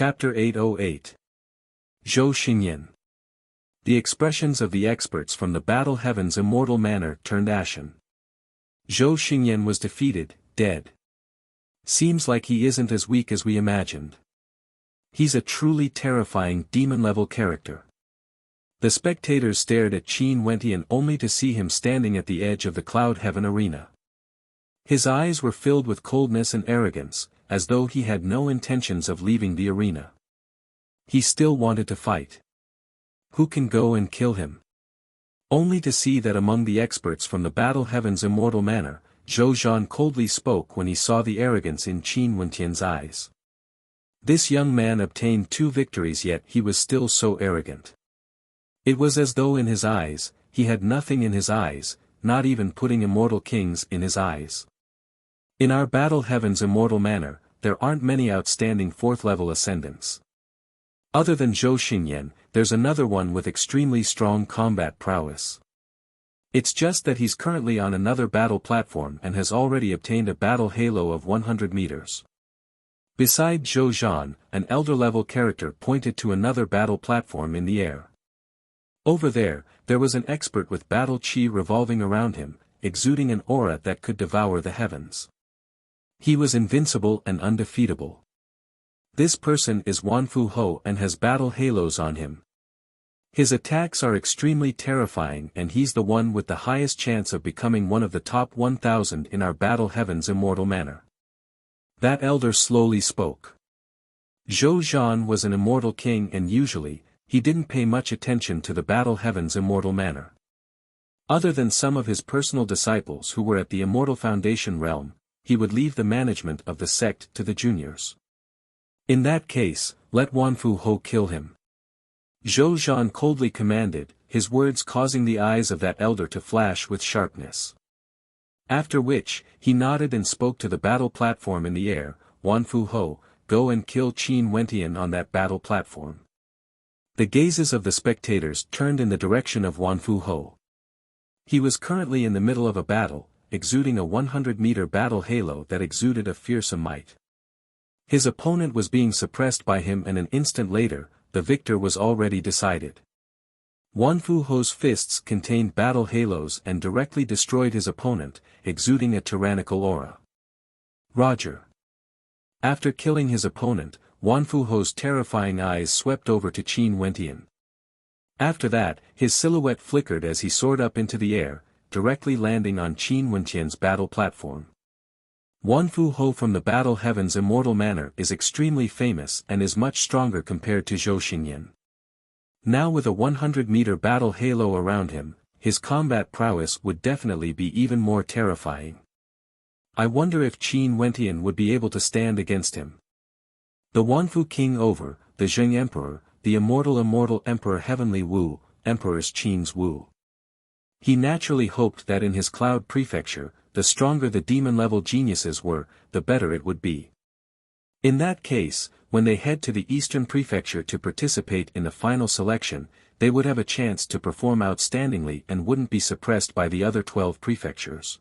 Chapter 808. Zhou Xingyan. The expressions of the experts from the battle heaven's immortal manner turned ashen. Zhou Xingyan was defeated, dead. Seems like he isn't as weak as we imagined. He's a truly terrifying demon-level character. The spectators stared at Qin Wentian only to see him standing at the edge of the Cloud Heaven arena. His eyes were filled with coldness and arrogance, as though he had no intentions of leaving the arena. He still wanted to fight. Who can go and kill him? Only to see that among the experts from the battle heaven's immortal manner, Zhou Zhan coldly spoke when he saw the arrogance in Qin Wentian's eyes. This young man obtained 2 victories, yet he was still so arrogant. It was as though in his eyes, he had nothing in his eyes, not even putting immortal kings in his eyes. In our battle heaven's immortal manner, there aren't many outstanding 4th-level ascendants. Other than Zhou Xingyan, there's another one with extremely strong combat prowess. It's just that he's currently on another battle platform and has already obtained a battle halo of 100 meters. Beside Zhou Zhan, an elder-level character pointed to another battle platform in the air. Over there was an expert with battle chi revolving around him, exuding an aura that could devour the heavens. He was invincible and undefeatable. This person is Wanfu Ho and has battle halos on him. His attacks are extremely terrifying, and he's the one with the highest chance of becoming one of the top 1,000 in our battle heaven's immortal manner. That elder slowly spoke. Zhou Zhan was an immortal king, and usually, he didn't pay much attention to the battle heaven's immortal manner. Other than some of his personal disciples who were at the immortal foundation realm, he would leave the management of the sect to the juniors. In that case, let Wanfu Ho kill him. Zhou Zhan coldly commanded, his words causing the eyes of that elder to flash with sharpness. After which, he nodded and spoke to the battle platform in the air, Wanfu Ho, go and kill Qin Wentian on that battle platform. The gazes of the spectators turned in the direction of Wanfu Ho. He was currently in the middle of a battle, exuding a 100-meter battle halo that exuded a fearsome might. His opponent was being suppressed by him, and an instant later, the victor was already decided. Wanfu Ho's fists contained battle halos and directly destroyed his opponent, exuding a tyrannical aura. Roger. After killing his opponent, Wanfu Ho's terrifying eyes swept over to Qin Wentian. After that, his silhouette flickered as he soared up into the air, directly landing on Qin Wentian's battle platform. Wanfu Ho from the battle heaven's immortal manner is extremely famous and is much stronger compared to Zhou Xingyan. Now with a 100-meter battle halo around him, his combat prowess would definitely be even more terrifying. I wonder if Qin Wentian would be able to stand against him. The Wanfu King over, the Zheng Emperor, the immortal Emperor Heavenly Wu, Emperor's Qin's Wu. He naturally hoped that in his Cloud Prefecture, the stronger the demon-level geniuses were, the better it would be. In that case, when they head to the Eastern Prefecture to participate in the final selection, they would have a chance to perform outstandingly and wouldn't be suppressed by the other 12 prefectures.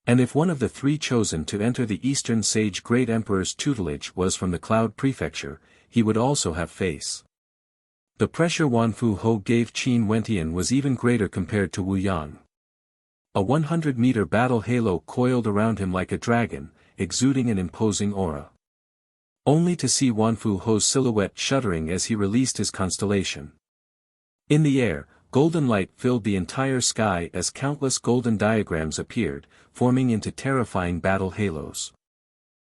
And if one of the 3 chosen to enter the Eastern Sage Great Emperor's tutelage was from the Cloud Prefecture, he would also have face. The pressure Wanfu Ho gave Qin Wentian was even greater compared to Wu Yang. A 100-meter battle halo coiled around him like a dragon, exuding an imposing aura. Only to see Wanfu Ho's silhouette shuddering as he released his constellation. In the air, golden light filled the entire sky as countless golden diagrams appeared, forming into terrifying battle halos.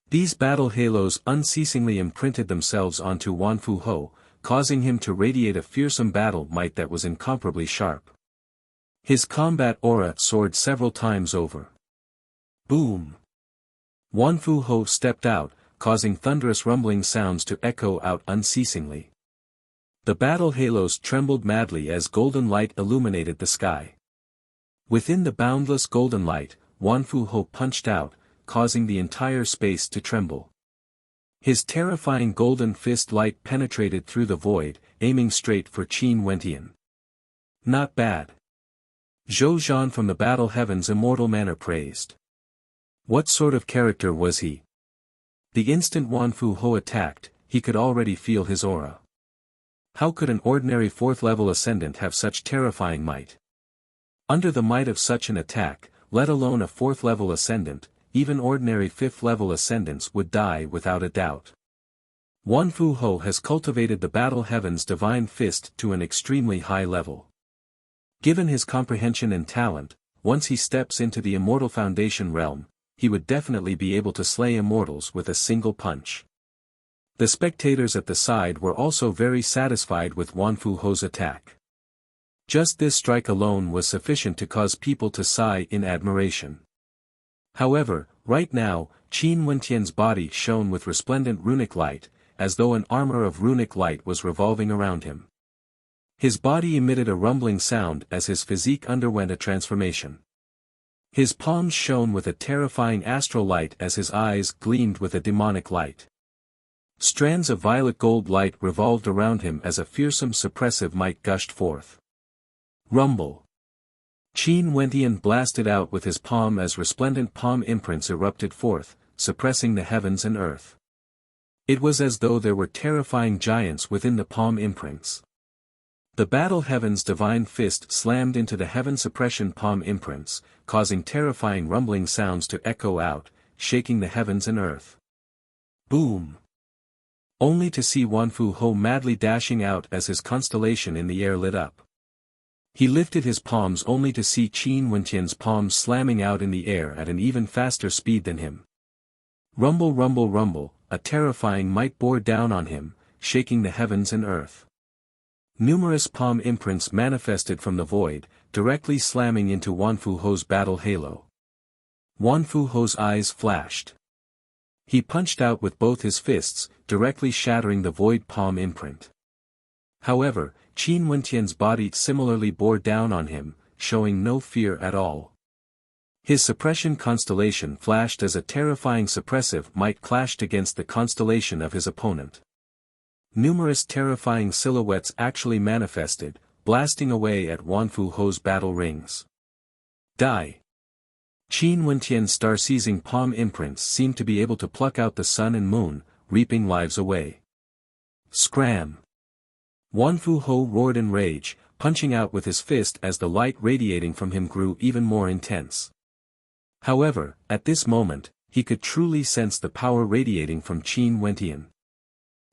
These battle halos unceasingly imprinted themselves onto Wanfu Ho, causing him to radiate a fearsome battle might that was incomparably sharp. His combat aura soared several times over. Boom! Wanfu Ho stepped out, causing thunderous rumbling sounds to echo out unceasingly. The battle halos trembled madly as golden light illuminated the sky. Within the boundless golden light, Wanfu Ho punched out, causing the entire space to tremble. His terrifying golden fist light penetrated through the void, aiming straight for Qin Wentian. Not bad. Zhou Zhan from the battle heaven's immortal manner praised. What sort of character was he? The instant Wanfu Ho attacked, he could already feel his aura. How could an ordinary 4th-level ascendant have such terrifying might? Under the might of such an attack, let alone a 4th-level ascendant, even ordinary 5th-level ascendants would die without a doubt. Wanfu Ho has cultivated the Battle Heaven's Divine Fist to an extremely high level. Given his comprehension and talent, once he steps into the Immortal Foundation realm, he would definitely be able to slay immortals with a single punch. The spectators at the side were also very satisfied with Wanfu Ho's attack. Just this strike alone was sufficient to cause people to sigh in admiration. However, right now, Qin Wentian's body shone with resplendent runic light, as though an armor of runic light was revolving around him. His body emitted a rumbling sound as his physique underwent a transformation. His palms shone with a terrifying astral light as his eyes gleamed with a demonic light. Strands of violet gold light revolved around him as a fearsome suppressive might gushed forth. Rumble. Qin Wentian blasted out with his palm as resplendent palm imprints erupted forth, suppressing the heavens and earth. It was as though there were terrifying giants within the palm imprints. The Battle Heaven's Divine Fist slammed into the heaven suppression palm imprints, causing terrifying rumbling sounds to echo out, shaking the heavens and earth. Boom! Only to see Wanfu Ho madly dashing out as his constellation in the air lit up. He lifted his palms only to see Qin Wentian's palms slamming out in the air at an even faster speed than him. Rumble rumble rumble, a terrifying might bore down on him, shaking the heavens and earth. Numerous palm imprints manifested from the void, directly slamming into Wanfu Ho's battle halo. Wanfu Ho's eyes flashed. He punched out with both his fists, directly shattering the void palm imprint. However, Qin Wentian's body similarly bore down on him, showing no fear at all. His suppression constellation flashed as a terrifying suppressive might clashed against the constellation of his opponent. Numerous terrifying silhouettes actually manifested, blasting away at Wanfu Ho's battle rings. Die! Qin Wentian's star-seizing palm imprints seemed to be able to pluck out the sun and moon, reaping lives away. Scram! Wanfu Ho roared in rage, punching out with his fist as the light radiating from him grew even more intense. However, at this moment, he could truly sense the power radiating from Qin Wentian.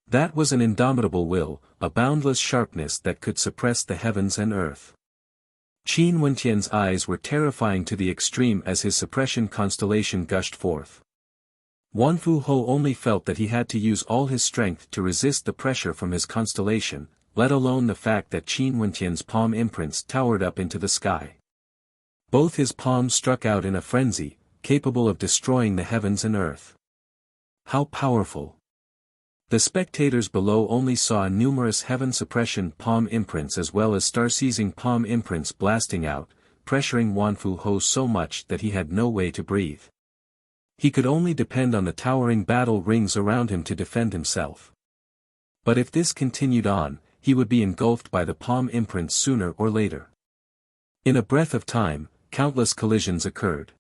That was an indomitable will, a boundless sharpness that could suppress the heavens and earth. Qin Wentian's eyes were terrifying to the extreme as his suppression constellation gushed forth. Wanfu Ho only felt that he had to use all his strength to resist the pressure from his constellation, let alone the fact that Qin Wentian's palm imprints towered up into the sky. Both his palms struck out in a frenzy, capable of destroying the heavens and earth. How powerful! The spectators below only saw numerous heaven suppression palm imprints as well as star-seizing palm imprints blasting out, pressuring Wanfu Ho so much that he had no way to breathe. He could only depend on the towering battle rings around him to defend himself. But if this continued on, he would be engulfed by the palm imprints sooner or later. In a breath of time, countless collisions occurred.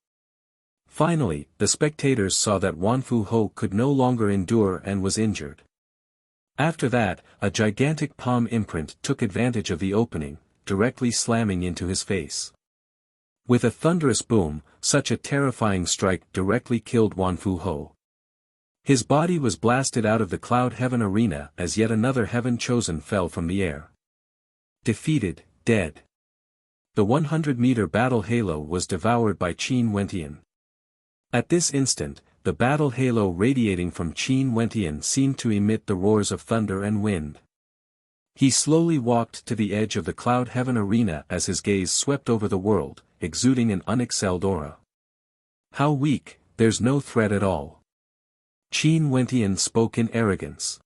Finally, the spectators saw that Wanfu Ho could no longer endure and was injured. After that, a gigantic palm imprint took advantage of the opening, directly slamming into his face. With a thunderous boom, such a terrifying strike directly killed Wanfu Ho. His body was blasted out of the Cloud Heaven arena as yet another heaven chosen fell from the air. Defeated, dead. The 100-meter battle halo was devoured by Qin Wentian. At this instant, the battle halo radiating from Qin Wentian seemed to emit the roars of thunder and wind. He slowly walked to the edge of the Cloud Heaven arena as his gaze swept over the world, exuding an unexcelled aura. How weak, there's no threat at all. Qin Wentian spoke in arrogance.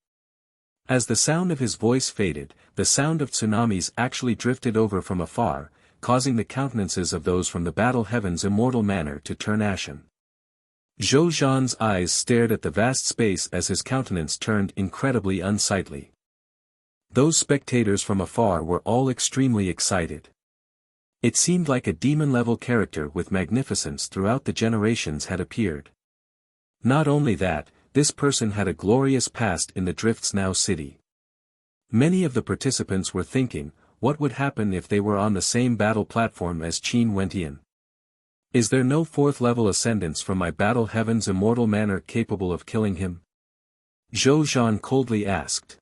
As the sound of his voice faded, the sound of tsunamis actually drifted over from afar, causing the countenances of those from the Battle Heaven's immortal manor to turn ashen. Zhou Zhan's eyes stared at the vast space as his countenance turned incredibly unsightly. Those spectators from afar were all extremely excited. It seemed like a demon-level character with magnificence throughout the generations had appeared. Not only that, this person had a glorious past in the Drifts Now city. Many of the participants were thinking, what would happen if they were on the same battle platform as Qin Wentian? Is there no fourth-level ascendants from my battle heaven's immortal manner capable of killing him? Zhou Zhan coldly asked.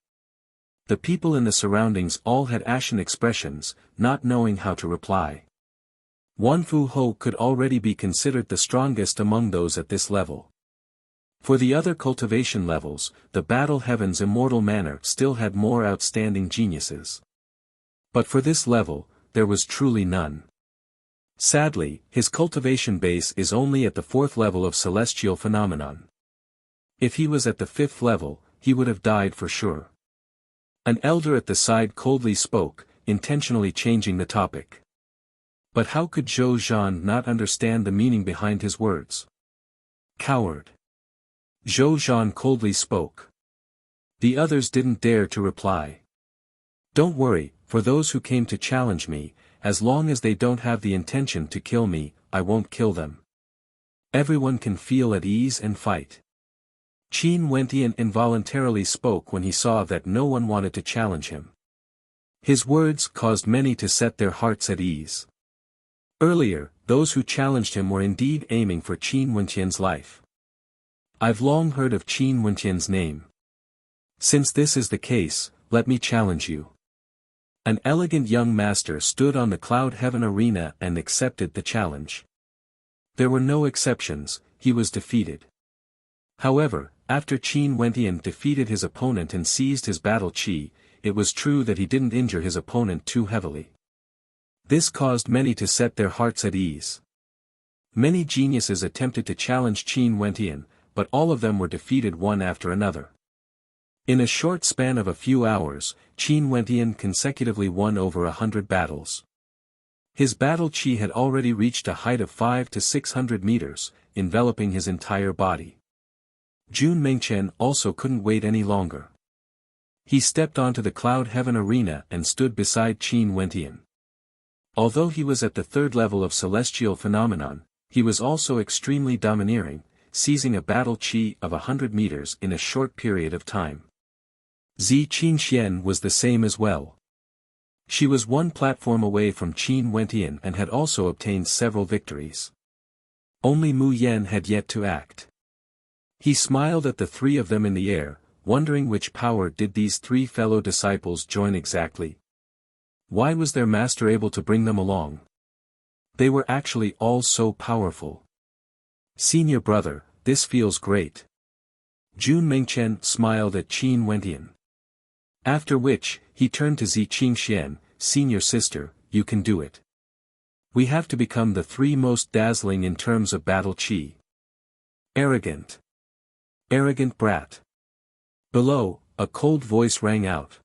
The people in the surroundings all had ashen expressions, not knowing how to reply. Wan Fu Ho could already be considered the strongest among those at this level. For the other cultivation levels, the battle heaven's immortal manner still had more outstanding geniuses. But for this level, there was truly none. Sadly, his cultivation base is only at the 4th level of celestial phenomenon. If he was at the 5th level, he would have died for sure. An elder at the side coldly spoke, intentionally changing the topic. But how could Zhou Zhan not understand the meaning behind his words? Coward. Zhou Zhan coldly spoke. The others didn't dare to reply. Don't worry, for those who came to challenge me, as long as they don't have the intention to kill me, I won't kill them. Everyone can feel at ease and fight. Qin Wentian involuntarily spoke when he saw that no one wanted to challenge him. His words caused many to set their hearts at ease. Earlier, those who challenged him were indeed aiming for Qin Wentian's life. I've long heard of Qin Wentian's name. Since this is the case, let me challenge you. An elegant young master stood on the Cloud Heaven arena and accepted the challenge. There were no exceptions, he was defeated. However, after Qin Wentian defeated his opponent and seized his battle chi, it was true that he didn't injure his opponent too heavily. This caused many to set their hearts at ease. Many geniuses attempted to challenge Qin Wentian, but all of them were defeated one after another. In a short span of a few hours, Qin Wentian consecutively won over 100 battles. His battle chi had already reached a height of 500 to 600 meters, enveloping his entire body. Jun Mengchen also couldn't wait any longer. He stepped onto the Cloud Heaven arena and stood beside Qin Wentian. Although he was at the 3rd level of celestial phenomenon, he was also extremely domineering, seizing a battle chi of 100 meters in a short period of time. Zi Qingxian was the same as well. She was one platform away from Qin Wentian and had also obtained several victories. Only Mu Yen had yet to act. He smiled at the 3 of them in the air, wondering which power did these 3 fellow disciples join exactly. Why was their master able to bring them along? They were actually all so powerful. Senior brother, this feels great. Jun Mengchen smiled at Qin Wentian. After which, he turned to Zi Qingxian, senior sister, you can do it. We have to become the 3 most dazzling in terms of battle chi. Arrogant. Arrogant brat. Below, a cold voice rang out.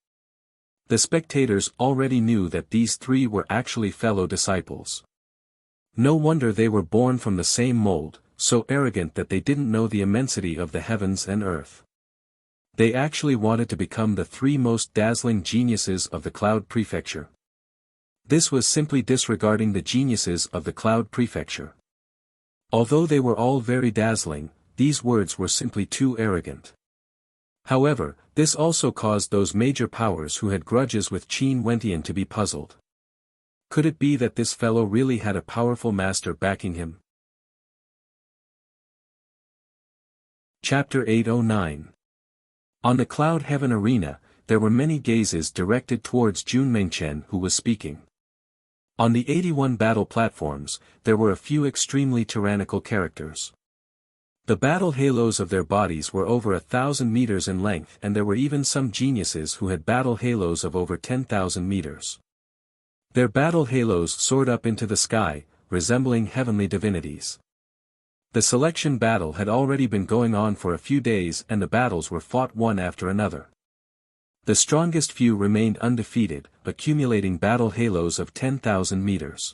The spectators already knew that these 3 were actually fellow disciples. No wonder they were born from the same mold, so arrogant that they didn't know the immensity of the heavens and earth. They actually wanted to become the 3 most dazzling geniuses of the Cloud Prefecture. This was simply disregarding the geniuses of the Cloud Prefecture. Although they were all very dazzling, these words were simply too arrogant. However, this also caused those major powers who had grudges with Qin Wentian to be puzzled. Could it be that this fellow really had a powerful master backing him? Chapter 809. On the Cloud Heaven arena, there were many gazes directed towards Jun Mengchen who was speaking. On the 81 battle platforms, there were a few extremely tyrannical characters. The battle halos of their bodies were over 1,000 meters in length, and there were even some geniuses who had battle halos of over 10,000 meters. Their battle halos soared up into the sky, resembling heavenly divinities. The selection battle had already been going on for a few days and the battles were fought one after another. The strongest few remained undefeated, accumulating battle halos of 10,000 meters.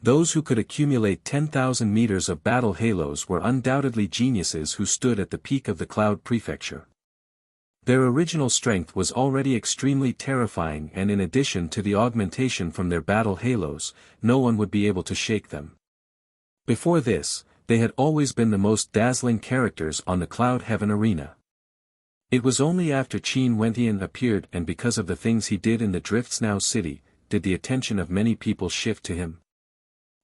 Those who could accumulate 10,000 meters of battle halos were undoubtedly geniuses who stood at the peak of the Cloud Prefecture. Their original strength was already extremely terrifying, and in addition to the augmentation from their battle halos, no one would be able to shake them. Before this, they had always been the most dazzling characters on the Cloud Heaven arena. It was only after Qin Wentian appeared and because of the things he did in the Drifts Now city, did the attention of many people shift to him.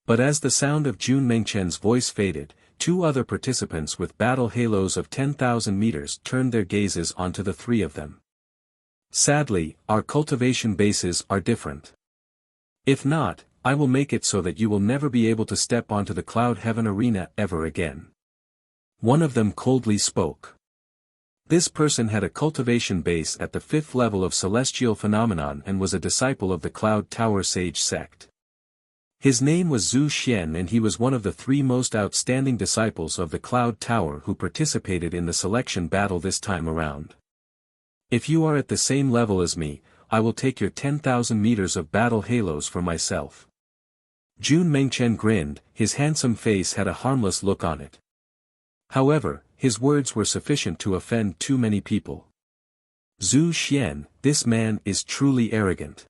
But as the sound of Jun Mengchen's voice faded, two other participants with battle halos of 10,000 meters turned their gazes onto the three of them. Sadly, our cultivation bases are different. If not, I will make it so that you will never be able to step onto the Cloud Heaven arena ever again. One of them coldly spoke. This person had a cultivation base at the 5th level of Celestial Phenomenon and was a disciple of the Cloud Tower Sage sect. His name was Zhu Xian and he was one of the 3 most outstanding disciples of the Cloud Tower who participated in the selection battle this time around. If you are at the same level as me, I will take your 10,000 meters of battle halos for myself. Jun Mengchen grinned, his handsome face had a harmless look on it. However, his words were sufficient to offend too many people. Zhu Xian, this man is truly arrogant.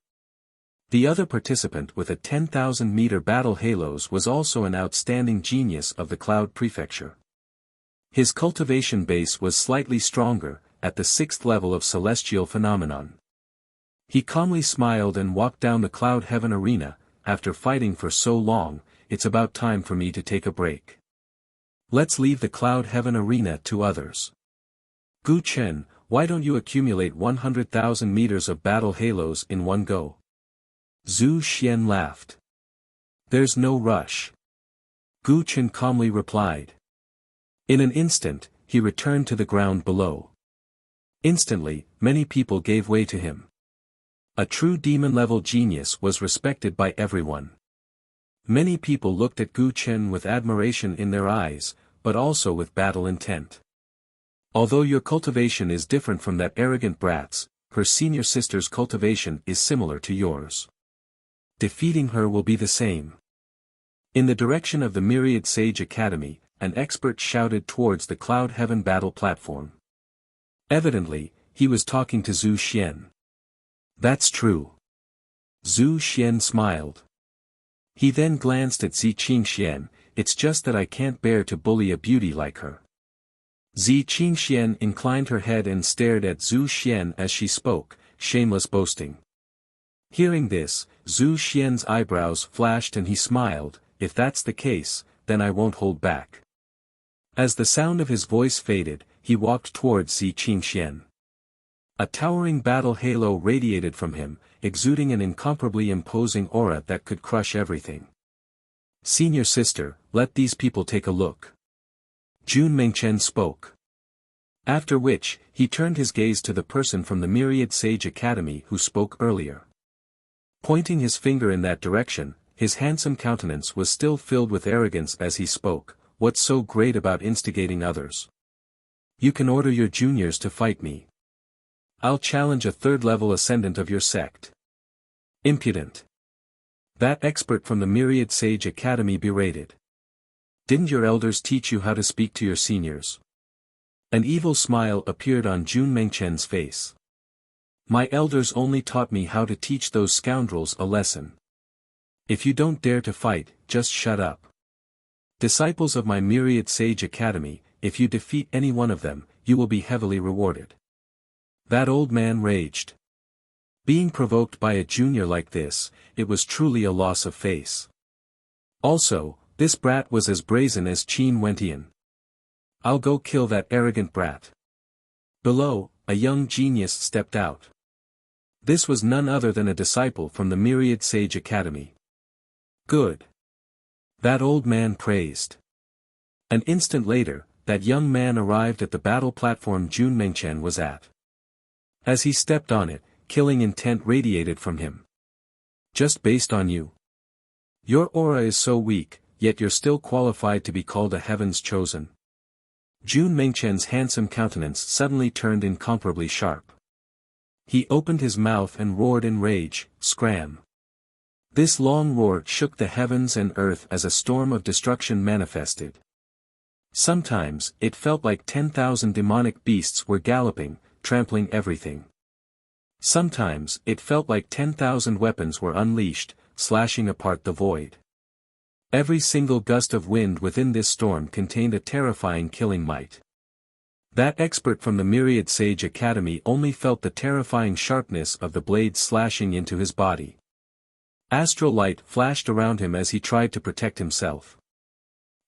The other participant with a 10,000-meter battle halos was also an outstanding genius of the Cloud Prefecture. His cultivation base was slightly stronger, at the 6th level of Celestial Phenomenon. He calmly smiled and walked down the Cloud Heaven arena. After fighting for so long, it's about time for me to take a break. Let's leave the Cloud Heaven arena to others. Gu Chen, why don't you accumulate 100,000 meters of battle halos in one go? Zhu Xian laughed. There's no rush. Gu Chen calmly replied. In an instant, he returned to the ground below. Instantly, many people gave way to him. A true demon-level genius was respected by everyone. Many people looked at Gu Chen with admiration in their eyes, but also with battle intent. Although your cultivation is different from that arrogant brat's, her senior sister's cultivation is similar to yours. Defeating her will be the same. In the direction of the Myriad Sage Academy, an expert shouted towards the Cloud Heaven battle platform. Evidently, he was talking to Zhu Xian. That's true. Zhu Xian smiled. He then glanced at Zi Qingxian, it's just that I can't bear to bully a beauty like her. Zi Qingxian inclined her head and stared at Zhu Xian as she spoke, shameless boasting. Hearing this, Zhu Xian's eyebrows flashed and he smiled, if that's the case, then I won't hold back. As the sound of his voice faded, he walked towards Zi Qingxian. A towering battle halo radiated from him, exuding an incomparably imposing aura that could crush everything. Senior sister, let these people take a look. Jun Mengchen spoke. After which, he turned his gaze to the person from the Myriad Sage Academy who spoke earlier. Pointing his finger in that direction, his handsome countenance was still filled with arrogance as he spoke, what's so great about instigating others? You can order your juniors to fight me. I'll challenge a 3rd-level ascendant of your sect. Impudent. That expert from the Myriad Sage Academy berated. Didn't your elders teach you how to speak to your seniors? An evil smile appeared on Jun Mengchen's face. My elders only taught me how to teach those scoundrels a lesson. If you don't dare to fight, just shut up. Disciples of my Myriad Sage Academy, if you defeat any one of them, you will be heavily rewarded. That old man raged. Being provoked by a junior like this, it was truly a loss of face. Also, this brat was as brazen as Qin Wentian. I'll go kill that arrogant brat. Below, a young genius stepped out. This was none other than a disciple from the Myriad Sage Academy. Good. That old man praised. An instant later, that young man arrived at the battle platform Jun Mengchen was at. As he stepped on it, killing intent radiated from him. Just based on you. Your aura is so weak, yet you're still qualified to be called a heaven's chosen. Jun Mengchen's handsome countenance suddenly turned incomparably sharp. He opened his mouth and roared in rage, scram. This long roar shook the heavens and earth as a storm of destruction manifested. Sometimes, it felt like 10,000 demonic beasts were galloping, trampling everything. Sometimes, it felt like 10,000 weapons were unleashed, slashing apart the void. Every single gust of wind within this storm contained a terrifying killing might. That expert from the Myriad Sage Academy only felt the terrifying sharpness of the blades slashing into his body. Astral light flashed around him as he tried to protect himself.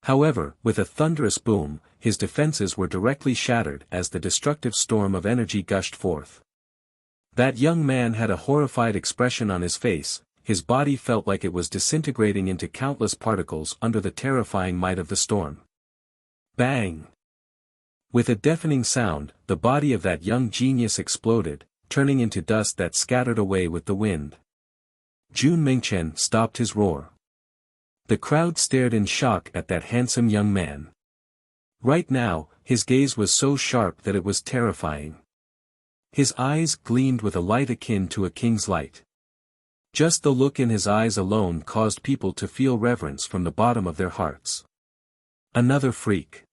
However, with a thunderous boom, his defenses were directly shattered as the destructive storm of energy gushed forth. That young man had a horrified expression on his face, his body felt like it was disintegrating into countless particles under the terrifying might of the storm. Bang! With a deafening sound, the body of that young genius exploded, turning into dust that scattered away with the wind. Jun Mingchen stopped his roar. The crowd stared in shock at that handsome young man. Right now, his gaze was so sharp that it was terrifying. His eyes gleamed with a light akin to a king's light. Just the look in his eyes alone caused people to feel reverence from the bottom of their hearts. Another freak.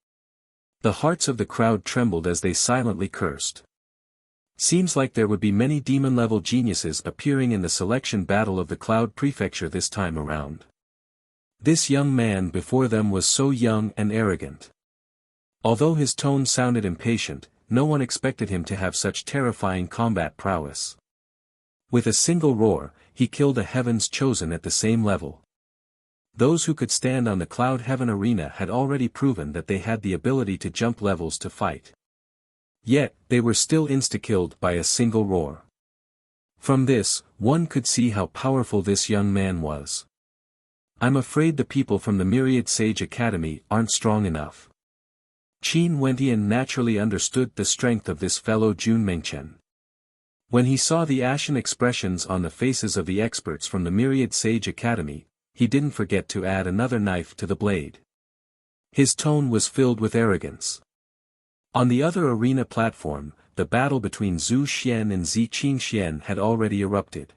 The hearts of the crowd trembled as they silently cursed. Seems like there would be many demon-level geniuses appearing in the selection battle of the Cloud Prefecture this time around. This young man before them was so young and arrogant. Although his tone sounded impatient, no one expected him to have such terrifying combat prowess. With a single roar, he killed a Heaven's Chosen at the same level. Those who could stand on the Cloud Heaven arena had already proven that they had the ability to jump levels to fight. Yet, they were still insta-killed by a single roar. From this, one could see how powerful this young man was. I'm afraid the people from the Myriad Sage Academy aren't strong enough. Qin Wentian naturally understood the strength of this fellow Jun Mingchen. When he saw the ashen expressions on the faces of the experts from the Myriad Sage Academy, he didn't forget to add another knife to the blade. His tone was filled with arrogance. On the other arena platform, the battle between Zhu Xian and Zi Qingxian had already erupted.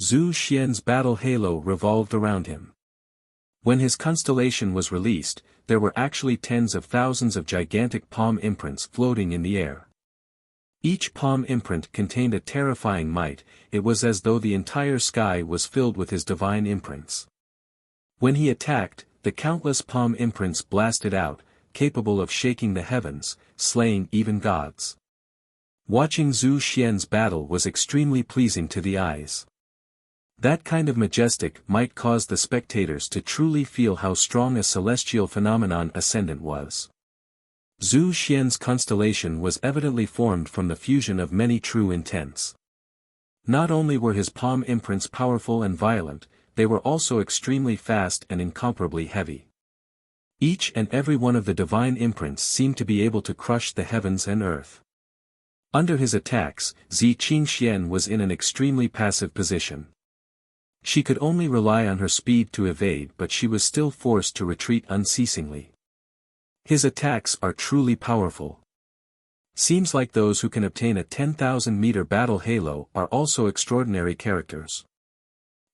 Zhu Xian's battle halo revolved around him. When his constellation was released, there were actually tens of thousands of gigantic palm imprints floating in the air. Each palm imprint contained a terrifying might, it was as though the entire sky was filled with his divine imprints. When he attacked, the countless palm imprints blasted out, capable of shaking the heavens, slaying even gods. Watching Zhu Xian's battle was extremely pleasing to the eyes. That kind of majestic might cause the spectators to truly feel how strong a celestial phenomenon ascendant was. Zhu Xian's constellation was evidently formed from the fusion of many true intents. Not only were his palm imprints powerful and violent, they were also extremely fast and incomparably heavy. Each and every one of the divine imprints seemed to be able to crush the heavens and earth. Under his attacks, Zi Qingxian was in an extremely passive position. She could only rely on her speed to evade, but she was still forced to retreat unceasingly. His attacks are truly powerful. Seems like those who can obtain a 10,000-meter battle halo are also extraordinary characters.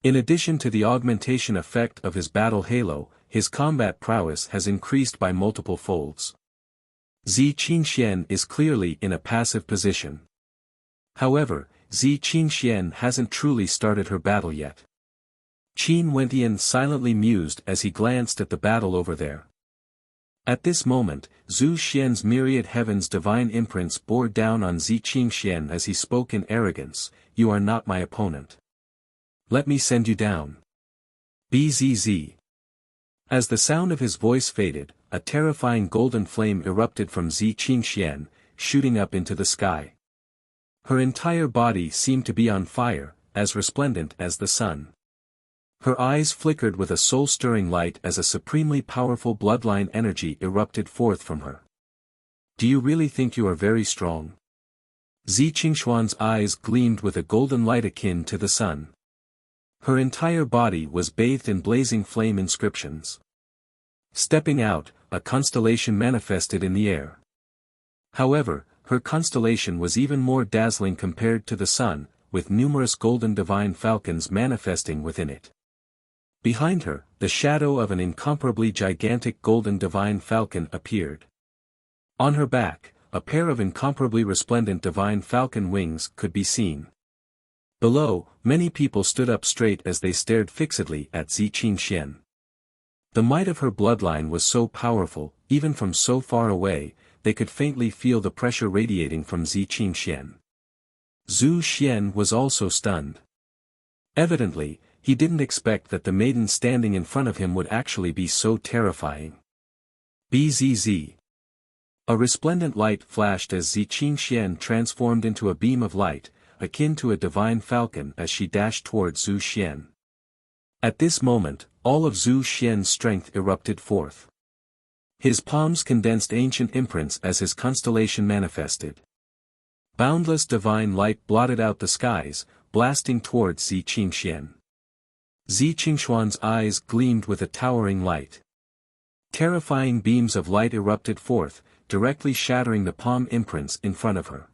In addition to the augmentation effect of his battle halo, his combat prowess has increased by multiple folds. Zi Qingxian is clearly in a passive position. However, Zi Qingxian hasn't truly started her battle yet. Qin Wentian silently mused as he glanced at the battle over there. At this moment, Zhu Xian's myriad heaven's divine imprints bore down on Zi Qingxian as he spoke in arrogance, "You are not my opponent. Let me send you down. Bzz." As the sound of his voice faded, a terrifying golden flame erupted from Zi Qingxian, shooting up into the sky. Her entire body seemed to be on fire, as resplendent as the sun. Her eyes flickered with a soul-stirring light as a supremely powerful bloodline energy erupted forth from her. "Do you really think you are very strong?" Zi Qingxuan's eyes gleamed with a golden light akin to the sun. Her entire body was bathed in blazing flame inscriptions. Stepping out, a constellation manifested in the air. However, her constellation was even more dazzling compared to the sun, with numerous golden divine falcons manifesting within it. Behind her, the shadow of an incomparably gigantic golden divine falcon appeared. On her back, a pair of incomparably resplendent divine falcon wings could be seen. Below, many people stood up straight as they stared fixedly at Zi Qingxian. The might of her bloodline was so powerful, even from so far away, they could faintly feel the pressure radiating from Zi Qingxian. Zhu Xian was also stunned. Evidently, he didn't expect that the maiden standing in front of him would actually be so terrifying. Bzz. A resplendent light flashed as Zi Qingxian transformed into a beam of light, akin to a divine falcon as she dashed towards Zhu Xian. At this moment, all of Zhu Xian's strength erupted forth. His palms condensed ancient imprints as his constellation manifested. Boundless divine light blotted out the skies, blasting towards Zi Qingxian. Zi Qingxuan's eyes gleamed with a towering light. Terrifying beams of light erupted forth, directly shattering the palm imprints in front of her.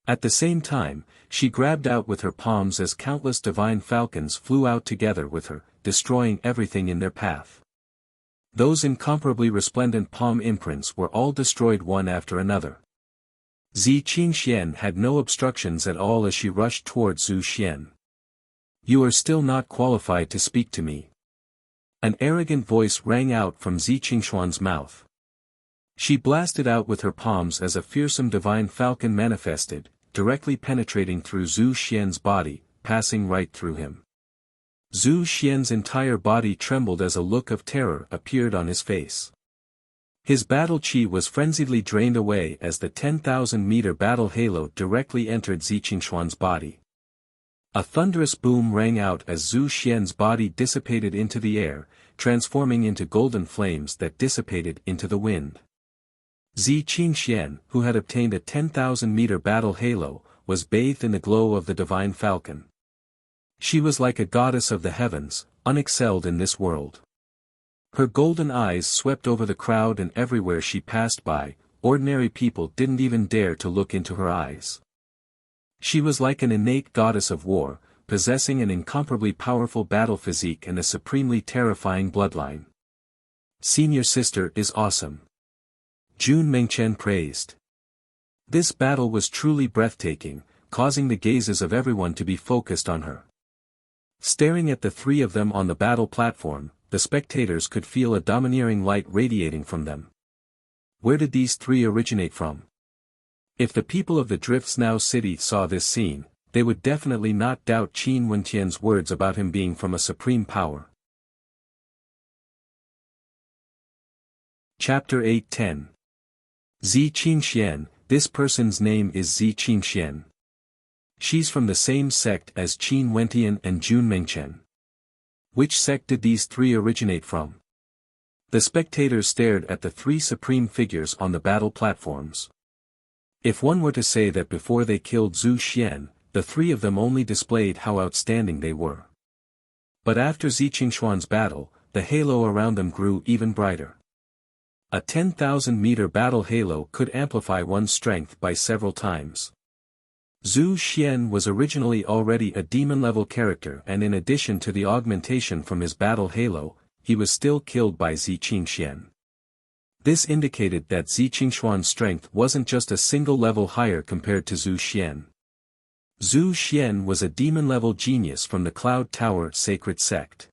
At the same time, she grabbed out with her palms as countless divine falcons flew out together with her, destroying everything in their path. Those incomparably resplendent palm imprints were all destroyed one after another. Zi Qingxian had no obstructions at all as she rushed towards Zhu Xian. "You are still not qualified to speak to me." An arrogant voice rang out from Zi Qingxuan's mouth. She blasted out with her palms as a fearsome divine falcon manifested, directly penetrating through Zhu Xian's body, passing right through him. Zhu Xian's entire body trembled as a look of terror appeared on his face. His battle chi was frenziedly drained away as the 10,000-meter battle halo directly entered Zi Qingxuan's body. A thunderous boom rang out as Zhu Xian's body dissipated into the air, transforming into golden flames that dissipated into the wind. Zi Qingxian, who had obtained a 10,000-meter battle halo, was bathed in the glow of the divine falcon. She was like a goddess of the heavens, unexcelled in this world. Her golden eyes swept over the crowd and everywhere she passed by, ordinary people didn't even dare to look into her eyes. She was like an innate goddess of war, possessing an incomparably powerful battle physique and a supremely terrifying bloodline. "Senior sister is awesome," Jun Mengchen praised. This battle was truly breathtaking, causing the gazes of everyone to be focused on her. Staring at the three of them on the battle platform, the spectators could feel a domineering light radiating from them. Where did these three originate from? If the people of the Drifts Now city saw this scene, they would definitely not doubt Qin Wentian's words about him being from a supreme power. Chapter 8-10. Zi Qingxian, this person's name is Zi Qingxian. She's from the same sect as Qin Wentian and Jun Mengchen. Which sect did these three originate from? The spectators stared at the three supreme figures on the battle platforms. If one were to say that before they killed Zhu Xian, the three of them only displayed how outstanding they were. But after Zi Qingxuan's battle, the halo around them grew even brighter. A 10,000-meter battle halo could amplify one's strength by several times. Zhu Xian was originally already a demon-level character, and in addition to the augmentation from his battle halo, he was still killed by Zi Qingxian. This indicated that Zi Qingxuan's strength wasn't just a single level higher compared to Zhu Xian. Zhu Xian was a demon-level genius from the Cloud Tower Sacred Sect.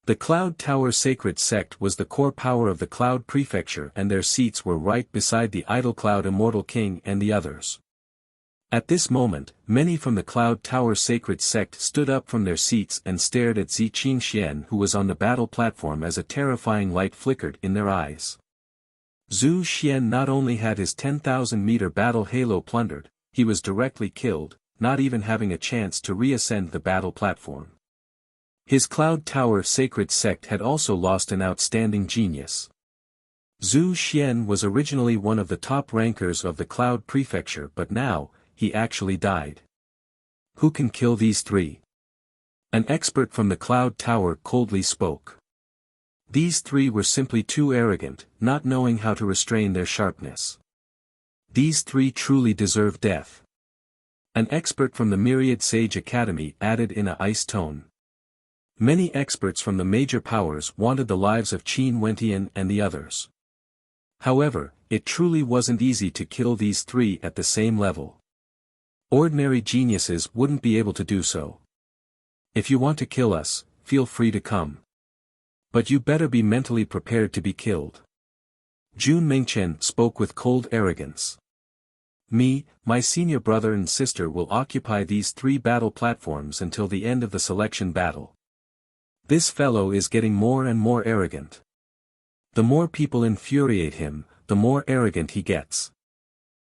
The Cloud Tower Sacred Sect was the core power of the Cloud Prefecture, and their seats were right beside the Idol Cloud Immortal King and the others. At this moment, many from the Cloud Tower Sacred Sect stood up from their seats and stared at Zi Qingxian, who was on the battle platform as a terrifying light flickered in their eyes. Zhu Xian not only had his 10,000-meter battle halo plundered, he was directly killed, not even having a chance to reascend the battle platform. His Cloud Tower Sacred Sect had also lost an outstanding genius. Zhu Xian was originally one of the top rankers of the Cloud Prefecture, but now, he actually died. Who can kill these three? An expert from the Cloud Tower coldly spoke. These three were simply too arrogant, not knowing how to restrain their sharpness. These three truly deserve death. An expert from the Myriad Sage Academy added in a ice tone. Many experts from the major powers wanted the lives of Qin Wentian and the others. However, it truly wasn't easy to kill these three at the same level. Ordinary geniuses wouldn't be able to do so. If you want to kill us, feel free to come. But you better be mentally prepared to be killed. Jun Mingchen spoke with cold arrogance. Me, my senior brother and sister will occupy these 3 battle platforms until the end of the selection battle. This fellow is getting more and more arrogant. The more people infuriate him, the more arrogant he gets.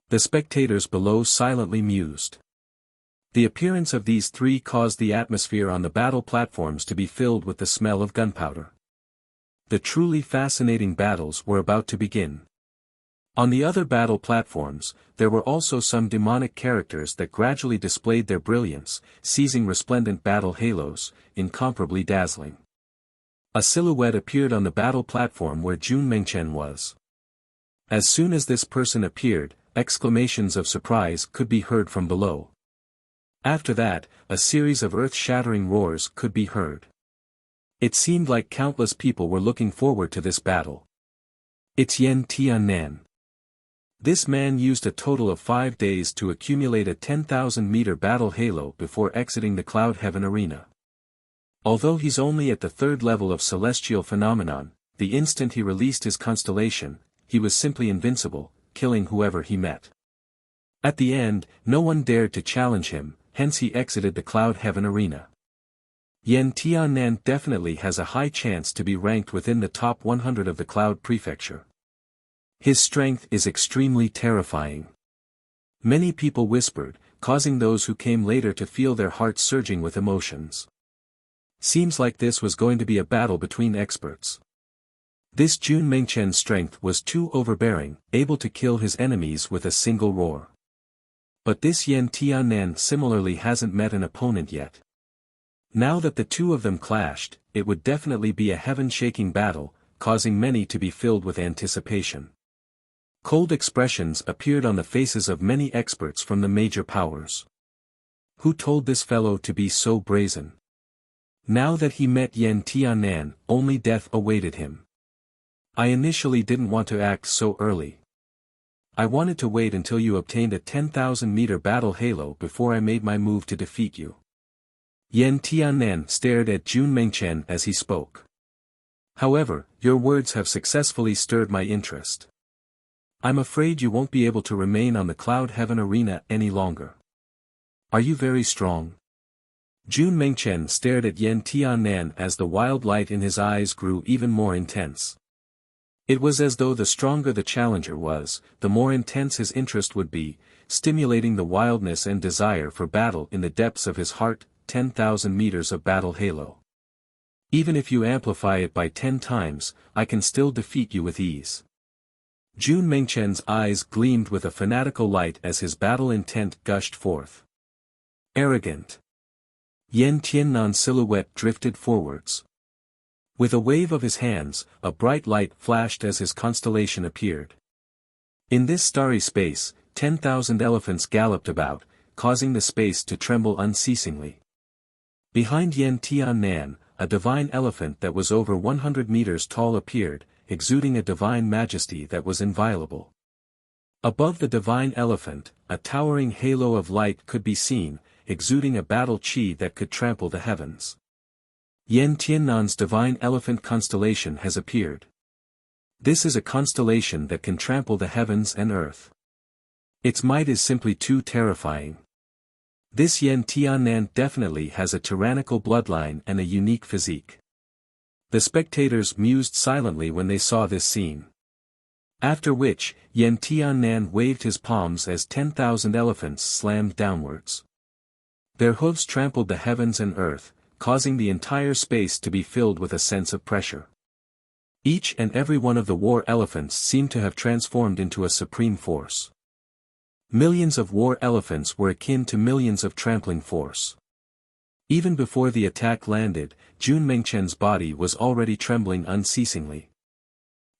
The spectators below silently mused. The appearance of these 3 caused the atmosphere on the battle platforms to be filled with the smell of gunpowder. The truly fascinating battles were about to begin. On the other battle platforms, there were also some demonic characters that gradually displayed their brilliance, seizing resplendent battle halos, incomparably dazzling. A silhouette appeared on the battle platform where Jun Mengchen was. As soon as this person appeared, exclamations of surprise could be heard from below. After that, a series of earth-shattering roars could be heard. It seemed like countless people were looking forward to this battle. It's Yan Tiannan. This man used a total of 5 days to accumulate a 10,000-meter battle halo before exiting the Cloud Heaven arena. Although he's only at the 3rd level of celestial phenomenon, the instant he released his constellation, he was simply invincible, killing whoever he met. At the end, no one dared to challenge him, hence he exited the Cloud Heaven arena. Yan Tiannan definitely has a high chance to be ranked within the top 100 of the Cloud Prefecture. His strength is extremely terrifying. Many people whispered, causing those who came later to feel their hearts surging with emotions. Seems like this was going to be a battle between experts. This Jun Mengchen's strength was too overbearing, able to kill his enemies with a single roar. But this Yan Tiannan similarly hasn't met an opponent yet. Now that the 2 of them clashed, it would definitely be a heaven-shaking battle, causing many to be filled with anticipation. Cold expressions appeared on the faces of many experts from the major powers. Who told this fellow to be so brazen? Now that he met Yan Tiannan, only death awaited him. I initially didn't want to act so early. I wanted to wait until you obtained a 10,000-meter battle halo before I made my move to defeat you. Yan Tiannan stared at Jun Mengchen as he spoke. However, your words have successfully stirred my interest. I'm afraid you won't be able to remain on the Cloud Heaven arena any longer. Are you very strong? Jun Mengchen stared at Yan Tiannan as the wild light in his eyes grew even more intense. It was as though the stronger the challenger was, the more intense his interest would be, stimulating the wildness and desire for battle in the depths of his heart. 10,000 meters of battle halo. Even if you amplify it by 10 times, I can still defeat you with ease. Jun Mengchen's eyes gleamed with a fanatical light as his battle intent gushed forth. Arrogant. Yan Tiannan's silhouette drifted forwards. With a wave of his hands, a bright light flashed as his constellation appeared. In this starry space, 10,000 elephants galloped about, causing the space to tremble unceasingly. Behind Yan Tiannan, a divine elephant that was over 100 meters tall appeared, exuding a divine majesty that was inviolable. Above the divine elephant, a towering halo of light could be seen, exuding a battle chi that could trample the heavens. Yan Tiannan's divine elephant constellation has appeared. This is a constellation that can trample the heavens and earth. Its might is simply too terrifying. This Yan Tiannan definitely has a tyrannical bloodline and a unique physique. The spectators mused silently when they saw this scene. After which, Yan Tiannan waved his palms as 10,000 elephants slammed downwards. Their hooves trampled the heavens and earth, causing the entire space to be filled with a sense of pressure. Each and every one of the war elephants seemed to have transformed into a supreme force. Millions of war elephants were akin to millions of trampling force. Even before the attack landed, Jun Mengchen's body was already trembling unceasingly.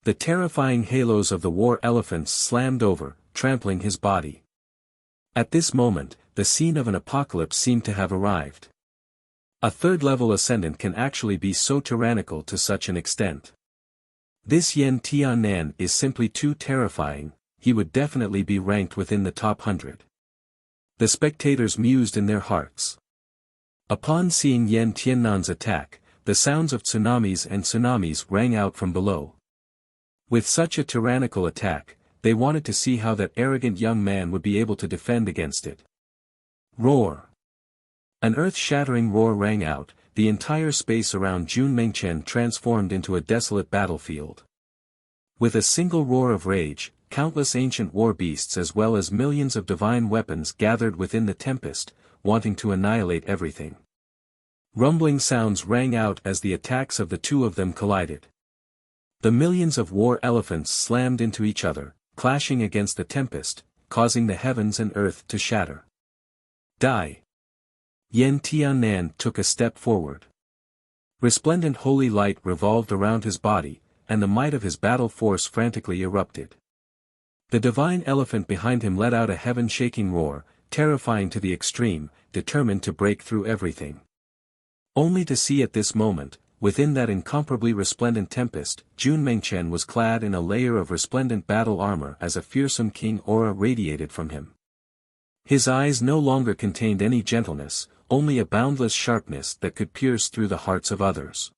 The terrifying halos of the war elephants slammed over, trampling his body. At this moment, the scene of an apocalypse seemed to have arrived. A 3rd-level ascendant can actually be so tyrannical to such an extent. This Yan Tiannan is simply too terrifying. He would definitely be ranked within the top 100. The spectators mused in their hearts. Upon seeing Yan Tiannan's attack, the sounds of tsunamis and tsunamis rang out from below. With such a tyrannical attack, they wanted to see how that arrogant young man would be able to defend against it. Roar! An earth-shattering roar rang out, the entire space around Junmengchen transformed into a desolate battlefield. With a single roar of rage, countless ancient war beasts as well as millions of divine weapons gathered within the tempest, wanting to annihilate everything. Rumbling sounds rang out as the attacks of the two of them collided. The millions of war elephants slammed into each other, clashing against the tempest, causing the heavens and earth to shatter. Die! Yen Tiannan took a step forward. Resplendent holy light revolved around his body, and the might of his battle force frantically erupted. The divine elephant behind him let out a heaven-shaking roar, terrifying to the extreme, determined to break through everything. Only to see at this moment, within that incomparably resplendent tempest, Junmengchen was clad in a layer of resplendent battle armor as a fearsome king aura radiated from him. His eyes no longer contained any gentleness, only a boundless sharpness that could pierce through the hearts of others.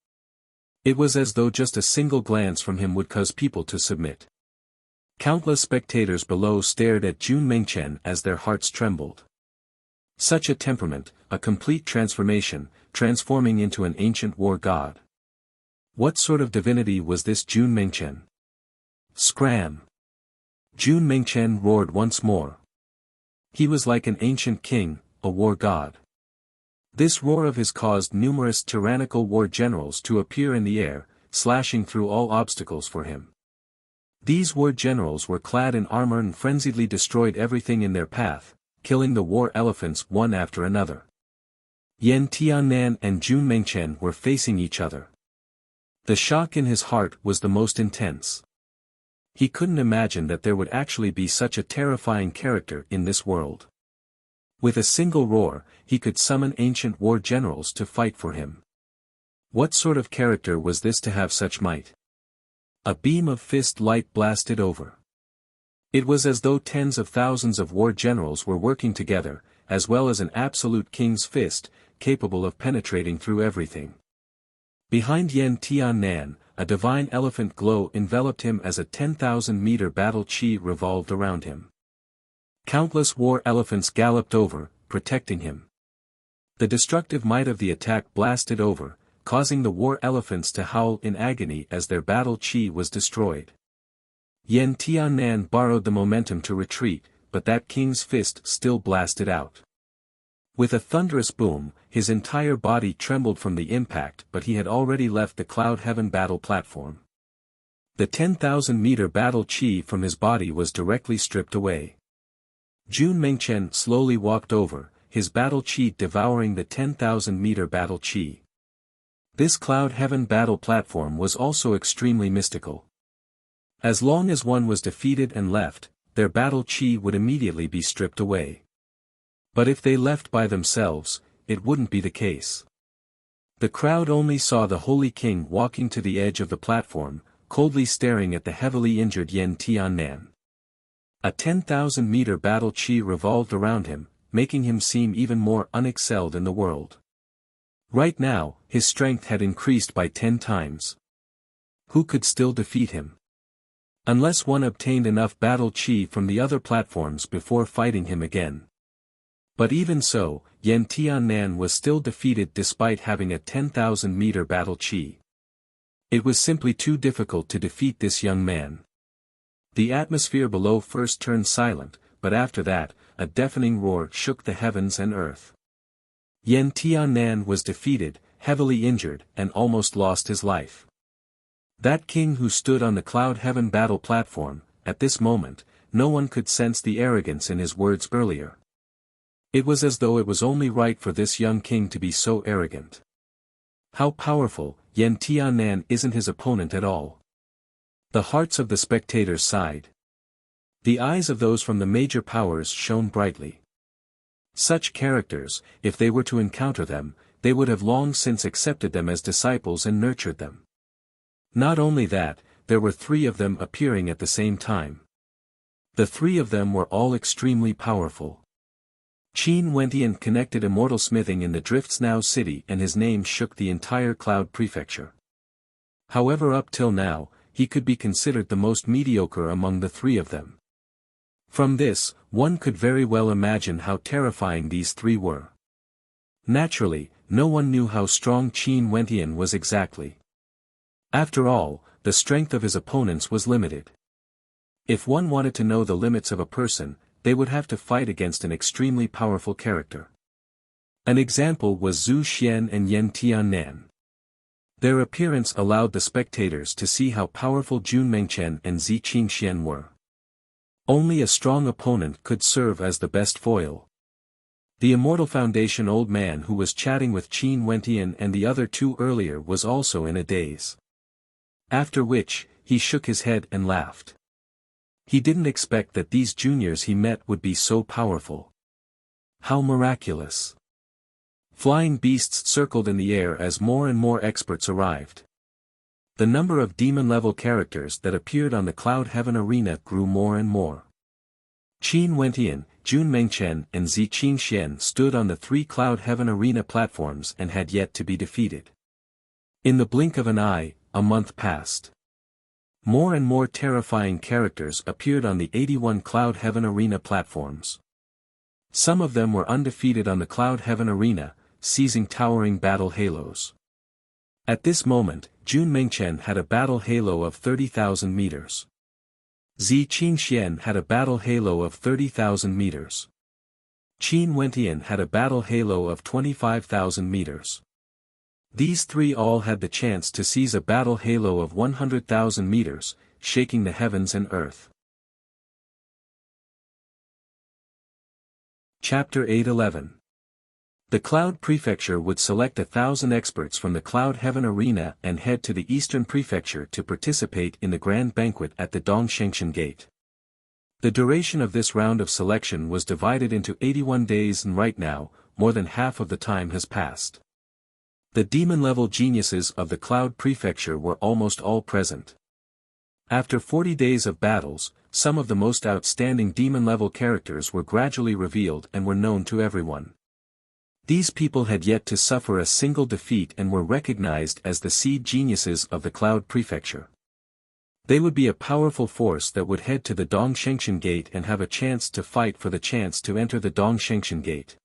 It was as though just a single glance from him would cause people to submit. Countless spectators below stared at Junmengchen as their hearts trembled. Such a temperament, a complete transformation, transforming into an ancient war god. What sort of divinity was this Junmengchen? Scram! Junmengchen roared once more. He was like an ancient king, a war god. This roar of his caused numerous tyrannical war generals to appear in the air, slashing through all obstacles for him. These war generals were clad in armor and frenziedly destroyed everything in their path, killing the war elephants one after another. Yen Tiannan and Junmengchen were facing each other. The shock in his heart was the most intense. He couldn't imagine that there would actually be such a terrifying character in this world. With a single roar, he could summon ancient war generals to fight for him. What sort of character was this to have such might? A beam of fist light blasted over. It was as though tens of thousands of war generals were working together, as well as an absolute king's fist, capable of penetrating through everything. Behind Yen Tiannan, a divine elephant glow enveloped him as a 10,000-meter battle chi revolved around him. Countless war elephants galloped over, protecting him. The destructive might of the attack blasted over, causing the war elephants to howl in agony as their battle chi was destroyed. Yen Tiannan borrowed the momentum to retreat, but that king's fist still blasted out. With a thunderous boom, his entire body trembled from the impact, but he had already left the Cloud Heaven battle platform. The 10,000-meter battle chi from his body was directly stripped away. Junmengchen slowly walked over, his battle chi devouring the 10,000-meter battle chi. This Cloud Heaven battle platform was also extremely mystical. As long as one was defeated and left, their battle chi would immediately be stripped away. But if they left by themselves, it wouldn't be the case. The crowd only saw the Holy King walking to the edge of the platform, coldly staring at the heavily injured Yen Tiannan. A 10,000-meter battle chi revolved around him, making him seem even more unexcelled in the world. Right now, his strength had increased by 10 times. Who could still defeat him? Unless one obtained enough battle chi from the other platforms before fighting him again. But even so, Yen Tiannan was still defeated despite having a 10,000-meter battle chi. It was simply too difficult to defeat this young man. The atmosphere below first turned silent, but after that, a deafening roar shook the heavens and earth. Yen Tiannan was defeated, heavily injured, and almost lost his life. That king who stood on the Cloud Heaven battle platform, at this moment, no one could sense the arrogance in his words earlier. It was as though it was only right for this young king to be so arrogant. How powerful, Yen Tiannan isn't his opponent at all. The hearts of the spectators sighed. The eyes of those from the major powers shone brightly. Such characters, if they were to encounter them, they would have long since accepted them as disciples and nurtured them. Not only that, there were 3 of them appearing at the same time. The 3 of them were all extremely powerful. Qin Wentian connected immortal smithing in the Drifts Now city, and his name shook the entire Cloud Prefecture. However, up till now, he could be considered the most mediocre among the three of them. From this, one could very well imagine how terrifying these three were. Naturally, no one knew how strong Qin Wentian was exactly. After all, the strength of his opponents was limited. If one wanted to know the limits of a person, they would have to fight against an extremely powerful character. An example was Zhu Xian and Yan Tiannan. Their appearance allowed the spectators to see how powerful Jun Mengchen and Zi Qingxian were. Only a strong opponent could serve as the best foil. The Immortal Foundation old man who was chatting with Qin Wentian and the other two earlier was also in a daze. After which, he shook his head and laughed. He didn't expect that these juniors he met would be so powerful. How miraculous! Flying beasts circled in the air as more and more experts arrived. The number of demon-level characters that appeared on the Cloud Heaven arena grew more and more. Qin Wentian, Jun Mengchen and Zi Qingxian stood on the three Cloud Heaven arena platforms and had yet to be defeated. In the blink of an eye, a month passed. More and more terrifying characters appeared on the 81 Cloud Heaven arena platforms. Some of them were undefeated on the Cloud Heaven arena, seizing towering battle halos. At this moment, Jun Mengchen had a battle halo of 30,000 meters. Zi Qingxian had a battle halo of 30,000 meters. Qin Wentian had a battle halo of 25,000 meters. These three all had the chance to seize a battle halo of 100,000 meters, shaking the heavens and earth. Chapter 8:11. The Cloud Prefecture would select 1,000 experts from the Cloud Heaven arena and head to the Eastern Prefecture to participate in the grand banquet at the Dongshengshan Gate. The duration of this round of selection was divided into 81 days, and right now, more than half of the time has passed. The demon-level geniuses of the Cloud Prefecture were almost all present. After 40 days of battles, some of the most outstanding demon-level characters were gradually revealed and were known to everyone. These people had yet to suffer a single defeat and were recognized as the seed geniuses of the Cloud Prefecture. They would be a powerful force that would head to the Dongshengshan Gate and have a chance to fight for the chance to enter the Dongshengshan Gate.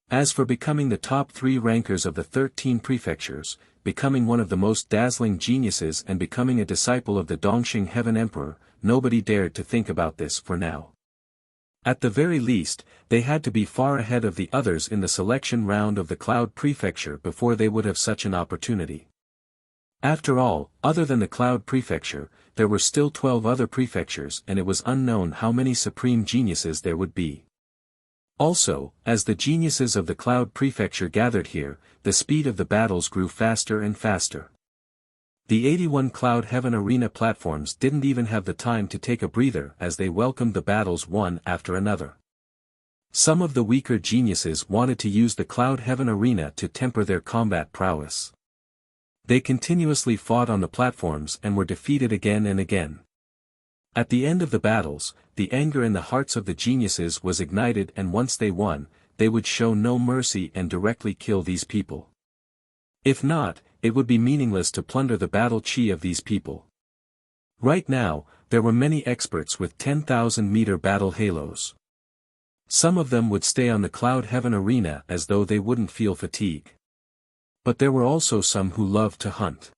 As for becoming the top 3 rankers of the 13 prefectures, becoming one of the most dazzling geniuses and becoming a disciple of the Dongxing Heaven Emperor, nobody dared to think about this for now. At the very least, they had to be far ahead of the others in the selection round of the Cloud Prefecture before they would have such an opportunity. After all, other than the Cloud Prefecture, there were still 12 other prefectures, and it was unknown how many supreme geniuses there would be. Also, as the geniuses of the Cloud Prefecture gathered here, the speed of the battles grew faster and faster. The 81 Cloud Heaven arena platforms didn't even have the time to take a breather as they welcomed the battles one after another. Some of the weaker geniuses wanted to use the Cloud Heaven arena to temper their combat prowess. They continuously fought on the platforms and were defeated again and again. At the end of the battles, the anger in the hearts of the geniuses was ignited, and once they won, they would show no mercy and directly kill these people. If not, it would be meaningless to plunder the battle chi of these people. Right now, there were many experts with 10,000-meter battle halos. Some of them would stay on the Cloud Heaven arena as though they wouldn't feel fatigue. But there were also some who loved to hunt.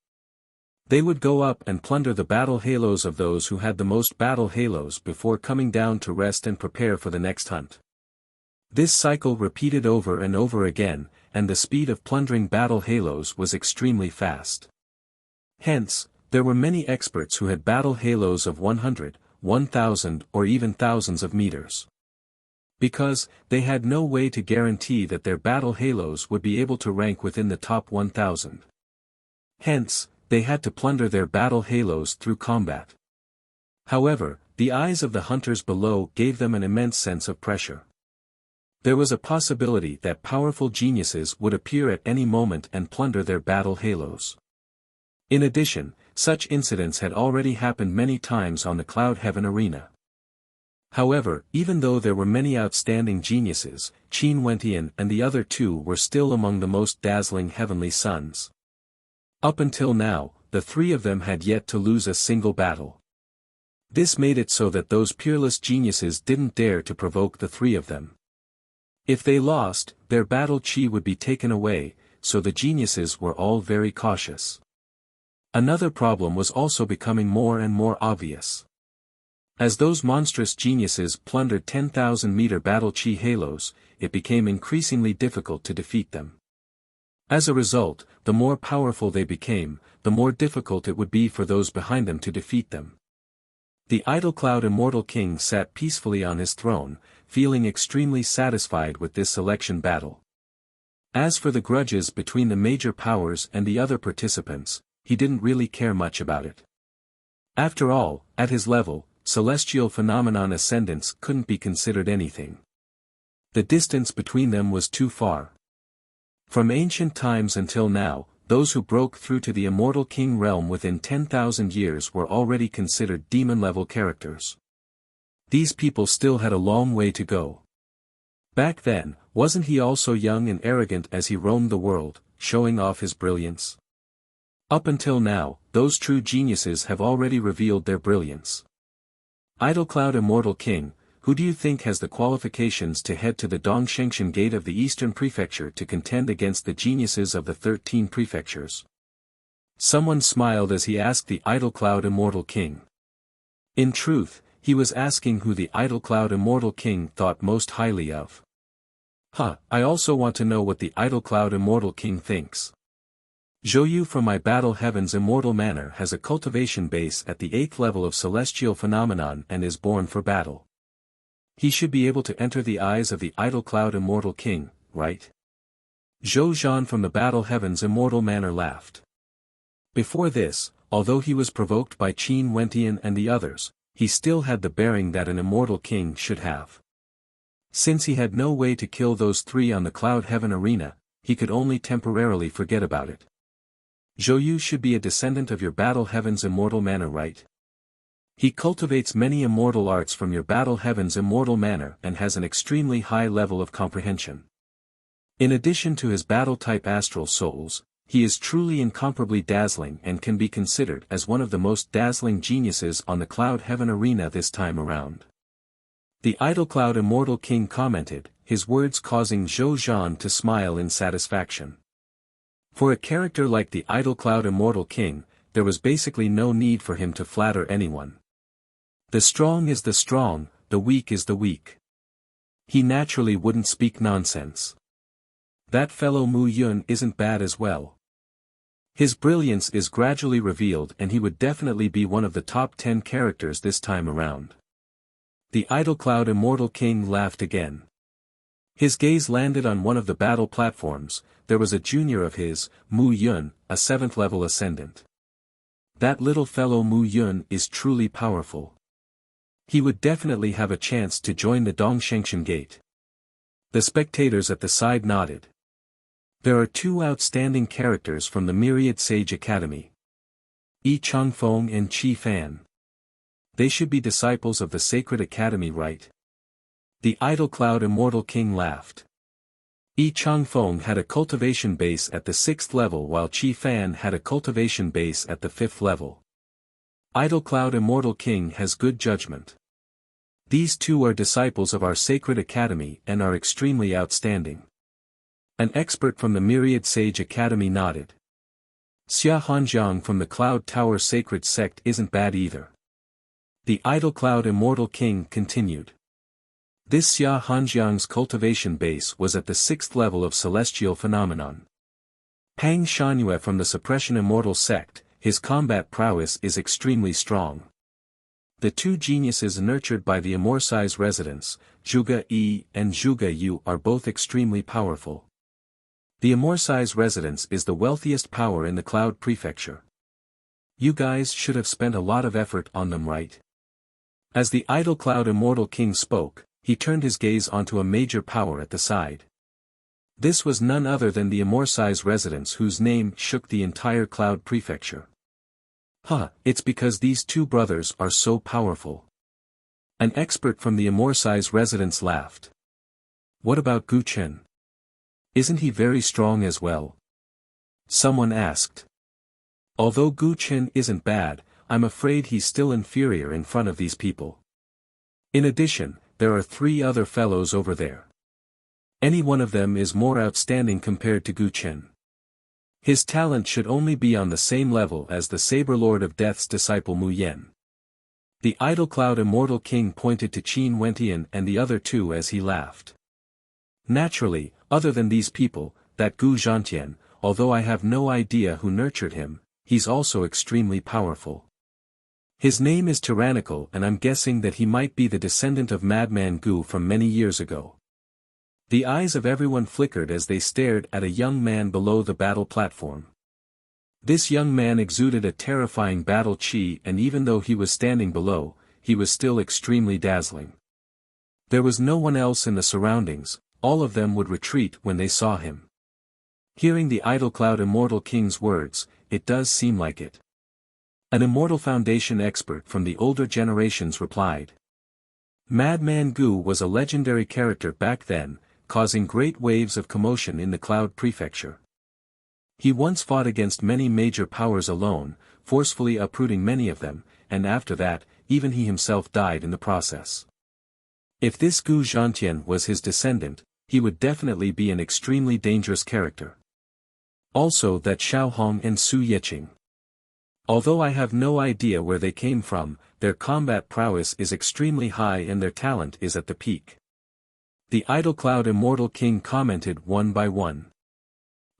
They would go up and plunder the battle halos of those who had the most battle halos before coming down to rest and prepare for the next hunt. This cycle repeated over and over again, and the speed of plundering battle halos was extremely fast. Hence, there were many experts who had battle halos of 100, 1,000 or even thousands of meters. Because, they had no way to guarantee that their battle halos would be able to rank within the top 1,000. Hence, they had to plunder their battle halos through combat. However, the eyes of the hunters below gave them an immense sense of pressure. There was a possibility that powerful geniuses would appear at any moment and plunder their battle halos. In addition, such incidents had already happened many times on the Cloud Heaven arena. However, even though there were many outstanding geniuses, Qin Wentian and the other two were still among the most dazzling heavenly sons. Up until now, the three of them had yet to lose a single battle. This made it so that those peerless geniuses didn't dare to provoke the three of them. If they lost, their battle chi would be taken away, so the geniuses were all very cautious. Another problem was also becoming more and more obvious. As those monstrous geniuses plundered 10,000-meter battle chi halos, it became increasingly difficult to defeat them. As a result, the more powerful they became, the more difficult it would be for those behind them to defeat them. The Idle Cloud Immortal King sat peacefully on his throne, feeling extremely satisfied with this selection battle. As for the grudges between the major powers and the other participants, he didn't really care much about it. After all, at his level, celestial phenomenon ascendants couldn't be considered anything. The distance between them was too far. From ancient times until now, those who broke through to the Immortal King realm within 10,000 years were already considered demon-level characters. These people still had a long way to go. Back then, wasn't he also young and arrogant as he roamed the world, showing off his brilliance? Up until now, those true geniuses have already revealed their brilliance. Idle Cloud Immortal King, who do you think has the qualifications to head to the Dongshengshan Gate of the Eastern Prefecture to contend against the geniuses of the 13 prefectures? Someone smiled as he asked the Idle Cloud Immortal King. In truth, he was asking who the Idle Cloud Immortal King thought most highly of. I also want to know what the Idle Cloud Immortal King thinks. Zhou Yu from my Battle Heaven's Immortal Manor has a cultivation base at the 8th level of Celestial Phenomenon and is born for battle. He should be able to enter the eyes of the Idle Cloud Immortal King, right? Zhou Zhan from the Battle Heaven's Immortal Manor laughed. Before this, although he was provoked by Qin Wentian and the others, he still had the bearing that an Immortal King should have. Since he had no way to kill those three on the Cloud Heaven arena, he could only temporarily forget about it. Zhou Yu should be a descendant of your Battle Heaven's Immortal Manor, right? He cultivates many immortal arts from your Battle Heaven's Immortal Manor and has an extremely high level of comprehension. In addition to his battle-type astral souls, he is truly incomparably dazzling and can be considered as one of the most dazzling geniuses on the Cloud Heaven arena this time around. The Idle Cloud Immortal King commented, his words causing Zhou Zhan to smile in satisfaction. For a character like the Idle Cloud Immortal King, there was basically no need for him to flatter anyone. The strong is the strong, the weak is the weak. He naturally wouldn't speak nonsense. That fellow Mu Yun isn't bad as well. His brilliance is gradually revealed and he would definitely be one of the top 10 characters this time around. The Idle Cloud Immortal King laughed again. His gaze landed on one of the battle platforms. There was a junior of his, Mu Yun, a 7th level ascendant. That little fellow Mu Yun is truly powerful. He would definitely have a chance to join the Dongshengshan Gate. The spectators at the side nodded. There are two outstanding characters from the Myriad Sage Academy. Yi Changfeng and Qi Fan. They should be disciples of the Sacred Academy, right? The Idle Cloud Immortal King laughed. Yi Changfeng had a cultivation base at the 6th level while Qi Fan had a cultivation base at the 5th level. Idle Cloud Immortal King has good judgment. These two are disciples of our Sacred Academy and are extremely outstanding. An expert from the Myriad Sage Academy nodded. Xia Hanjiang from the Cloud Tower Sacred Sect isn't bad either. The Idle Cloud Immortal King continued. This Xia Hanjiang's cultivation base was at the 6th level of Celestial Phenomenon. Pang Shangyue from the Suppression Immortal Sect, his combat prowess is extremely strong. The two geniuses nurtured by the Immortalized residents, Zhuge Yi and Zhuge Yu are both extremely powerful. The Immortalized residence is the wealthiest power in the Cloud Prefecture. You guys should have spent a lot of effort on them, right? As the Idle Cloud Immortal King spoke, he turned his gaze onto a major power at the side. This was none other than the Immortalized residents whose name shook the entire Cloud Prefecture. It's because these two brothers are so powerful. An expert from the Immortal's residence laughed. What about Gu Chen? Isn't he very strong as well? Someone asked. Although Gu Chen isn't bad, I'm afraid he's still inferior in front of these people. In addition, there are 3 other fellows over there. Any one of them is more outstanding compared to Gu Chen. His talent should only be on the same level as the Saber Lord of Death's disciple Mu Yen. The Idol Cloud Immortal King pointed to Qin Wentian and the other 2 as he laughed. Naturally, other than these people, that Gu Zhantian, although I have no idea who nurtured him, he's also extremely powerful. His name is Tyrannical and I'm guessing that he might be the descendant of Madman Gu from many years ago. The eyes of everyone flickered as they stared at a young man below the battle platform. This young man exuded a terrifying battle chi, and even though he was standing below, he was still extremely dazzling. There was no one else in the surroundings, all of them would retreat when they saw him. Hearing the Idol Cloud Immortal King's words, it does seem like it. An Immortal Foundation expert from the older generations replied. Madman Gu was a legendary character back then, causing great waves of commotion in the Cloud Prefecture. He once fought against many major powers alone, forcefully uprooting many of them, and after that, even he himself died in the process. If this Gu Zhantian was his descendant, he would definitely be an extremely dangerous character. Also that Xiao Hong and Su Yeqing. Although I have no idea where they came from, their combat prowess is extremely high and their talent is at the peak. The Idol Cloud Immortal King commented one by one.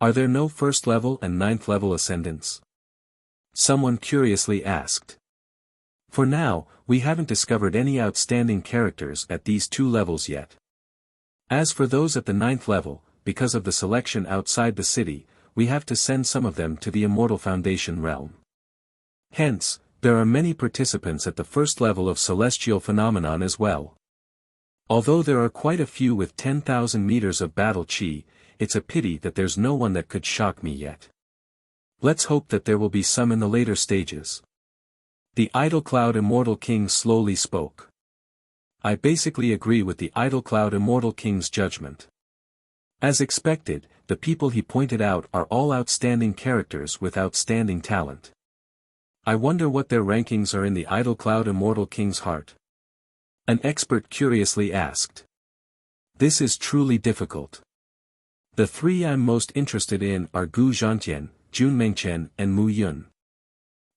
Are there no 1st level and 9th level ascendants? Someone curiously asked. For now, we haven't discovered any outstanding characters at these 2 levels yet. As for those at the 9th level, because of the selection outside the city, we have to send some of them to the Immortal Foundation realm. Hence, there are many participants at the 1st level of celestial phenomenon as well. Although there are quite a few with 10,000 meters of battle chi, it's a pity that there's no one that could shock me yet. Let's hope that there will be some in the later stages. The Idol Cloud Immortal King slowly spoke. I basically agree with the Idol Cloud Immortal King's judgment. As expected, the people he pointed out are all outstanding characters with outstanding talent. I wonder what their rankings are in the Idol Cloud Immortal King's heart. An expert curiously asked. This is truly difficult. The 3 I'm most interested in are Gu Zhantian, Jun Mengchen and Mu Yun.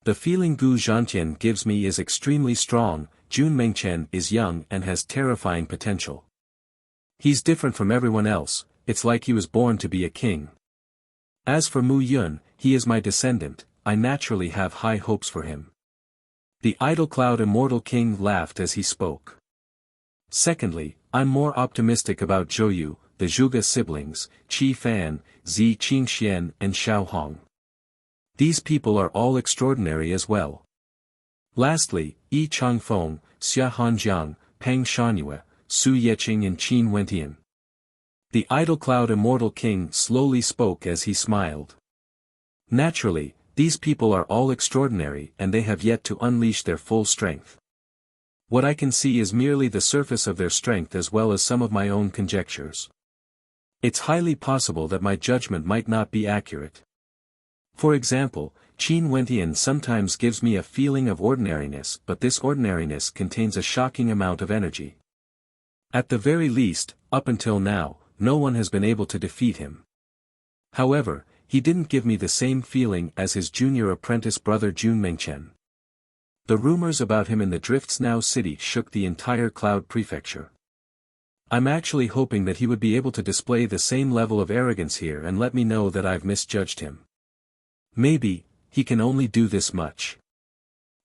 The feeling Gu Zhantian gives me is extremely strong, Jun Mengchen is young and has terrifying potential. He's different from everyone else, it's like he was born to be a king. As for Mu Yun, he is my descendant, I naturally have high hopes for him. The Idol Cloud Immortal King laughed as he spoke. Secondly, I'm more optimistic about Zhou Yu, the Zhuge siblings, Qi Fan, Zi Qingxian and Xiao Hong. These people are all extraordinary as well. Lastly, Yi Changfeng, Xia Hanjiang, Peng Shanyue, Su Yeqing and Qin Wentian. The Idol Cloud Immortal King slowly spoke as he smiled. Naturally, these people are all extraordinary and they have yet to unleash their full strength. What I can see is merely the surface of their strength as well as some of my own conjectures. It's highly possible that my judgment might not be accurate. For example, Qin Wentian sometimes gives me a feeling of ordinariness, but this ordinariness contains a shocking amount of energy. At the very least, up until now, no one has been able to defeat him. However, he didn't give me the same feeling as his junior apprentice brother Jun Mengchen. The rumors about him in the Drifts Now city shook the entire Cloud Prefecture. I'm actually hoping that he would be able to display the same level of arrogance here and let me know that I've misjudged him. Maybe, he can only do this much.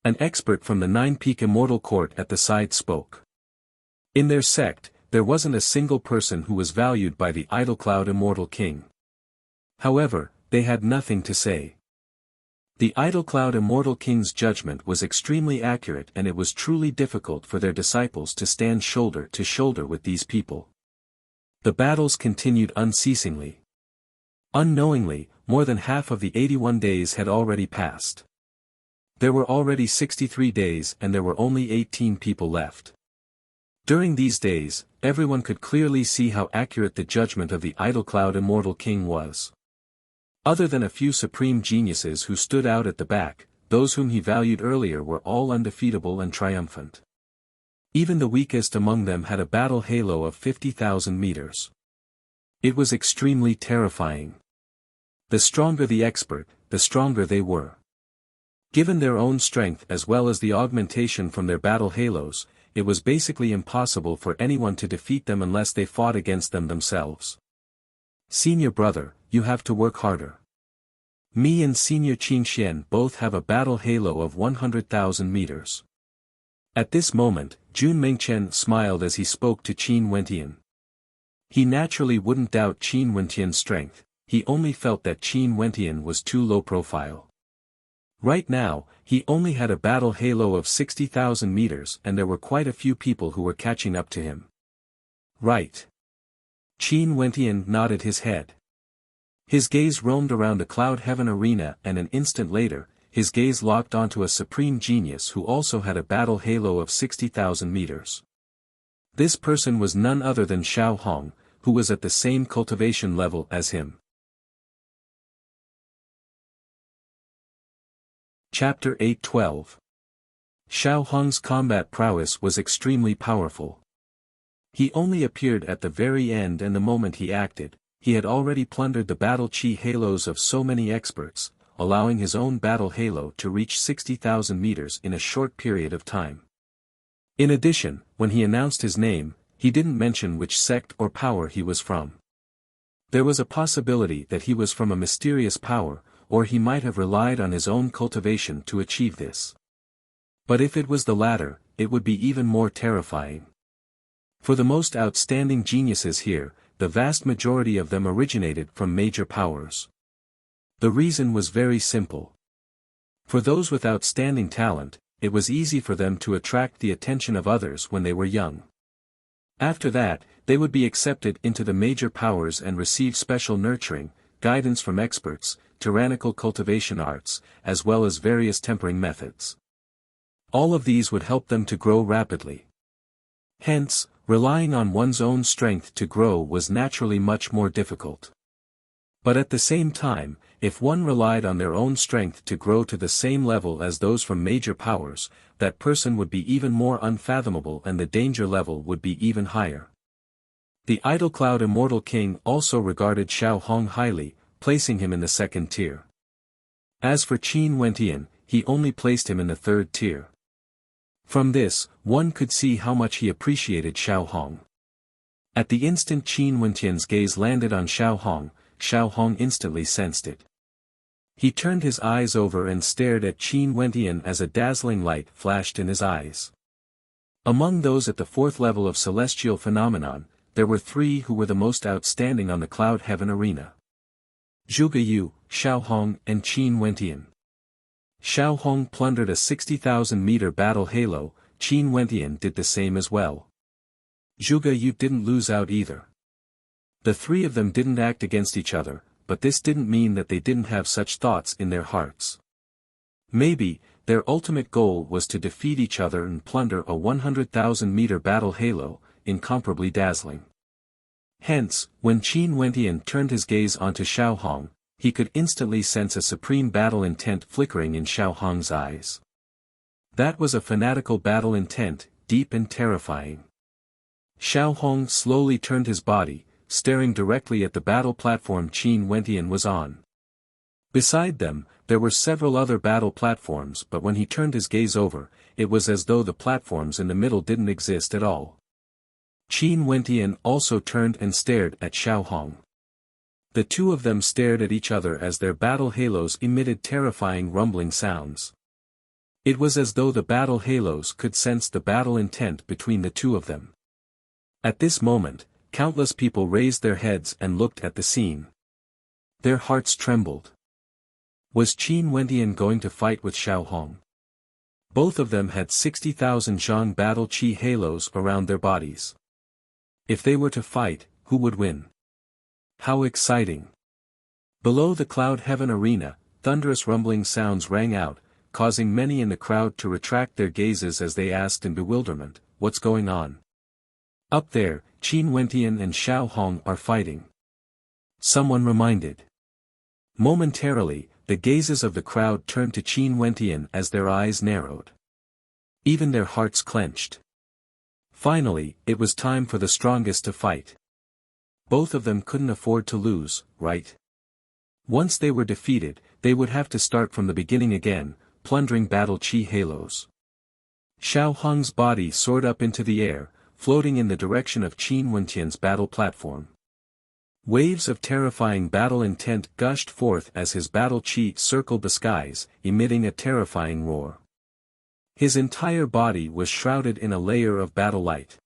An expert from the Nine-Peak Immortal Court at the side spoke. In their sect, there wasn't a single person who was valued by the Idol Cloud Immortal King. However, they had nothing to say. The Idol Cloud Immortal King's judgment was extremely accurate and it was truly difficult for their disciples to stand shoulder to shoulder with these people. The battles continued unceasingly. Unknowingly, more than half of the 81 days had already passed. There were already 63 days and there were only 18 people left. During these days, everyone could clearly see how accurate the judgment of the idol cloud Immortal King was. Other than a few supreme geniuses who stood out at the back, those whom he valued earlier were all undefeatable and triumphant. Even the weakest among them had a battle halo of 50,000 meters. It was extremely terrifying. The stronger the expert, the stronger they were. Given their own strength as well as the augmentation from their battle halos, it was basically impossible for anyone to defeat them unless they fought against them themselves. Senior brother, you have to work harder. Me and Senior Qin Xian both have a battle halo of 100,000 meters. At this moment, Jun Mengchen smiled as he spoke to Qin Wentian. He naturally wouldn't doubt Qin Wentian's strength, he only felt that Qin Wentian was too low profile. Right now, he only had a battle halo of 60,000 meters and there were quite a few people who were catching up to him. Right. Qin Wentian nodded his head. His gaze roamed around the Cloud Heaven arena and an instant later, his gaze locked onto a supreme genius who also had a battle halo of 60,000 meters. This person was none other than Xiao Hong, who was at the same cultivation level as him. Chapter 8:12. Xiao Hong's combat prowess was extremely powerful. He only appeared at the very end and the moment he acted, he had already plundered the battle chi halos of so many experts, allowing his own battle halo to reach 60,000 meters in a short period of time. In addition, when he announced his name, he didn't mention which sect or power he was from. There was a possibility that he was from a mysterious power, or he might have relied on his own cultivation to achieve this. But if it was the latter, it would be even more terrifying. For the most outstanding geniuses here, the vast majority of them originated from major powers. The reason was very simple. For those with outstanding talent, it was easy for them to attract the attention of others when they were young. After that, they would be accepted into the major powers and receive special nurturing, guidance from experts, tyrannical cultivation arts, as well as various tempering methods. All of these would help them to grow rapidly. Hence, relying on one's own strength to grow was naturally much more difficult. But at the same time, if one relied on their own strength to grow to the same level as those from major powers, that person would be even more unfathomable and the danger level would be even higher. The Idol Cloud Immortal King also regarded Xiao Hong highly, placing him in the second tier. As for Qin Wentian, he only placed him in the third tier. From this, one could see how much he appreciated Xiao Hong. At the instant Qin Wentian's gaze landed on Xiao Hong instantly sensed it. He turned his eyes over and stared at Qin Wentian as a dazzling light flashed in his eyes. Among those at the fourth level of celestial phenomenon, there were three who were the most outstanding on the Cloud Heaven arena. Zhuge Yu, Xiao Hong and Qin Wentian. Xiao Hong plundered a 60,000-meter battle halo, Qin Wentian did the same as well. Zhuge Yu didn't lose out either. The three of them didn't act against each other, but this didn't mean that they didn't have such thoughts in their hearts. Maybe, their ultimate goal was to defeat each other and plunder a 100,000-meter battle halo, incomparably dazzling. Hence, when Qin Wentian turned his gaze onto Xiao Hong, he could instantly sense a supreme battle intent flickering in Xiao Hong's eyes. That was a fanatical battle intent, deep and terrifying. Xiao Hong slowly turned his body, staring directly at the battle platform Qin Wentian was on. Beside them, there were several other battle platforms, but when he turned his gaze over, it was as though the platforms in the middle didn't exist at all. Qin Wentian also turned and stared at Xiao Hong. The two of them stared at each other as their battle halos emitted terrifying rumbling sounds. It was as though the battle halos could sense the battle intent between the two of them. At this moment, countless people raised their heads and looked at the scene. Their hearts trembled. Was Qin Wentian going to fight with Xiao Hong? Both of them had 60,000 Zhang battle chi halos around their bodies. If they were to fight, who would win? How exciting! Below the Cloud Heaven arena, thunderous rumbling sounds rang out, causing many in the crowd to retract their gazes as they asked in bewilderment, "What's going on?" Up there, Qin Wentian and Xiao Hong are fighting. Someone reminded. Momentarily, the gazes of the crowd turned to Qin Wentian as their eyes narrowed. Even their hearts clenched. Finally, it was time for the strongest to fight. Both of them couldn't afford to lose, right? Once they were defeated, they would have to start from the beginning again, plundering battle chi halos. Xiao Hong's body soared up into the air, floating in the direction of Qin Wentian's battle platform. Waves of terrifying battle intent gushed forth as his battle chi circled the skies, emitting a terrifying roar. His entire body was shrouded in a layer of battle light.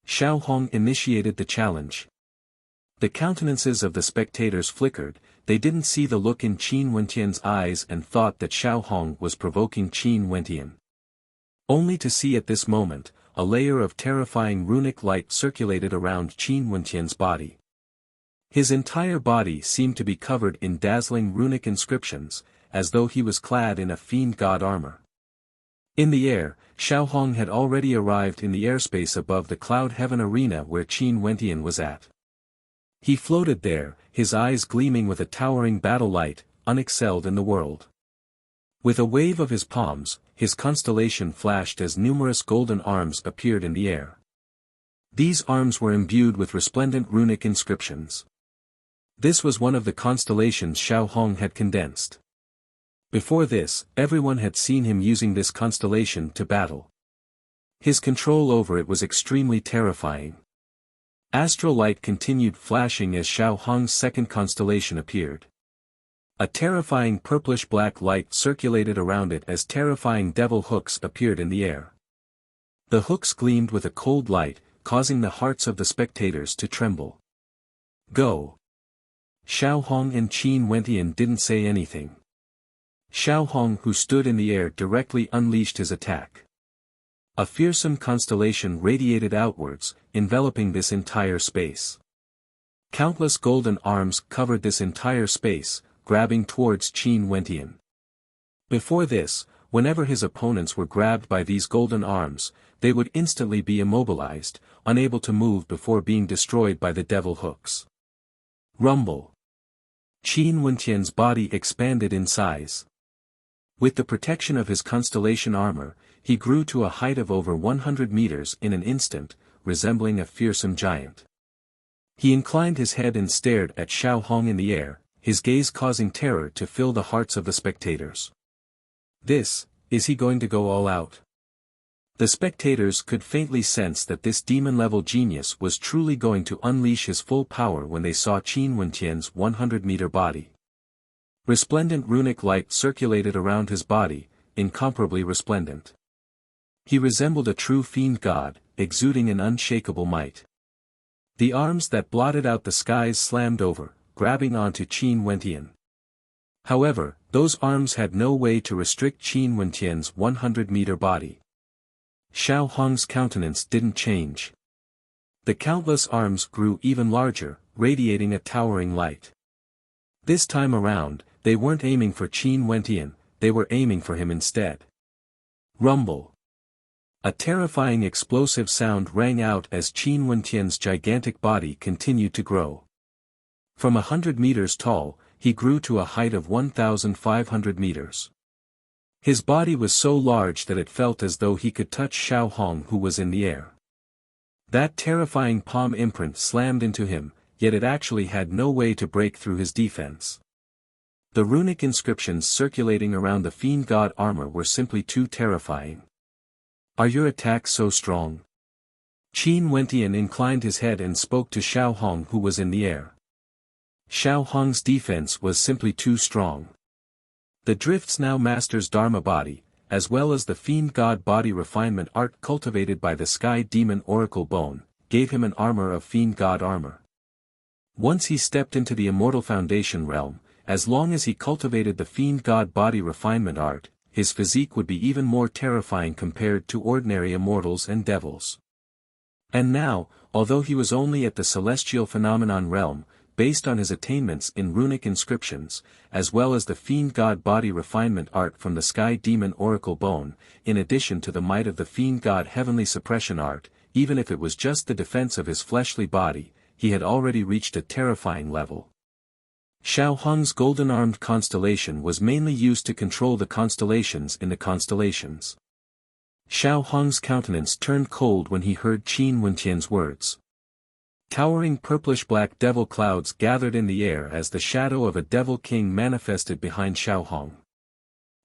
Xiao Hong initiated the challenge. The countenances of the spectators flickered, they didn't see the look in Qin Wentian's eyes and thought that Xiao Hong was provoking Qin Wentian. Only to see at this moment, a layer of terrifying runic light circulated around Qin Wentian's body. His entire body seemed to be covered in dazzling runic inscriptions, as though he was clad in a fiend god armor. In the air, Xiao Hong had already arrived in the airspace above the Cloud Heaven arena where Qin Wentian was at. He floated there, his eyes gleaming with a towering battle light, unexcelled in the world. With a wave of his palms, his constellation flashed as numerous golden arms appeared in the air. These arms were imbued with resplendent runic inscriptions. This was one of the constellations Xiao Hong had condensed. Before this, everyone had seen him using this constellation to battle. His control over it was extremely terrifying. Astral light continued flashing as Xiao Hong's second constellation appeared. A terrifying purplish-black light circulated around it as terrifying devil hooks appeared in the air. The hooks gleamed with a cold light, causing the hearts of the spectators to tremble. Go! Xiao Hong and Qin Wentian didn't say anything. Xiao Hong, who stood in the air, directly unleashed his attack. A fearsome constellation radiated outwards, enveloping this entire space. Countless golden arms covered this entire space, grabbing towards Qin Wentian. Before this, whenever his opponents were grabbed by these golden arms, they would instantly be immobilized, unable to move before being destroyed by the devil hooks. Rumble. Qin Wentian's body expanded in size. With the protection of his constellation armor, he grew to a height of over 100 meters in an instant, resembling a fearsome giant. He inclined his head and stared at Xiao Hong in the air, his gaze causing terror to fill the hearts of the spectators. Is he going to go all out? The spectators could faintly sense that this demon-level genius was truly going to unleash his full power when they saw Qin Wentian's 100-meter body. Resplendent runic light circulated around his body, incomparably resplendent. He resembled a true fiend god, exuding an unshakable might. The arms that blotted out the skies slammed over, grabbing onto Qin Wentian. However, those arms had no way to restrict Qin Wentian's 100-meter body. Xiao Hong's countenance didn't change. The countless arms grew even larger, radiating a towering light. This time around, they weren't aiming for Qin Wentian, they were aiming for him instead. Rumble. A terrifying explosive sound rang out as Qin Wentian's gigantic body continued to grow. From 100 meters tall, he grew to a height of 1,500 meters. His body was so large that it felt as though he could touch Xiao Hong, who was in the air. That terrifying palm imprint slammed into him, yet it actually had no way to break through his defense. The runic inscriptions circulating around the fiend god armor were simply too terrifying. Are your attacks so strong? Qin Wentian inclined his head and spoke to Xiao Hong, who was in the air. Xiao Hong's defense was simply too strong. The Drift's now master's Dharma body, as well as the fiend god body refinement art cultivated by the sky demon oracle bone, gave him an armor of fiend god armor. Once he stepped into the immortal foundation realm, as long as he cultivated the fiend god body refinement art, his physique would be even more terrifying compared to ordinary immortals and devils. And now, although he was only at the celestial phenomenon realm, based on his attainments in runic inscriptions, as well as the fiend god body refinement art from the sky demon oracle bone, in addition to the might of the fiend god heavenly suppression art, even if it was just the defense of his fleshly body, he had already reached a terrifying level. Xiao Hong's golden-armed constellation was mainly used to control the constellations in the constellations. Xiao Hong's countenance turned cold when he heard Qin Wentian's words. Towering purplish-black devil clouds gathered in the air as the shadow of a devil king manifested behind Xiao Hong.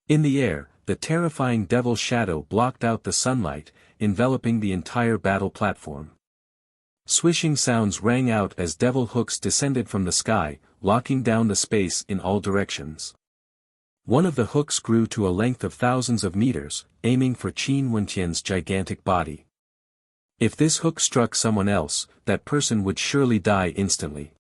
In the air, the terrifying devil shadow blocked out the sunlight, enveloping the entire battle platform. Swishing sounds rang out as devil hooks descended from the sky, locking down the space in all directions. One of the hooks grew to a length of thousands of meters, aiming for Qin Wentian's gigantic body. If this hook struck someone else, that person would surely die instantly.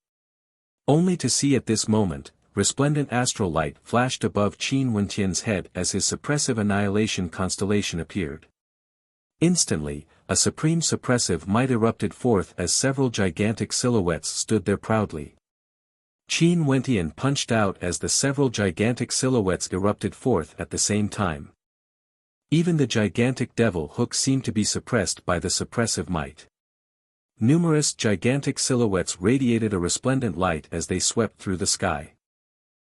Only to see at this moment, resplendent astral light flashed above Qin Wentian's head as his suppressive annihilation constellation appeared. Instantly, a supreme suppressive might erupted forth as several gigantic silhouettes stood there proudly. Qin Wentian punched out as the several gigantic silhouettes erupted forth at the same time. Even the gigantic devil hook seemed to be suppressed by the suppressive might. Numerous gigantic silhouettes radiated a resplendent light as they swept through the sky.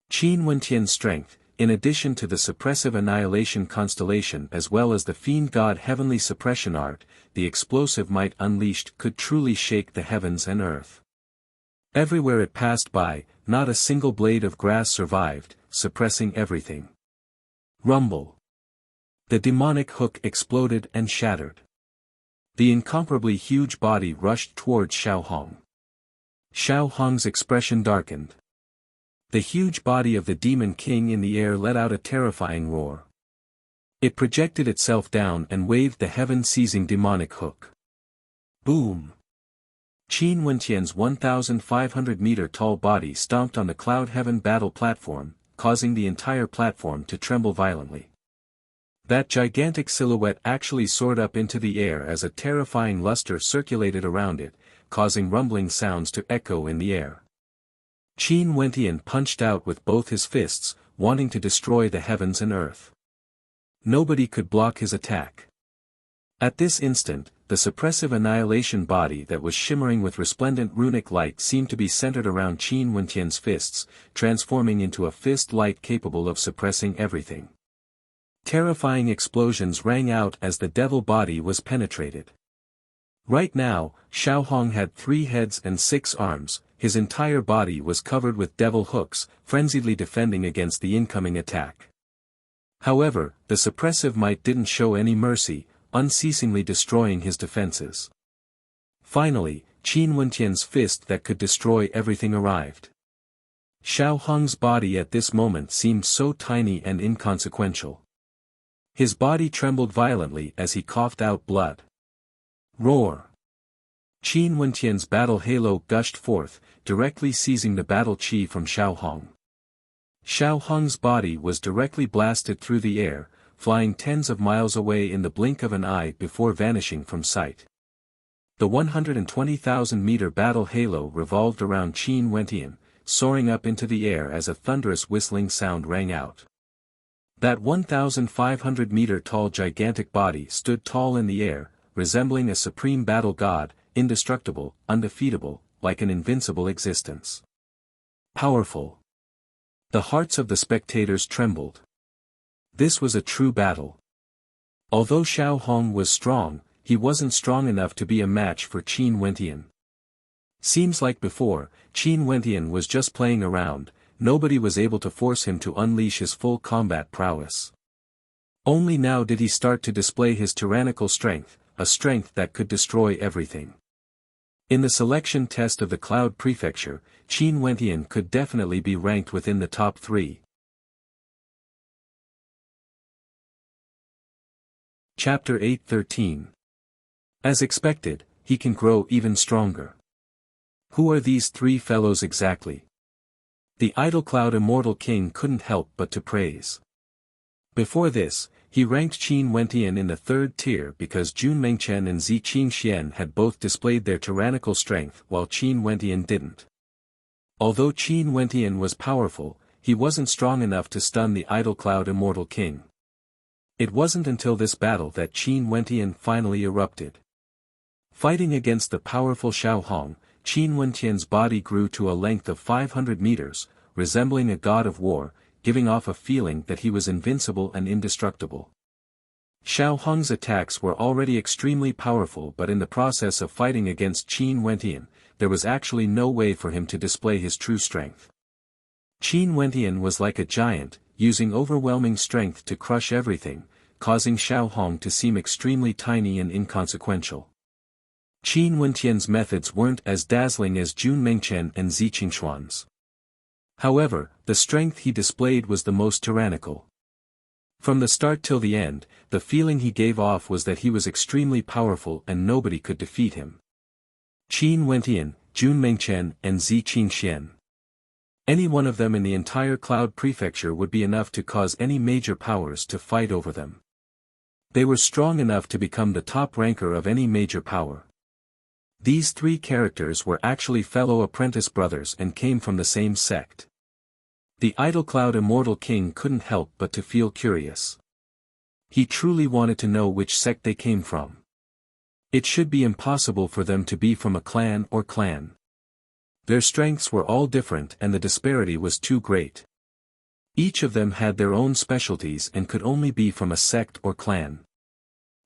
Qin Wentian's strength, in addition to the suppressive annihilation constellation as well as the fiend god heavenly suppression art, the explosive might unleashed could truly shake the heavens and earth. Everywhere it passed by, not a single blade of grass survived, suppressing everything. Rumble. The demonic hook exploded and shattered. The incomparably huge body rushed towards Xiao Hong. Xiao Hong's expression darkened. The huge body of the demon king in the air let out a terrifying roar. It projected itself down and waved the heaven-seizing demonic hook. Boom! Qin Wentian's 1,500-meter-tall body stomped on the Cloud Heaven battle platform, causing the entire platform to tremble violently. That gigantic silhouette actually soared up into the air as a terrifying luster circulated around it, causing rumbling sounds to echo in the air. Qin Wentian punched out with both his fists, wanting to destroy the heavens and earth. Nobody could block his attack. At this instant, the suppressive annihilation body that was shimmering with resplendent runic light seemed to be centered around Qin Wentian's fists, transforming into a fist light capable of suppressing everything. Terrifying explosions rang out as the devil body was penetrated. Right now, Xiao Hong had 3 heads and 6 arms, his entire body was covered with devil hooks, frenziedly defending against the incoming attack. However, the suppressive might didn't show any mercy, unceasingly destroying his defenses. Finally, Qin Wentian's fist that could destroy everything arrived. Xiao Hong's body at this moment seemed so tiny and inconsequential. His body trembled violently as he coughed out blood. Roar! Qin Wentian's battle halo gushed forth, directly seizing the battle chi from Xiao Hong. Xiao Hong's body was directly blasted through the air, flying tens of miles away in the blink of an eye before vanishing from sight. The 120,000-meter battle halo revolved around Qin Wentian, soaring up into the air as a thunderous whistling sound rang out. That 1,500-meter-tall gigantic body stood tall in the air, resembling a supreme battle god, indestructible, undefeatable, like an invincible existence. Powerful. The hearts of the spectators trembled. This was a true battle. Although Xiao Hong was strong, he wasn't strong enough to be a match for Qin Wentian. Seems like before, Qin Wentian was just playing around, nobody was able to force him to unleash his full combat prowess. Only now did he start to display his tyrannical strength, a strength that could destroy everything. In the selection test of the Cloud Prefecture, Qin Wentian could definitely be ranked within the top 3. Chapter 8:13. As expected, he can grow even stronger. Who are these 3 fellows exactly? The Idol Cloud Immortal King couldn't help but to praise. Before this, he ranked Qin Wentian in the 3rd tier because Jun Mengchen and Zi Qingxian had both displayed their tyrannical strength while Qin Wentian didn't. Although Qin Wentian was powerful, he wasn't strong enough to stun the Idol Cloud Immortal King. It wasn't until this battle that Qin Wentian finally erupted. Fighting against the powerful Xiao Hong, Qin Wenqian's body grew to a length of 500 meters, resembling a god of war, giving off a feeling that he was invincible and indestructible. Xiao Hong's attacks were already extremely powerful, but in the process of fighting against Qin Wenqian, there was actually no way for him to display his true strength. Qin Wenqian was like a giant, using overwhelming strength to crush everything, causing Xiao Hong to seem extremely tiny and inconsequential. Qin Wenqian's methods weren't as dazzling as Jun Mengchen and Zi Qingxuan's. However, the strength he displayed was the most tyrannical. From the start till the end, the feeling he gave off was that he was extremely powerful and nobody could defeat him. Qin Wenqian, Jun Mengchen and Zi Qingxian. Any one of them in the entire Cloud Prefecture would be enough to cause any major powers to fight over them. They were strong enough to become the top ranker of any major power. These three characters were actually fellow apprentice brothers and came from the same sect. The Idle Cloud Immortal King couldn't help but to feel curious. He truly wanted to know which sect they came from. It should be impossible for them to be from a clan or clan. Their strengths were all different and the disparity was too great. Each of them had their own specialties and could only be from a sect or clan.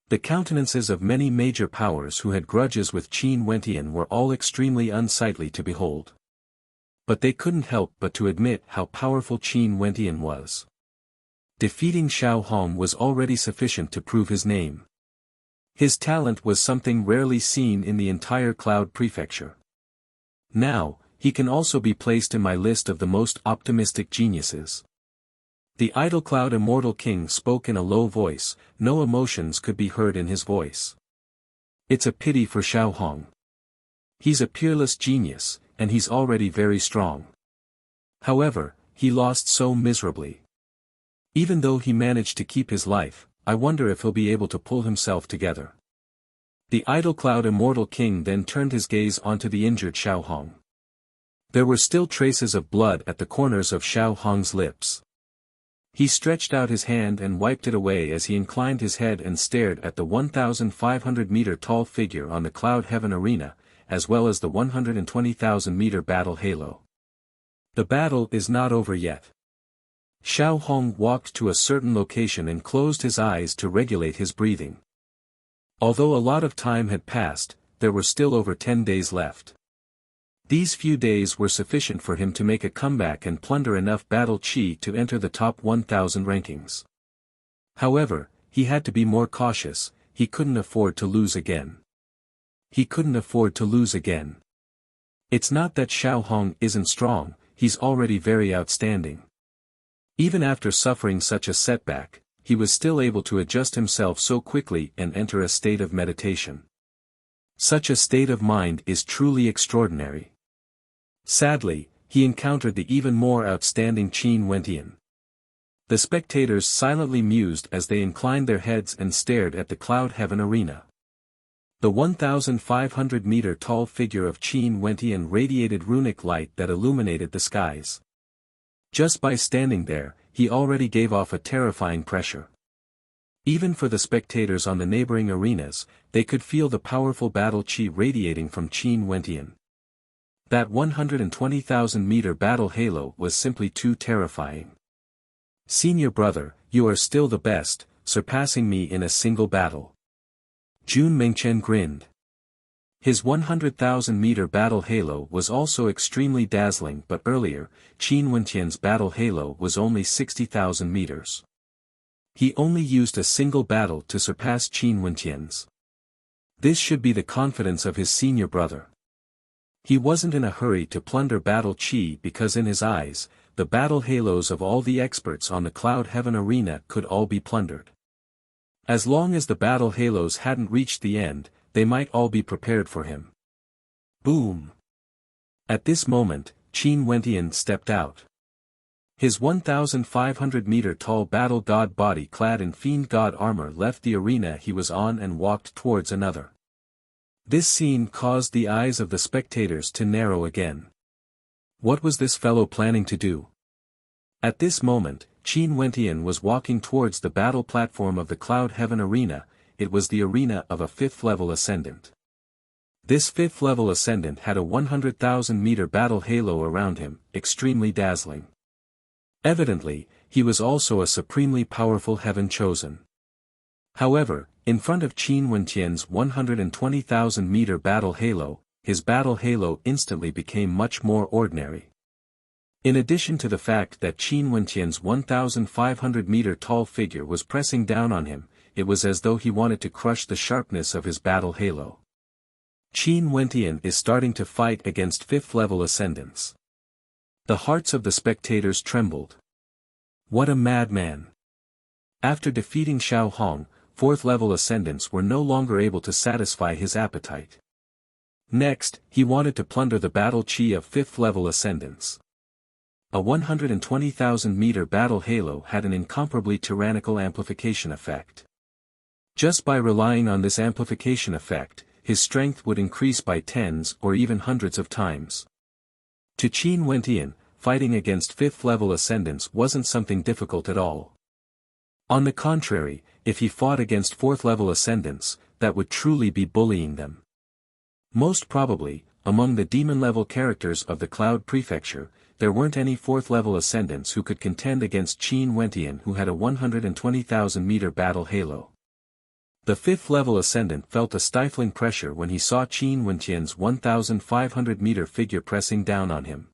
The countenances of many major powers who had grudges with Qin Wenqian were all extremely unsightly to behold. But they couldn't help but to admit how powerful Qin Wenqian was. Defeating Xiao Hong was already sufficient to prove his name. His talent was something rarely seen in the entire Cloud Prefecture. Now, he can also be placed in my list of the most optimistic geniuses. The Idle Cloud Immortal King spoke in a low voice, no emotions could be heard in his voice. It's a pity for Xiao Hong. He's a peerless genius, and he's already very strong. However, he lost so miserably. Even though he managed to keep his life, I wonder if he'll be able to pull himself together. The Idle Cloud Immortal King then turned his gaze onto the injured Xiao Hong. There were still traces of blood at the corners of Xiao Hong's lips. He stretched out his hand and wiped it away as he inclined his head and stared at the 1,500-meter tall figure on the Cloud Heaven arena, as well as the 120,000-meter battle halo. The battle is not over yet. Xiao Hong walked to a certain location and closed his eyes to regulate his breathing. Although a lot of time had passed, there were still over 10 days left. These few days were sufficient for him to make a comeback and plunder enough battle chi to enter the top 1,000 rankings. However, he had to be more cautious, he couldn't afford to lose again. He couldn't afford to lose again. It's not that Xiao Hong isn't strong, he's already very outstanding. Even after suffering such a setback, he was still able to adjust himself so quickly and enter a state of meditation. Such a state of mind is truly extraordinary. Sadly, he encountered the even more outstanding Qin Wenqian. The spectators silently mused as they inclined their heads and stared at the Cloud Heaven arena. The 1,500-meter tall figure of Qin Wenqian radiated runic light that illuminated the skies. Just by standing there, he already gave off a terrifying pressure. Even for the spectators on the neighboring arenas, they could feel the powerful battle chi radiating from Qin Wenqian. That 120,000-meter battle halo was simply too terrifying. Senior brother, you are still the best, surpassing me in a single battle. Jun Mengchen grinned. His 100,000-meter battle halo was also extremely dazzling, but earlier, Qin Wenqian's battle halo was only 60,000 meters. He only used a single battle to surpass Qin Wenqian's. This should be the confidence of his senior brother. He wasn't in a hurry to plunder battle chi because in his eyes, the battle halos of all the experts on the Cloud Heaven arena could all be plundered. As long as the battle halos hadn't reached the end, they might all be prepared for him. Boom! At this moment, Qin Wenqian stepped out. His 1,500-meter tall battle god body clad in fiend god armor left the arena he was on and walked towards another. This scene caused the eyes of the spectators to narrow again. What was this fellow planning to do? At this moment, Qin Wenqian was walking towards the battle platform of the Cloud Heaven arena. It was the arena of a 5th-level ascendant. This fifth-level ascendant had a 100,000-meter battle halo around him, extremely dazzling. Evidently, he was also a supremely powerful heaven chosen. However, in front of Qin Wentian's 120,000-meter battle halo, his battle halo instantly became much more ordinary. In addition to the fact that Qin Wentian's 1,500-meter tall figure was pressing down on him, it was as though he wanted to crush the sharpness of his battle halo. Qin Wentian is starting to fight against fifth-level ascendants. The hearts of the spectators trembled. What a madman! After defeating Xiao Hong, fourth-level ascendants were no longer able to satisfy his appetite. Next, he wanted to plunder the battle chi of fifth-level ascendants. A 120,000-meter battle halo had an incomparably tyrannical amplification effect. Just by relying on this amplification effect, his strength would increase by tens or even hundreds of times. To Qin Wentian, fighting against fifth-level ascendants wasn't something difficult at all. On the contrary, if he fought against fourth-level ascendants, that would truly be bullying them. Most probably, among the demon-level characters of the Cloud Prefecture, there weren't any fourth-level ascendants who could contend against Qin Wentian, who had a 120,000-meter battle halo. The fifth-level ascendant felt a stifling pressure when he saw Qin Wentian's 1,500-meter figure pressing down on him.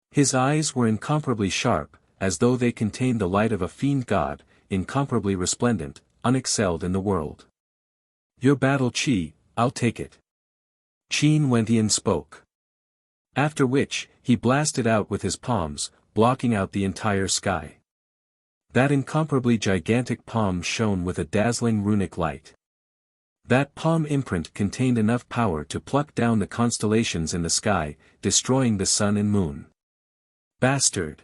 His eyes were incomparably sharp, as though they contained the light of a fiend god, incomparably resplendent, unexcelled in the world. Your battle chi, I'll take it. Qin Wentian spoke. After which, he blasted out with his palms, blocking out the entire sky. That incomparably gigantic palm shone with a dazzling runic light. That palm imprint contained enough power to pluck down the constellations in the sky, destroying the sun and moon. Bastard!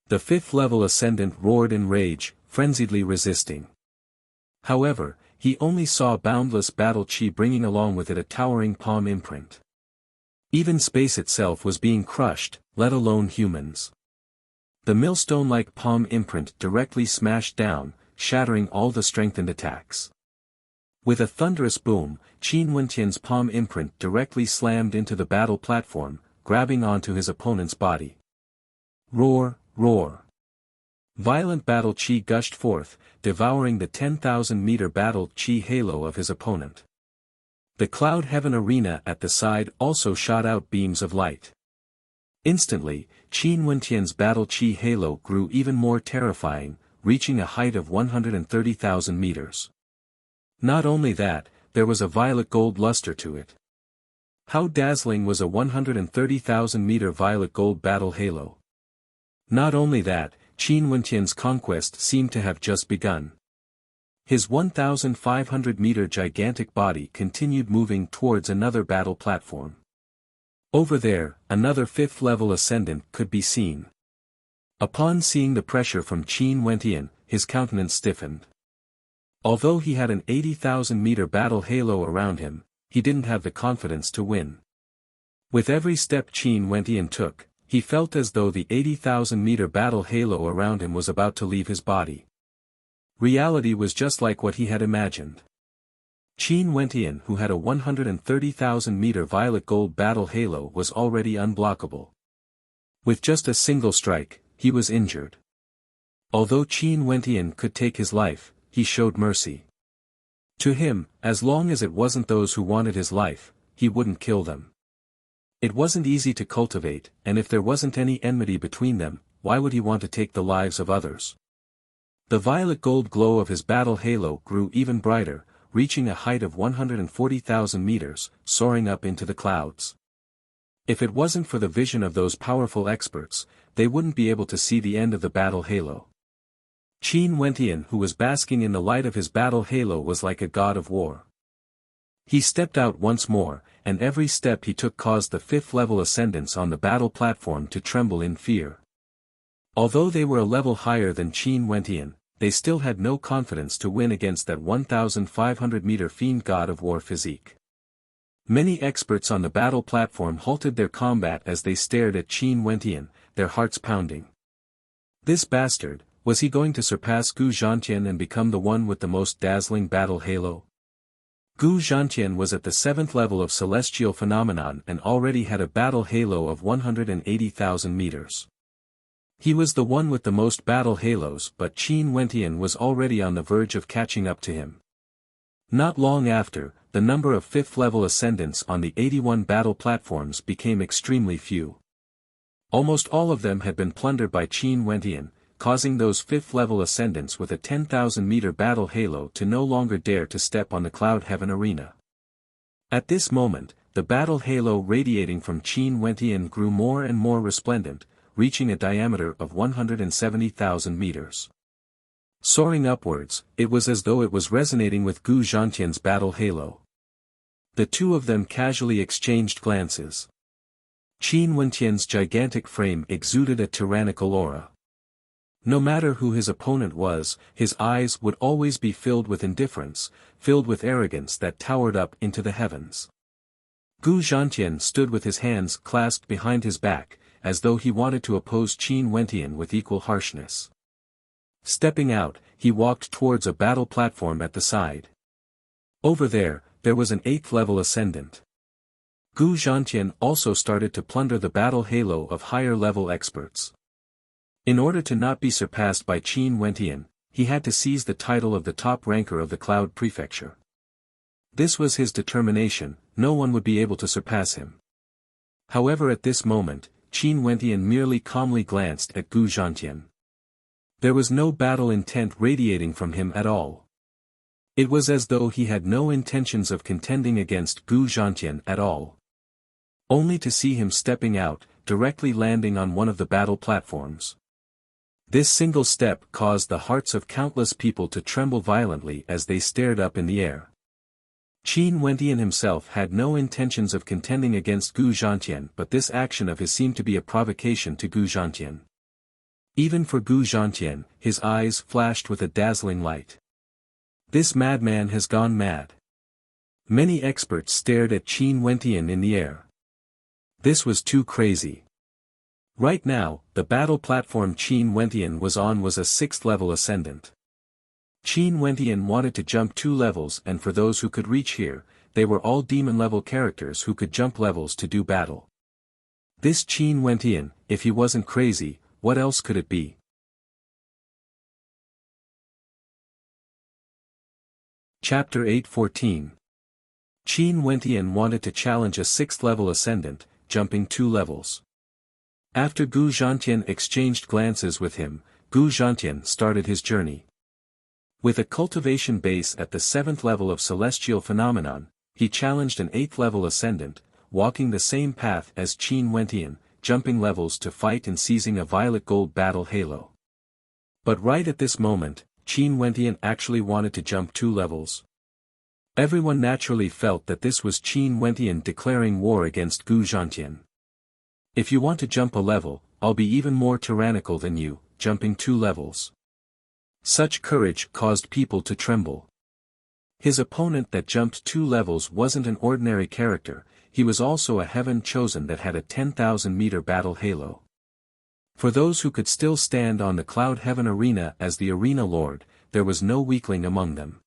The fifth-level ascendant roared in rage, frenziedly resisting. However, he only saw boundless battle chi bringing along with it a towering palm imprint. Even space itself was being crushed, let alone humans. The millstone-like palm imprint directly smashed down, shattering all the strengthened attacks. With a thunderous boom, Qin Wentian's palm imprint directly slammed into the battle platform, grabbing onto his opponent's body. Roar, roar. Violent battle chi gushed forth, devouring the 10,000-meter battle chi halo of his opponent. The cloud heaven arena at the side also shot out beams of light. Instantly, Qin Wentian's battle chi halo grew even more terrifying, reaching a height of 130,000 meters. Not only that, there was a violet gold luster to it. How dazzling was a 130,000-meter violet gold battle halo! Not only that, Qin Wentian's conquest seemed to have just begun. His 1,500-meter gigantic body continued moving towards another battle platform. Over there, another fifth-level ascendant could be seen. Upon seeing the pressure from Qin Wentian, his countenance stiffened. Although he had an 80,000-meter battle halo around him, he didn't have the confidence to win. With every step Qin Wentian took, he felt as though the 80,000-meter battle halo around him was about to leave his body. Reality was just like what he had imagined. Qin Wentian, who had a 130,000-meter violet gold battle halo, was already unblockable. With just a single strike, he was injured. Although Qin Wentian could take his life, he showed mercy. To him, as long as it wasn't those who wanted his life, he wouldn't kill them. It wasn't easy to cultivate, and if there wasn't any enmity between them, why would he want to take the lives of others? The violet gold glow of his battle halo grew even brighter, reaching a height of 140,000 meters, soaring up into the clouds. If it wasn't for the vision of those powerful experts, they wouldn't be able to see the end of the battle halo. Qin Wentian, who was basking in the light of his battle halo, was like a god of war. He stepped out once more, and every step he took caused the fifth-level ascendants on the battle platform to tremble in fear. Although they were a level higher than Qin Wentian, they still had no confidence to win against that 1,500-meter fiend god of war physique. Many experts on the battle platform halted their combat as they stared at Qin Wentian, their hearts pounding. This bastard, was he going to surpass Gu Zhantian and become the one with the most dazzling battle halo? Gu Zhantian was at the 7th level of celestial phenomenon and already had a battle halo of 180,000 meters. He was the one with the most battle halos, but Qin Wentian was already on the verge of catching up to him. Not long after, the number of 5th level ascendants on the 81 battle platforms became extremely few. Almost all of them had been plundered by Qin Wentian, causing those 5th level ascendants with a 10,000 meter battle halo to no longer dare to step on the Cloud Heaven arena. At this moment, the battle halo radiating from Qin Wentian grew more and more resplendent, reaching a diameter of 170,000 meters. Soaring upwards, it was as though it was resonating with Gu Zhantian's battle halo. The two of them casually exchanged glances. Qin Wentian's gigantic frame exuded a tyrannical aura. No matter who his opponent was, his eyes would always be filled with indifference, filled with arrogance that towered up into the heavens. Gu Zhantian stood with his hands clasped behind his back, as though he wanted to oppose Qin Wentian with equal harshness. Stepping out, he walked towards a battle platform at the side. Over there was an 8th level ascendant. Gu Zhantian also started to plunder the battle halo of higher level experts. In order to not be surpassed by Qin Wentian, he had to seize the title of the top ranker of the Cloud Prefecture. This was his determination, no one would be able to surpass him. However, at this moment, Qin Wentian merely calmly glanced at Gu Zhantian. There was no battle intent radiating from him at all. It was as though he had no intentions of contending against Gu Zhantian at all. Only to see him stepping out, directly landing on one of the battle platforms. This single step caused the hearts of countless people to tremble violently as they stared up in the air. Qin Wentian himself had no intentions of contending against Gu Zhantian, but this action of his seemed to be a provocation to Gu Zhantian. Even for Gu Zhantian, his eyes flashed with a dazzling light. This madman has gone mad. Many experts stared at Qin Wentian in the air. This was too crazy. Right now, the battle platform Qin Wentian was on was a 6th level ascendant. Qin Wentian wanted to jump 2 levels, and for those who could reach here, they were all demon level characters who could jump levels to do battle. This Qin Wentian, if he wasn't crazy, what else could it be? Chapter 8:14. Qin Wentian wanted to challenge a 6th level ascendant, jumping 2 levels. After Gu Zhantian exchanged glances with him, Gu Zhantian started his journey. With a cultivation base at the 7th level of celestial phenomenon, he challenged an 8th level ascendant, walking the same path as Qin Wentian, jumping levels to fight and seizing a violet gold battle halo. But right at this moment, Qin Wentian actually wanted to jump 2 levels. Everyone naturally felt that this was Qin Wentian declaring war against Gu Zhantian. If you want to jump a level, I'll be even more tyrannical than you, jumping 2 levels. Such courage caused people to tremble. His opponent that jumped 2 levels wasn't an ordinary character, he was also a heaven chosen that had a 10,000 meter battle halo. For those who could still stand on the Cloud Heaven arena as the arena lord, there was no weakling among them.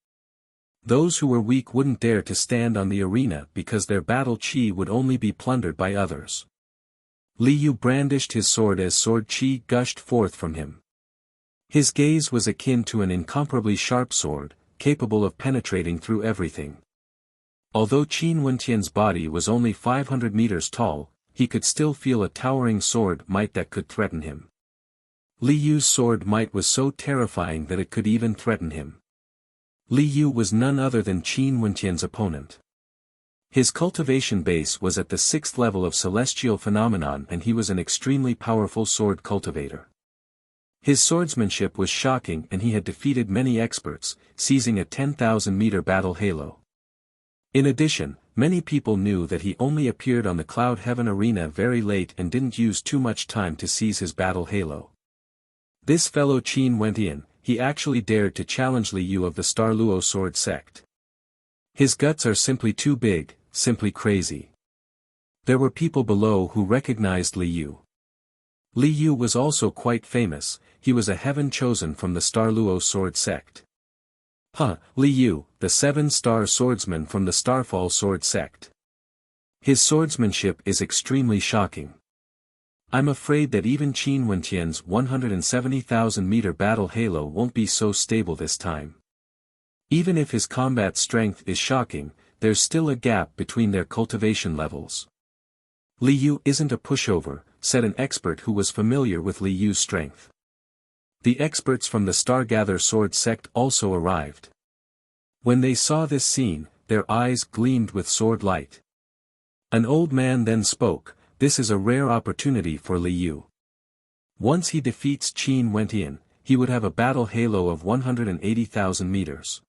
Those who were weak wouldn't dare to stand on the arena because their battle chi would only be plundered by others. Li Yu brandished his sword as sword chi gushed forth from him. His gaze was akin to an incomparably sharp sword, capable of penetrating through everything. Although Qin Wentian's body was only 500 meters tall, he could still feel a towering sword might that could threaten him. Li Yu's sword might was so terrifying that it could even threaten him. Li Yu was none other than Qin Wentian's opponent. His cultivation base was at the 6th level of celestial phenomenon and he was an extremely powerful sword cultivator. His swordsmanship was shocking and he had defeated many experts, seizing a 10,000 meter battle halo. In addition, many people knew that he only appeared on the Cloud Heaven arena very late and didn't use too much time to seize his battle halo. This fellow Qin Wentian, he actually dared to challenge Li Yu of the Star Luo sword sect. His guts are simply too big, simply crazy. There were people below who recognized Li Yu. Li Yu was also quite famous, he was a heaven chosen from the Star Luo sword sect. Li Yu, the 7-star swordsman from the Starfall sword sect. His swordsmanship is extremely shocking. I'm afraid that even Qin Wentian's 170,000-meter battle halo won't be so stable this time. Even if his combat strength is shocking, there's still a gap between their cultivation levels. Li Yu isn't a pushover, said an expert who was familiar with Li Yu's strength. The experts from the Stargather sword sect also arrived. When they saw this scene, their eyes gleamed with sword light. An old man then spoke, "This is a rare opportunity for Li Yu. Once he defeats Qin Wentian, he would have a battle halo of 180,000 meters.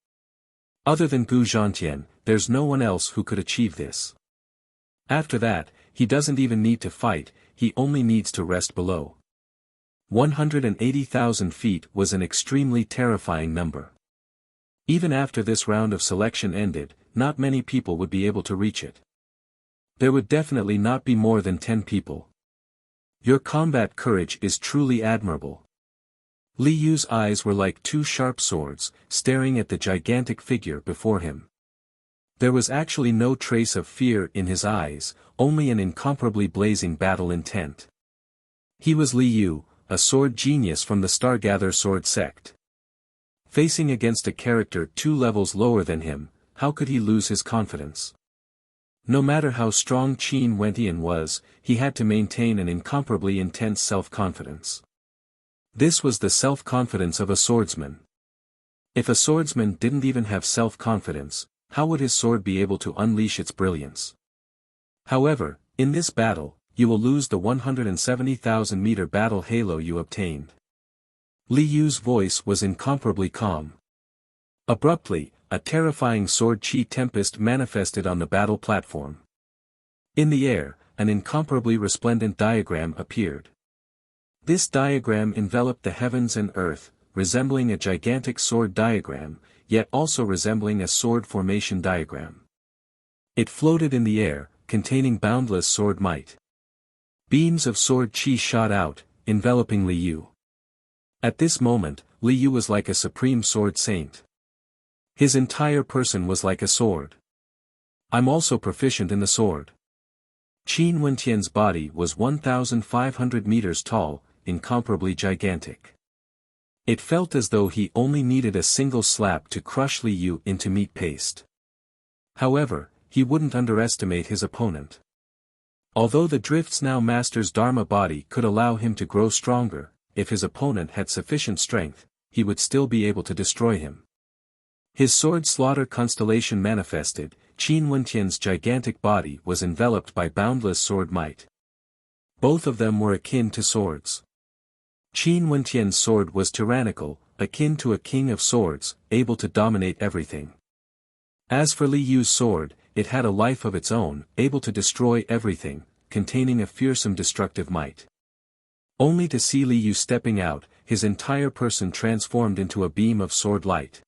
Other than Gu Zhantian, there's no one else who could achieve this. After that, he doesn't even need to fight, he only needs to rest below." 180,000 feet was an extremely terrifying number. Even after this round of selection ended, not many people would be able to reach it. There would definitely not be more than 10 people. Your combat courage is truly admirable. Li Yu's eyes were like two sharp swords, staring at the gigantic figure before him. There was actually no trace of fear in his eyes, only an incomparably blazing battle intent. He was Li Yu, a sword genius from the Stargather sword sect. Facing against a character 2 levels lower than him, how could he lose his confidence? No matter how strong Qin Wentian was, he had to maintain an incomparably intense self-confidence. This was the self-confidence of a swordsman. If a swordsman didn't even have self-confidence, how would his sword be able to unleash its brilliance? However, in this battle, you will lose the 170,000-meter battle halo you obtained. Li Yu's voice was incomparably calm. Abruptly, a terrifying sword chi tempest manifested on the battle platform. In the air, an incomparably resplendent diagram appeared. This diagram enveloped the heavens and earth, resembling a gigantic sword diagram, yet also resembling a sword formation diagram. It floated in the air, containing boundless sword might. Beams of sword chi shot out, enveloping Li Yu. At this moment, Li Yu was like a supreme sword saint. His entire person was like a sword. I'm also proficient in the sword. Qin Wentian's body was 1,500 meters tall, incomparably gigantic. It felt as though he only needed a single slap to crush Li Yu into meat paste. However, he wouldn't underestimate his opponent. Although the Drift's now master's Dharma body could allow him to grow stronger, if his opponent had sufficient strength, he would still be able to destroy him. His sword slaughter constellation manifested, Qin Wentian's gigantic body was enveloped by boundless sword might. Both of them were akin to swords. Qin Wentian's sword was tyrannical, akin to a king of swords, able to dominate everything. As for Li Yu's sword, it had a life of its own, able to destroy everything, containing a fearsome destructive might. Only to see Li Yu stepping out, his entire person transformed into a beam of sword light.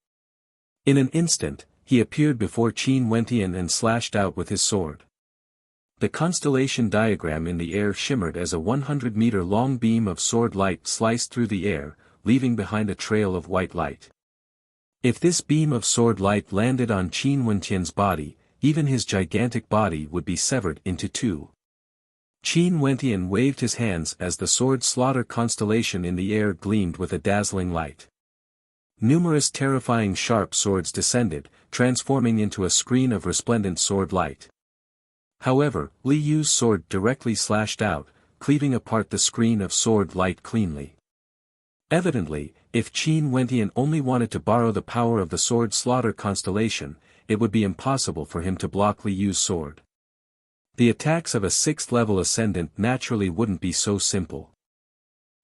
In an instant, he appeared before Qin Wentian and slashed out with his sword. The constellation diagram in the air shimmered as a 100-meter-long beam of sword light sliced through the air, leaving behind a trail of white light. If this beam of sword light landed on Qin Wentian's body, even his gigantic body would be severed into 2. Qin Wentian waved his hands as the sword slaughter constellation in the air gleamed with a dazzling light. Numerous terrifying sharp swords descended, transforming into a screen of resplendent sword light. However, Li Yu's sword directly slashed out, cleaving apart the screen of sword light cleanly. Evidently, if Qin Wentian only wanted to borrow the power of the sword slaughter constellation, it would be impossible for him to block Li Yu's sword. The attacks of a 6th-level ascendant naturally wouldn't be so simple.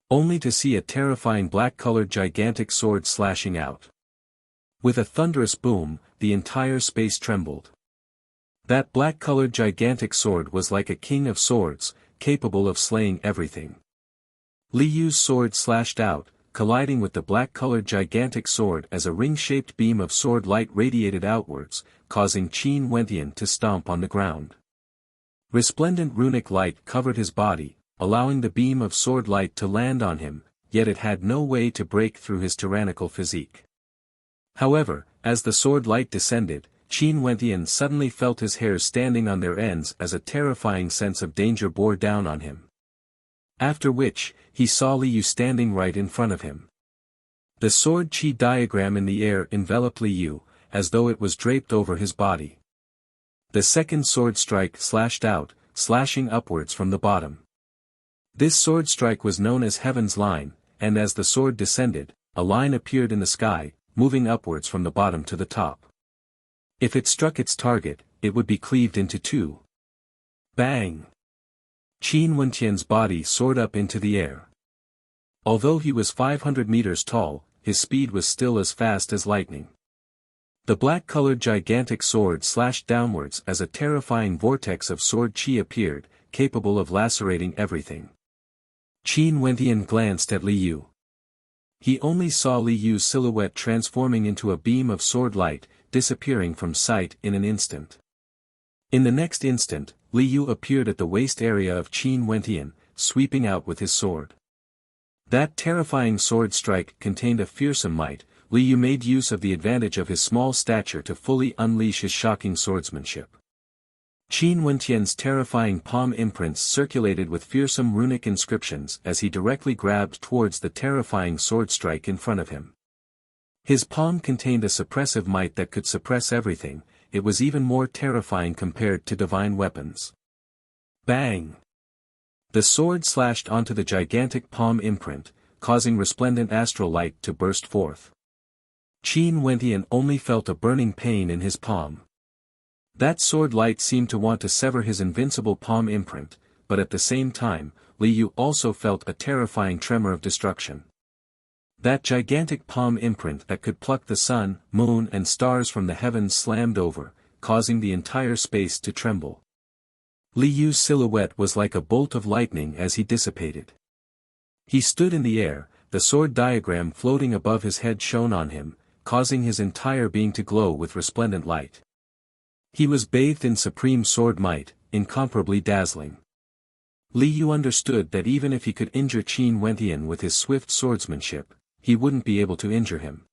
Only to see a terrifying black-colored gigantic sword slashing out. With a thunderous boom, the entire space trembled. That black-colored gigantic sword was like a king of swords, capable of slaying everything. Li Yu's sword slashed out, colliding with the black-colored gigantic sword as a ring-shaped beam of sword light radiated outwards, causing Qin Wentian to stomp on the ground. Resplendent runic light covered his body, allowing the beam of sword light to land on him, yet it had no way to break through his tyrannical physique. However, as the sword light descended, Qin Wentian suddenly felt his hairs standing on their ends as a terrifying sense of danger bore down on him. After which, he saw Li Yu standing right in front of him. The sword chi diagram in the air enveloped Li Yu, as though it was draped over his body. The second sword strike slashed out, slashing upwards from the bottom. This sword strike was known as Heaven's Line, and as the sword descended, a line appeared in the sky, moving upwards from the bottom to the top. If it struck its target, it would be cleaved into two. Bang! Qin Wentian's body soared up into the air. Although he was 500 meters tall, his speed was still as fast as lightning. The black-colored gigantic sword slashed downwards as a terrifying vortex of sword chi appeared, capable of lacerating everything. Qin Wentian glanced at Li Yu. He only saw Li Yu's silhouette transforming into a beam of sword light, disappearing from sight in an instant. In the next instant, Li Yu appeared at the waist area of Qin Wentian, sweeping out with his sword. That terrifying sword strike contained a fearsome might. Li Yu made use of the advantage of his small stature to fully unleash his shocking swordsmanship. Qin Wentian's terrifying palm imprints circulated with fearsome runic inscriptions as he directly grabbed towards the terrifying sword strike in front of him. His palm contained a suppressive might that could suppress everything. It was even more terrifying compared to divine weapons. Bang! The sword slashed onto the gigantic palm imprint, causing resplendent astral light to burst forth. Qin Wentian only felt a burning pain in his palm. That sword light seemed to want to sever his invincible palm imprint, but at the same time, Li Yu also felt a terrifying tremor of destruction. That gigantic palm imprint that could pluck the sun, moon and stars from the heavens slammed over, causing the entire space to tremble. Li Yu's silhouette was like a bolt of lightning as he dissipated. He stood in the air, the sword diagram floating above his head shone on him, causing his entire being to glow with resplendent light. He was bathed in supreme sword might, incomparably dazzling. Li Yu understood that even if he could injure Qin Wentian with his swift swordsmanship, he wouldn't be able to injure him.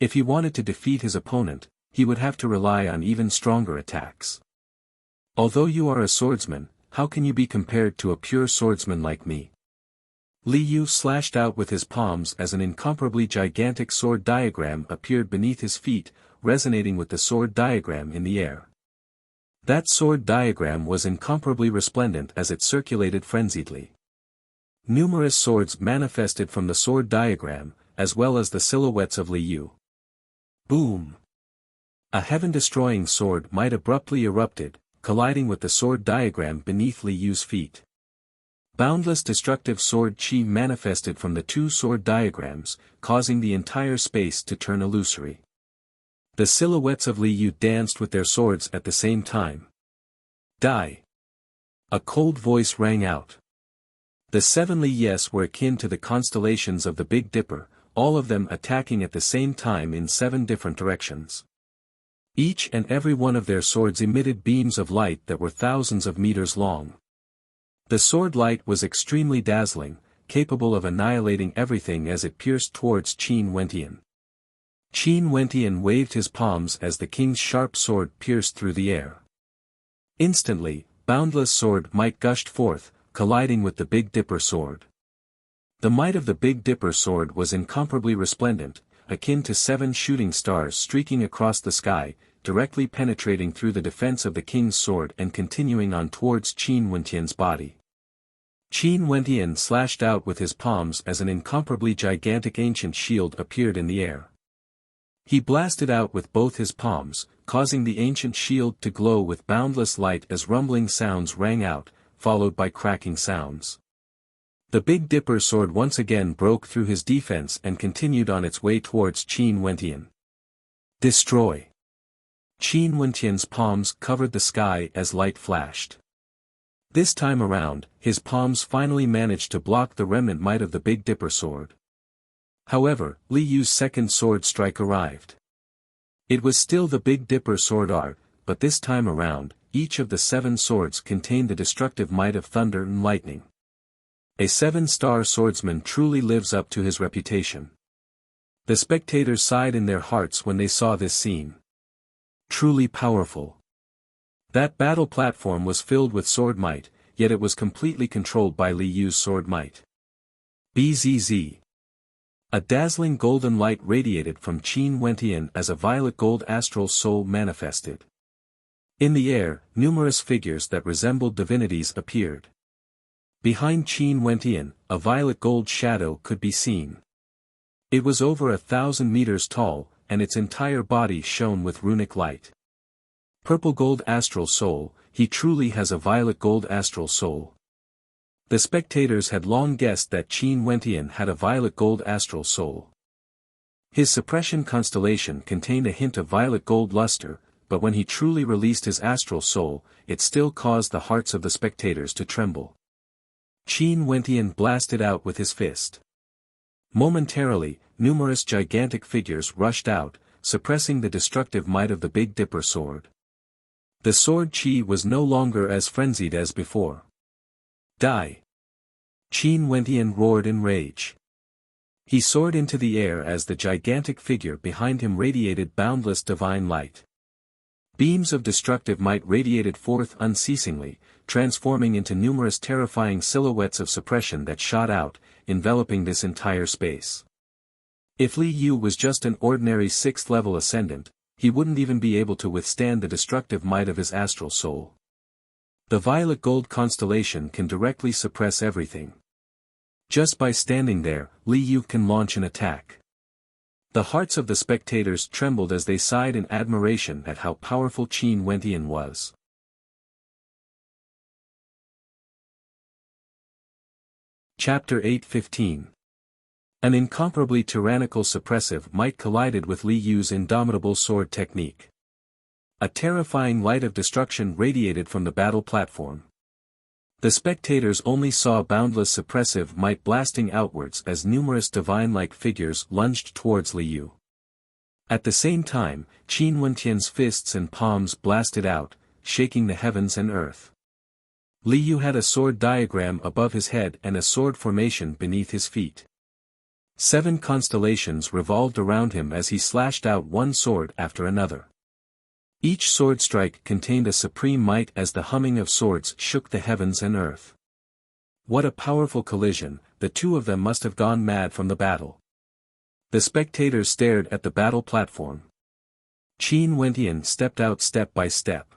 If he wanted to defeat his opponent, he would have to rely on even stronger attacks. Although you are a swordsman, how can you be compared to a pure swordsman like me? Li Yu slashed out with his palms as an incomparably gigantic sword diagram appeared beneath his feet, resonating with the sword diagram in the air. That sword diagram was incomparably resplendent as it circulated frenziedly. Numerous swords manifested from the sword diagram, as well as the silhouettes of Li Yu. Boom! A heaven-destroying sword might abruptly erupted, colliding with the sword diagram beneath Li Yu's feet. Boundless destructive sword chi manifested from the two sword diagrams, causing the entire space to turn illusory. The silhouettes of Li Yu danced with their swords at the same time. Die! A cold voice rang out. The 7 Li Yes were akin to the constellations of the Big Dipper, all of them attacking at the same time in 7 different directions. Each and every one of their swords emitted beams of light that were thousands of meters long. The sword light was extremely dazzling, capable of annihilating everything as it pierced towards Qin Wentian. Qin Wentian waved his palms as the king's sharp sword pierced through the air. Instantly, boundless sword might gushed forth, colliding with the Big Dipper sword. The might of the Big Dipper sword was incomparably resplendent, akin to 7 shooting stars streaking across the sky, directly penetrating through the defense of the king's sword and continuing on towards Qin Wentian's body. Qin Wentian slashed out with his palms as an incomparably gigantic ancient shield appeared in the air. He blasted out with both his palms, causing the ancient shield to glow with boundless light as rumbling sounds rang out, followed by cracking sounds. The Big Dipper sword once again broke through his defense and continued on its way towards Qin Wentian. Destroy! Qin Wentian's palms covered the sky as light flashed. This time around, his palms finally managed to block the remnant might of the Big Dipper sword. However, Li Yu's second sword strike arrived. It was still the Big Dipper sword art, but this time around, each of the 7 swords contained the destructive might of thunder and lightning. A 7-star swordsman truly lives up to his reputation. The spectators sighed in their hearts when they saw this scene. Truly powerful. That battle platform was filled with sword might, yet it was completely controlled by Li Yu's sword might. Bzz. A dazzling golden light radiated from Qin Wentian as a violet gold astral soul manifested. In the air, numerous figures that resembled divinities appeared. Behind Qin Wentian, a violet gold shadow could be seen. It was over 1,000 meters tall, and its entire body shone with runic light. Purple gold astral soul, he truly has a violet gold astral soul. The spectators had long guessed that Qin Wentian had a violet gold astral soul. His suppression constellation contained a hint of violet gold luster, but when he truly released his astral soul, it still caused the hearts of the spectators to tremble. Qin Wentian blasted out with his fist. Momentarily, numerous gigantic figures rushed out, suppressing the destructive might of the Big Dipper sword. The sword chi was no longer as frenzied as before. Die! Qin Wentian roared in rage. He soared into the air as the gigantic figure behind him radiated boundless divine light. Beams of destructive might radiated forth unceasingly, transforming into numerous terrifying silhouettes of suppression that shot out, enveloping this entire space. If Li Yu was just an ordinary 6th-level ascendant, he wouldn't even be able to withstand the destructive might of his astral soul. The violet gold constellation can directly suppress everything. Just by standing there, Li Yu can launch an attack. The hearts of the spectators trembled as they sighed in admiration at how powerful Qin Wentian was. Chapter 8:15. An incomparably tyrannical suppressive might collided with Li Yu's indomitable sword technique. A terrifying light of destruction radiated from the battle platform. The spectators only saw boundless suppressive might blasting outwards as numerous divine-like figures lunged towards Li Yu. At the same time, Qin Wentian's fists and palms blasted out, shaking the heavens and earth. Li Yu had a sword diagram above his head and a sword formation beneath his feet. 7 constellations revolved around him as he slashed out one sword after another. Each sword strike contained a supreme might as the humming of swords shook the heavens and earth. What a powerful collision, the two of them must have gone mad from the battle. The spectators stared at the battle platform. Qin Wentian stepped out step by step.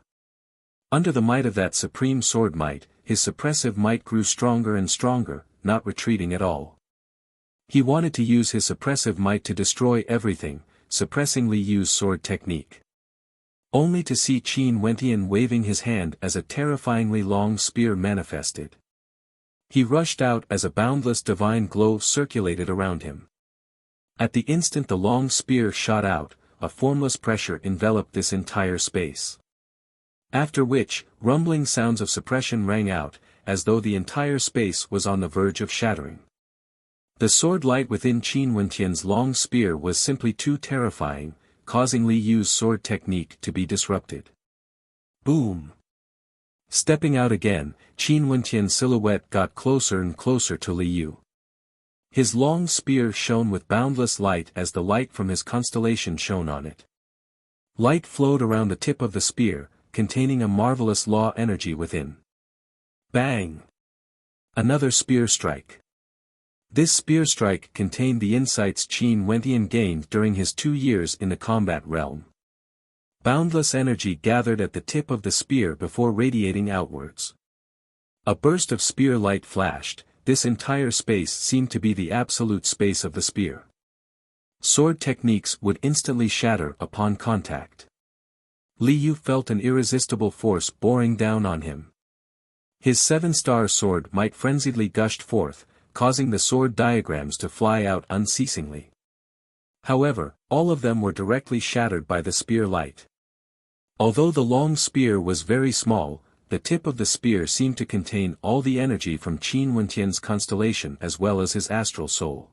Under the might of that supreme sword might, his suppressive might grew stronger and stronger, not retreating at all. He wanted to use his suppressive might to destroy everything, suppressing Li Yu's sword technique. Only to see Qin Wentian waving his hand as a terrifyingly long spear manifested. He rushed out as a boundless divine glow circulated around him. At the instant the long spear shot out, a formless pressure enveloped this entire space. After which, rumbling sounds of suppression rang out, as though the entire space was on the verge of shattering. The sword light within Qin Wentian's long spear was simply too terrifying, causing Li Yu's sword technique to be disrupted. Boom! Stepping out again, Qin Wentian's silhouette got closer and closer to Li Yu. His long spear shone with boundless light as the light from his constellation shone on it. Light flowed around the tip of the spear, containing a marvelous law energy within. Bang! Another spear strike. This spear strike contained the insights Qin Wentian gained during his 2 years in the combat realm. Boundless energy gathered at the tip of the spear before radiating outwards. A burst of spear light flashed, this entire space seemed to be the absolute space of the spear. Sword techniques would instantly shatter upon contact. Li Yu felt an irresistible force boring down on him. His 7-star sword might frenziedly gushed forth, causing the sword diagrams to fly out unceasingly. However, all of them were directly shattered by the spear light. Although the long spear was very small, the tip of the spear seemed to contain all the energy from Qin Wentian's constellation as well as his astral soul.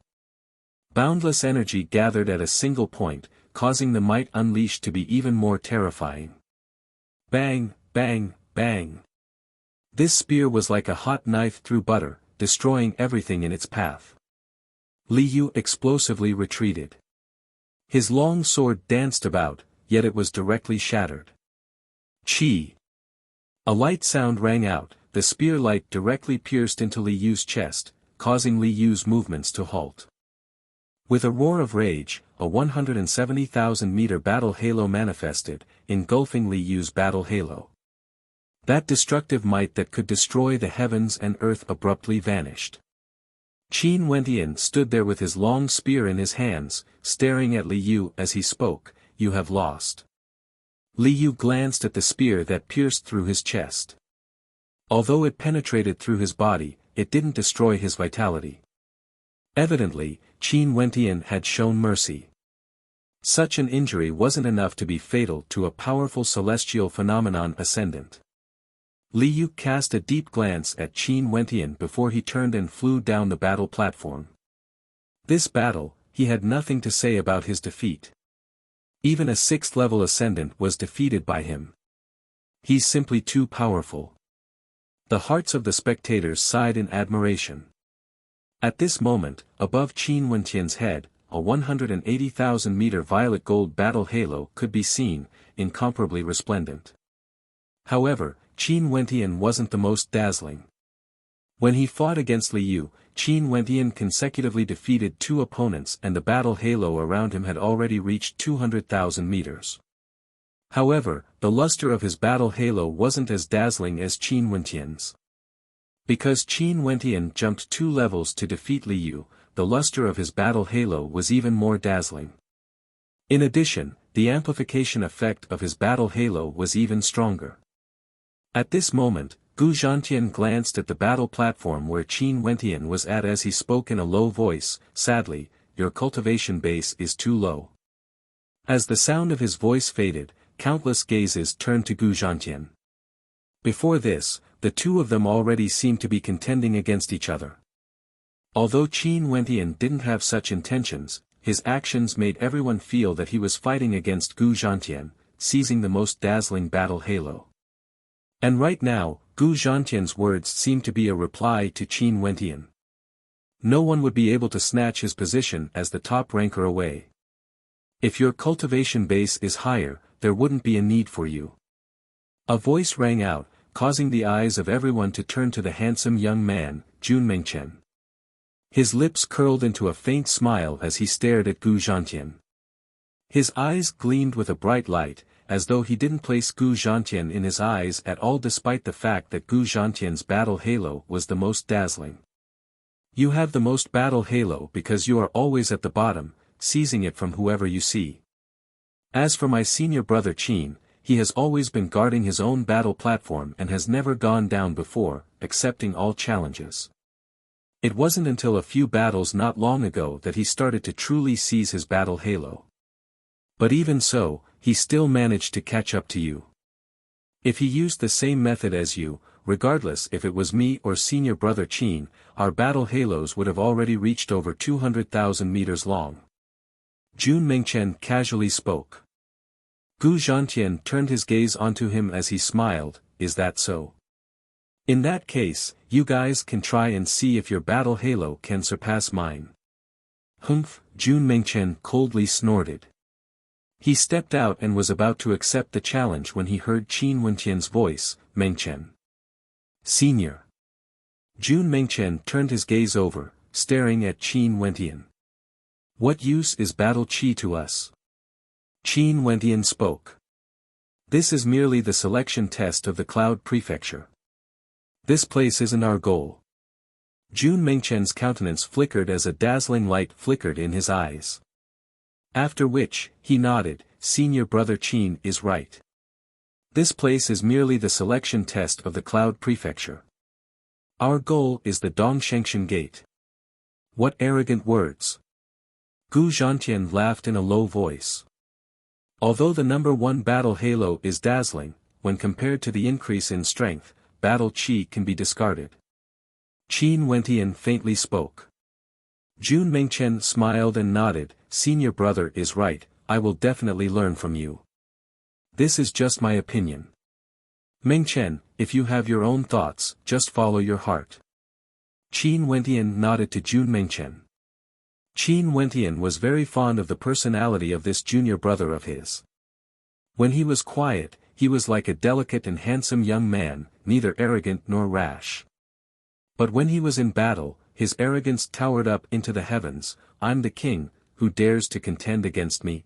Boundless energy gathered at a single point, causing the might unleashed to be even more terrifying. Bang, bang, bang. This spear was like a hot knife through butter, destroying everything in its path. Li Yu explosively retreated. His long sword danced about, yet it was directly shattered. Chi! A light sound rang out, the spear light directly pierced into Li Yu's chest, causing Li Yu's movements to halt. With a roar of rage, a 170,000-meter battle halo manifested, engulfing Li Yu's battle halo. That destructive might that could destroy the heavens and earth abruptly vanished. Qin Wentian stood there with his long spear in his hands, staring at Li Yu as he spoke, "You have lost." Li Yu glanced at the spear that pierced through his chest. Although it penetrated through his body, it didn't destroy his vitality. Evidently, Qin Wentian had shown mercy. Such an injury wasn't enough to be fatal to a powerful celestial phenomenon ascendant. Li Yu cast a deep glance at Qin Wentian before he turned and flew down the battle platform. This battle, he had nothing to say about his defeat. Even a 6th-level ascendant was defeated by him. He's simply too powerful. The hearts of the spectators sighed in admiration. At this moment, above Qin Wentian's head, a 180,000-meter violet gold battle halo could be seen, incomparably resplendent. However, Qin Wentian wasn't the most dazzling. When he fought against Li Yu, Qin Wentian consecutively defeated 2 opponents and the battle halo around him had already reached 200,000 meters. However, the luster of his battle halo wasn't as dazzling as Qin Wentian's. Because Qin Wentian jumped 2 levels to defeat Li Yu, the luster of his battle halo was even more dazzling. In addition, the amplification effect of his battle halo was even stronger. At this moment, Gu Zhantian glanced at the battle platform where Qin Wentian was at as he spoke in a low voice, "Sadly, your cultivation base is too low." As the sound of his voice faded, countless gazes turned to Gu Zhantian. Before this, the two of them already seemed to be contending against each other. Although Qin Wentian didn't have such intentions, his actions made everyone feel that he was fighting against Gu Zhantian, seizing the most dazzling battle halo. And right now, Gu Zhantian's words seemed to be a reply to Qin Wentian. No one would be able to snatch his position as the top ranker away. If your cultivation base is higher, there wouldn't be a need for you. A voice rang out, causing the eyes of everyone to turn to the handsome young man, Jun Mengchen. His lips curled into a faint smile as he stared at Gu Zhantian. His eyes gleamed with a bright light, as though he didn't place Gu Zhantian in his eyes at all despite the fact that Gu Zhantian's battle halo was the most dazzling. You have the most battle halo because you are always at the bottom, seizing it from whoever you see. As for my senior brother Qin, he has always been guarding his own battle platform and has never gone down before, accepting all challenges. It wasn't until a few battles not long ago that he started to truly seize his battle halo. But even so, he still managed to catch up to you. If he used the same method as you, regardless if it was me or senior brother Qin, our battle halos would have already reached over 200,000 meters long. Jun Mengchen casually spoke. Gu Zhantian turned his gaze onto him as he smiled, "Is that so? In that case, you guys can try and see if your battle halo can surpass mine." "Humph," Jun Mengchen coldly snorted. He stepped out and was about to accept the challenge when he heard Qin Wentian's voice, "Mengchen. Senior." Jun Mengchen turned his gaze over, staring at Qin Wentian. "What use is battle chi to us?" Qin Wentian spoke. "This is merely the selection test of the Cloud Prefecture. This place isn't our goal." Jun Mengchen's countenance flickered as a dazzling light flickered in his eyes. After which, he nodded, "Senior brother Qin is right. This place is merely the selection test of the Cloud Prefecture. Our goal is the Dongshengshan Gate." "What arrogant words!" Gu Zhantian laughed in a low voice. Although the number 1 battle halo is dazzling, when compared to the increase in strength, battle chi can be discarded. Qin Wentian faintly spoke. Jun Mengchen smiled and nodded, "Senior brother is right, I will definitely learn from you. This is just my opinion. Mengchen, if you have your own thoughts, just follow your heart." Qin Wentian nodded to Jun Mengchen. Qin Wentian was very fond of the personality of this junior brother of his. When he was quiet, he was like a delicate and handsome young man, neither arrogant nor rash. But when he was in battle, his arrogance towered up into the heavens. "I'm the king, who dares to contend against me?"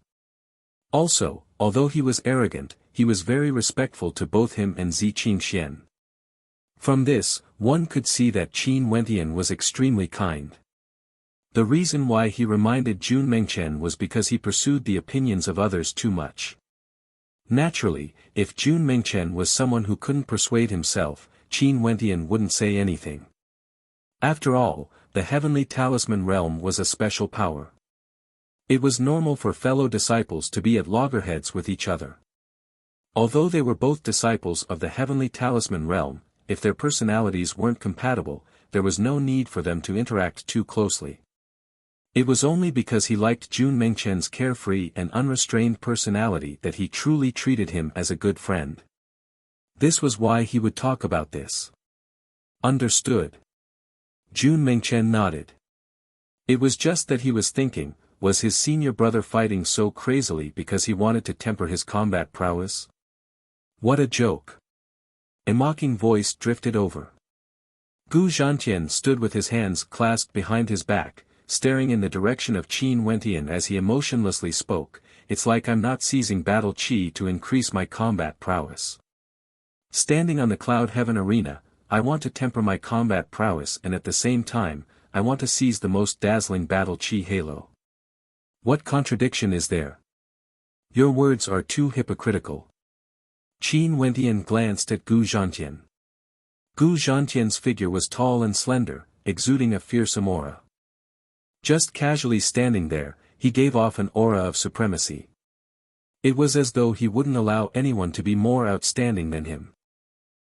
Also, although he was arrogant, he was very respectful to both him and Zi Qingxian. From this, one could see that Qin Wentian was extremely kind. The reason why he reminded Jun Mengchen was because he pursued the opinions of others too much. Naturally, if Jun Mengchen was someone who couldn't persuade himself, Qin Wentian wouldn't say anything. After all, the heavenly talisman realm was a special power. It was normal for fellow disciples to be at loggerheads with each other. Although they were both disciples of the heavenly talisman realm, if their personalities weren't compatible, there was no need for them to interact too closely. It was only because he liked Jun Mengchen's carefree and unrestrained personality that he truly treated him as a good friend. This was why he would talk about this. Understood. Jun Mengchen nodded. It was just that he was thinking, was his senior brother fighting so crazily because he wanted to temper his combat prowess? What a joke. A mocking voice drifted over. Gu Zhantian stood with his hands clasped behind his back, staring in the direction of Qin Wentian as he emotionlessly spoke. "It's like I'm not seizing battle chi to increase my combat prowess. Standing on the cloud heaven arena, I want to temper my combat prowess, and at the same time, I want to seize the most dazzling battle chi halo. What contradiction is there? Your words are too hypocritical." Qin Wentian glanced at Gu Zhantian. Gu Zhantian's figure was tall and slender, exuding a fearsome aura. Just casually standing there, he gave off an aura of supremacy. It was as though he wouldn't allow anyone to be more outstanding than him.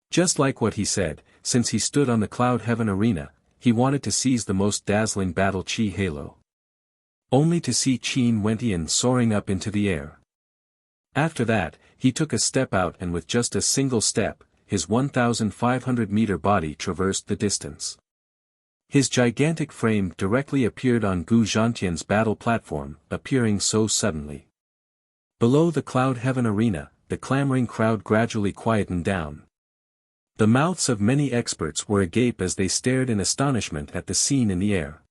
Just like what he said, since he stood on the cloud heaven arena, he wanted to seize the most dazzling battle chi halo. Only to see Qin Wentian soaring up into the air. After that, he took a step out, and with just a single step, his 1,500-meter body traversed the distance. His gigantic frame directly appeared on Gu Zhantian's battle platform, appearing so suddenly. Below the cloud heaven arena, the clamoring crowd gradually quietened down. The mouths of many experts were agape as they stared in astonishment at the scene in the air.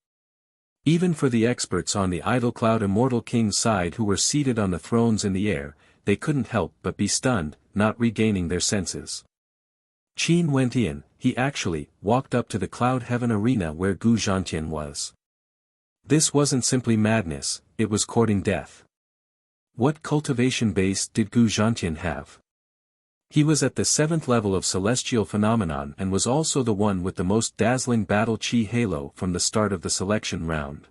Even for the experts on the idol cloud Immortal King's side who were seated on the thrones in the air, they couldn't help but be stunned, not regaining their senses. Qin Wentian, he actually, walked up to the cloud heaven arena where Gu Zhantian was. This wasn't simply madness, it was courting death. What cultivation base did Gu Zhantian have? He was at the 7th level of celestial phenomenon and was also the one with the most dazzling battle chi halo from the start of the selection round.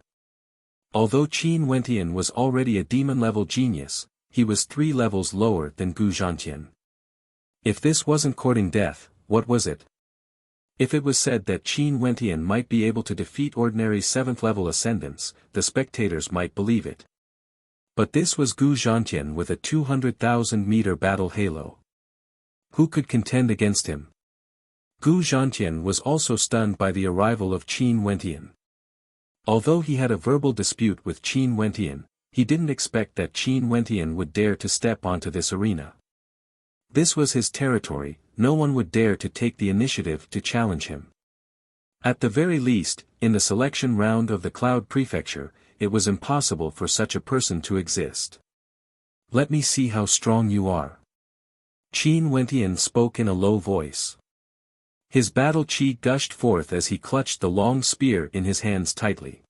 Although Qin Wentian was already a demon-level genius, he was 3 levels lower than Gu Zhantian. If this wasn't courting death, what was it? If it was said that Qin Wentian might be able to defeat ordinary 7th-level ascendants, the spectators might believe it. But this was Gu Zhantian with a 200,000-meter battle halo. Who could contend against him? Gu Zhantian was also stunned by the arrival of Qin Wentian. Although he had a verbal dispute with Qin Wentian, he didn't expect that Qin Wentian would dare to step onto this arena. This was his territory, no one would dare to take the initiative to challenge him. At the very least, in the selection round of the Cloud Prefecture, it was impossible for such a person to exist. "Let me see how strong you are." Qin Wentian spoke in a low voice. His battle chi gushed forth as he clutched the long spear in his hands tightly.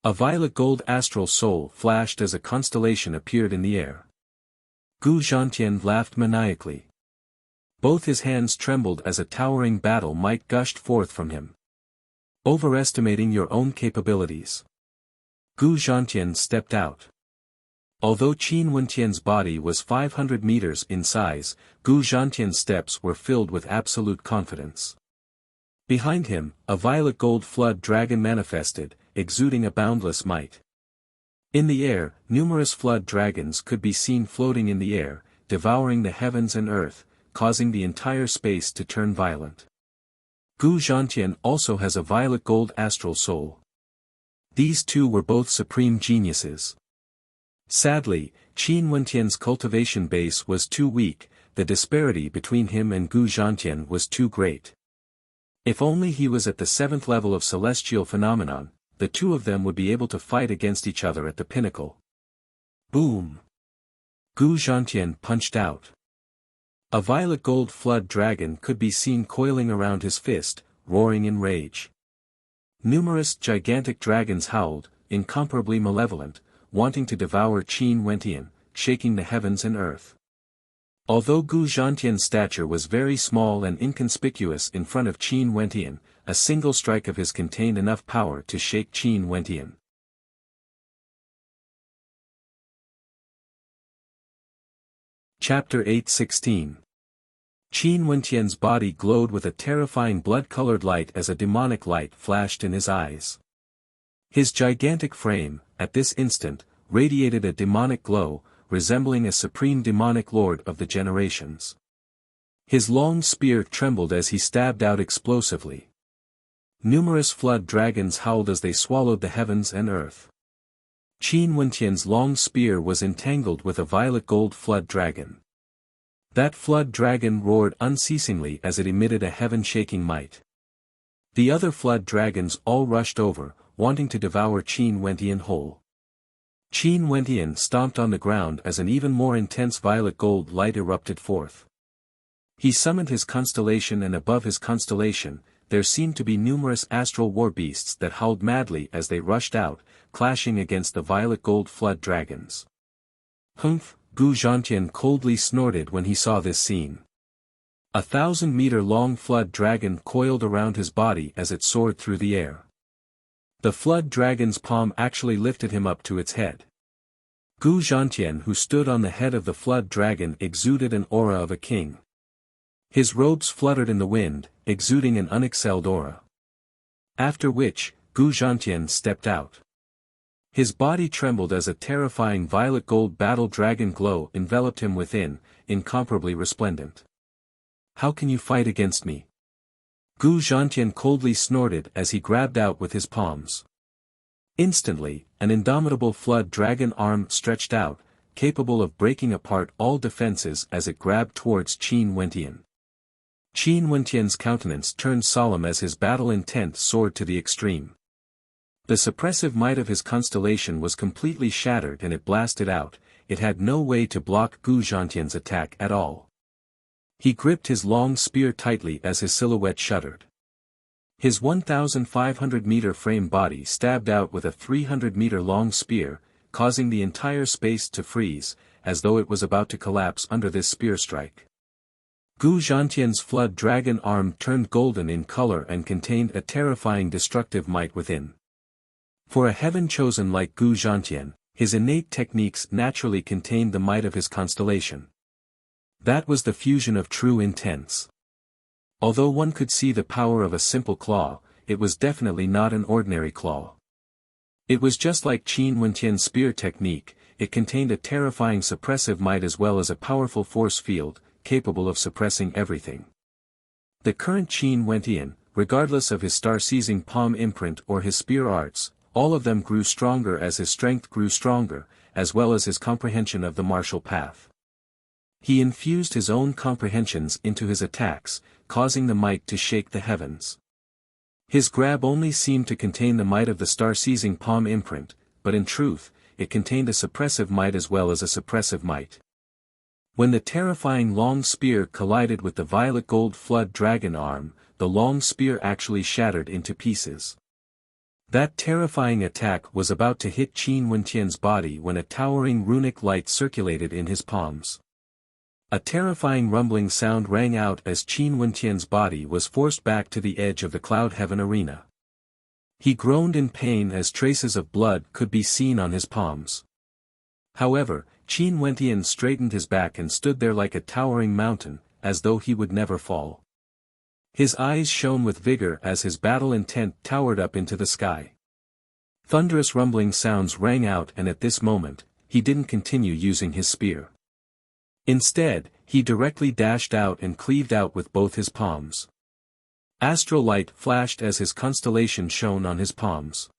A violet gold astral soul flashed as a constellation appeared in the air. Gu Zhantian laughed maniacally. Both his hands trembled as a towering battle might gushed forth from him. Overestimating your own capabilities. Gu Zhantian stepped out. Although Qin Wentian's body was 500 meters in size, Gu Zhantian's steps were filled with absolute confidence. Behind him, a violet gold flood dragon manifested, exuding a boundless might. In the air, numerous flood dragons could be seen floating in the air, devouring the heavens and earth, causing the entire space to turn violent. Gu Zhantian also has a violet gold astral soul. These two were both supreme geniuses. Sadly, Qin Wentian's cultivation base was too weak, the disparity between him and Gu Zhantian was too great. If only he was at the 7th level of celestial phenomenon, the two of them would be able to fight against each other at the pinnacle. Boom! Gu Zhantian punched out. A violet gold flood dragon could be seen coiling around his fist, roaring in rage. Numerous gigantic dragons howled, incomparably malevolent, wanting to devour Qin Wentian, shaking the heavens and earth. Although Gu Zhantian's stature was very small and inconspicuous in front of Qin Wentian, a single strike of his contained enough power to shake Qin Wentian. Chapter 8:16. Qin Wentian's body glowed with a terrifying blood-colored light as a demonic light flashed in his eyes. His gigantic frame, at this instant, radiated a demonic glow, resembling a supreme demonic lord of the generations. His long spear trembled as he stabbed out explosively. Numerous flood dragons howled as they swallowed the heavens and earth. Qin Wentian's long spear was entangled with a violet gold flood dragon. That flood dragon roared unceasingly as it emitted a heaven-shaking might. The other flood dragons all rushed over, wanting to devour Qin Wentian whole. Qin Wentian stomped on the ground as an even more intense violet gold light erupted forth. He summoned his constellation, and above his constellation, there seemed to be numerous astral war beasts that howled madly as they rushed out, clashing against the violet gold flood dragons. Humph! Gu Zhantian coldly snorted when he saw this scene. 1,000-meter-long flood dragon coiled around his body as it soared through the air. The flood dragon's palm actually lifted him up to its head. Gu Zhantian, who stood on the head of the flood dragon, exuded an aura of a king. His robes fluttered in the wind, exuding an unexcelled aura. After which, Gu Zhantian stepped out. His body trembled as a terrifying violet gold battle dragon glow enveloped him within, incomparably resplendent. "How can you fight against me?" Gu Zhantian coldly snorted as he grabbed out with his palms. Instantly, an indomitable flood dragon arm stretched out, capable of breaking apart all defenses as it grabbed towards Qin Wentian. Qin Wentian's countenance turned solemn as his battle intent soared to the extreme. The suppressive might of his constellation was completely shattered and it blasted out. It had no way to block Gu Zhantian's attack at all. He gripped his long spear tightly as his silhouette shuddered. His 1,500-meter frame body stabbed out with a 300-meter-long spear, causing the entire space to freeze, as though it was about to collapse under this spear strike. Gu Zhantian's flood dragon arm turned golden in color and contained a terrifying destructive might within. For a heaven chosen like Gu Zhantian, his innate techniques naturally contained the might of his constellation. That was the fusion of true intents. Although one could see the power of a simple claw, it was definitely not an ordinary claw. It was just like Qin Wentian's spear technique, it contained a terrifying suppressive might as well as a powerful force field, capable of suppressing everything. The current Qin Wentian, regardless of his star-seizing palm imprint or his spear arts, all of them grew stronger as his strength grew stronger, as well as his comprehension of the martial path. He infused his own comprehensions into his attacks, causing the might to shake the heavens. His grab only seemed to contain the might of the star-seizing palm imprint, but in truth, it contained a suppressive might as well as a suppressive might. When the terrifying long spear collided with the violet gold flood dragon arm, the long spear actually shattered into pieces. That terrifying attack was about to hit Qin Wentian's body when a towering runic light circulated in his palms. A terrifying rumbling sound rang out as Qin Wentian's body was forced back to the edge of the cloud heaven arena. He groaned in pain as traces of blood could be seen on his palms. However, Qin Wentian straightened his back and stood there like a towering mountain, as though he would never fall. His eyes shone with vigor as his battle intent towered up into the sky. Thunderous rumbling sounds rang out, and at this moment, he didn't continue using his spear. Instead, he directly dashed out and cleaved out with both his palms. Astral light flashed as his constellation shone on his palms.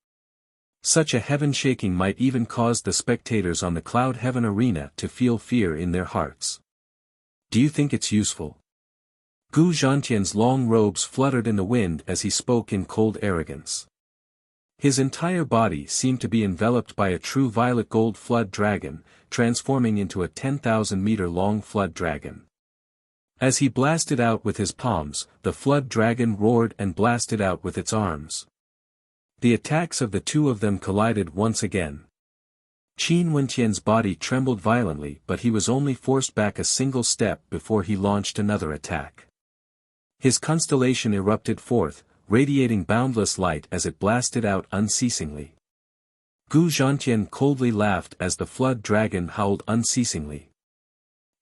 Such a heaven-shaking might even cause the spectators on the Cloud Heaven arena to feel fear in their hearts. Do you think it's useful? Gu Zhantian's long robes fluttered in the wind as he spoke in cold arrogance. His entire body seemed to be enveloped by a true violet gold flood dragon, transforming into a 10,000-meter-long flood dragon. As he blasted out with his palms, the flood dragon roared and blasted out with its arms. The attacks of the two of them collided once again. Qin Wenqian's body trembled violently, but he was only forced back a single step before he launched another attack. His constellation erupted forth, radiating boundless light as it blasted out unceasingly. Gu Zhantian coldly laughed as the flood dragon howled unceasingly.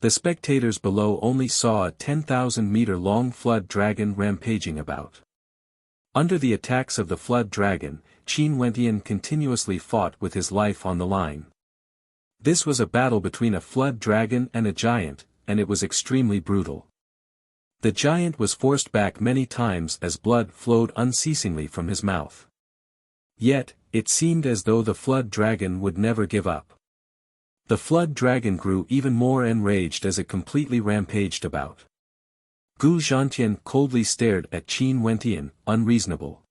The spectators below only saw a 10,000-meter-long flood dragon rampaging about. Under the attacks of the flood dragon, Qin Wenqian continuously fought with his life on the line. This was a battle between a flood dragon and a giant, and it was extremely brutal. The giant was forced back many times as blood flowed unceasingly from his mouth. Yet, it seemed as though the flood dragon would never give up. The flood dragon grew even more enraged as it completely rampaged about. Gu Zhantian coldly stared at Qin Wenqian, unreasonable.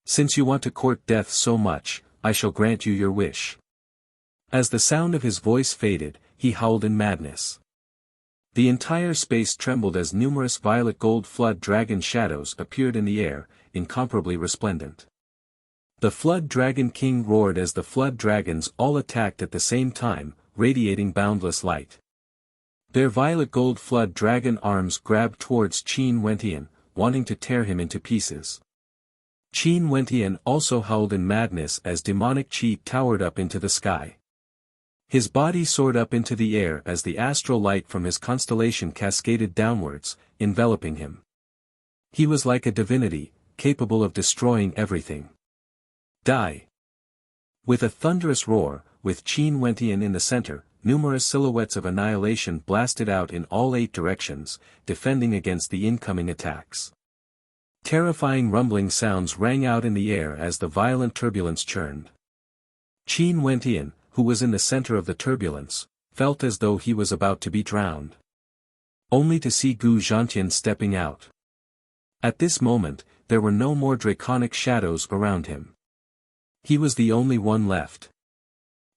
Since you want to court death so much, I shall grant you your wish. As the sound of his voice faded, he howled in madness. The entire space trembled as numerous violet gold flood dragon shadows appeared in the air, incomparably resplendent. The flood dragon king roared as the flood dragons all attacked at the same time, radiating boundless light. Their violet gold flood dragon arms grabbed towards Qin Wenqian, wanting to tear him into pieces. Qin Wenqian also howled in madness as demonic qi towered up into the sky. His body soared up into the air as the astral light from his constellation cascaded downwards, enveloping him. He was like a divinity, capable of destroying everything. Die! With a thunderous roar, with Qin Wenqian in the center, numerous silhouettes of annihilation blasted out in all 8 directions, defending against the incoming attacks. Terrifying rumbling sounds rang out in the air as the violent turbulence churned. Qin Wenqian, who was in the center of the turbulence, felt as though he was about to be drowned. Only to see Gu Zhantian stepping out. At this moment, there were no more draconic shadows around him. He was the only one left.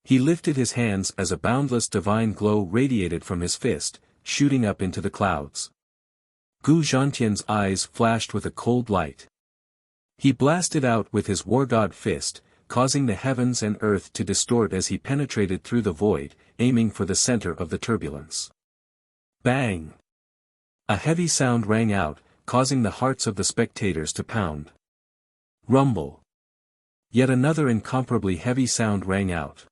He lifted his hands as a boundless divine glow radiated from his fist, shooting up into the clouds. Gu Zhantian's eyes flashed with a cold light. He blasted out with his war god fist, causing the heavens and earth to distort as he penetrated through the void, aiming for the center of the turbulence. Bang! A heavy sound rang out, causing the hearts of the spectators to pound. Rumble! Yet another incomparably heavy sound rang out.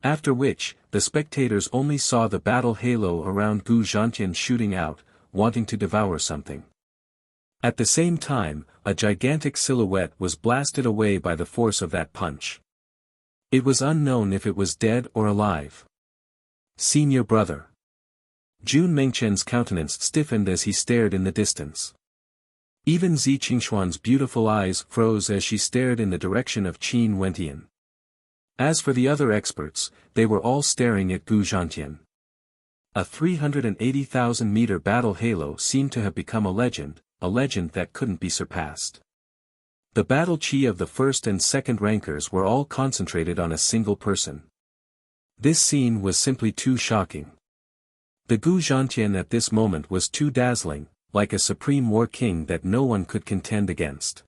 After which, the spectators only saw the battle halo around Gu Zhantian shooting out, wanting to devour something. At the same time, a gigantic silhouette was blasted away by the force of that punch. It was unknown if it was dead or alive. Senior brother. Jun Mengchen's countenance stiffened as he stared in the distance. Even Zi Qingxuan's beautiful eyes froze as she stared in the direction of Qin Wenqian. As for the other experts, they were all staring at Gu Zhantian. A 380,000-meter battle halo seemed to have become a legend that couldn't be surpassed. The battle chi of the first and second rankers were all concentrated on a single person. This scene was simply too shocking. The Gu Zhantian at this moment was too dazzling, like a supreme war king that no one could contend against.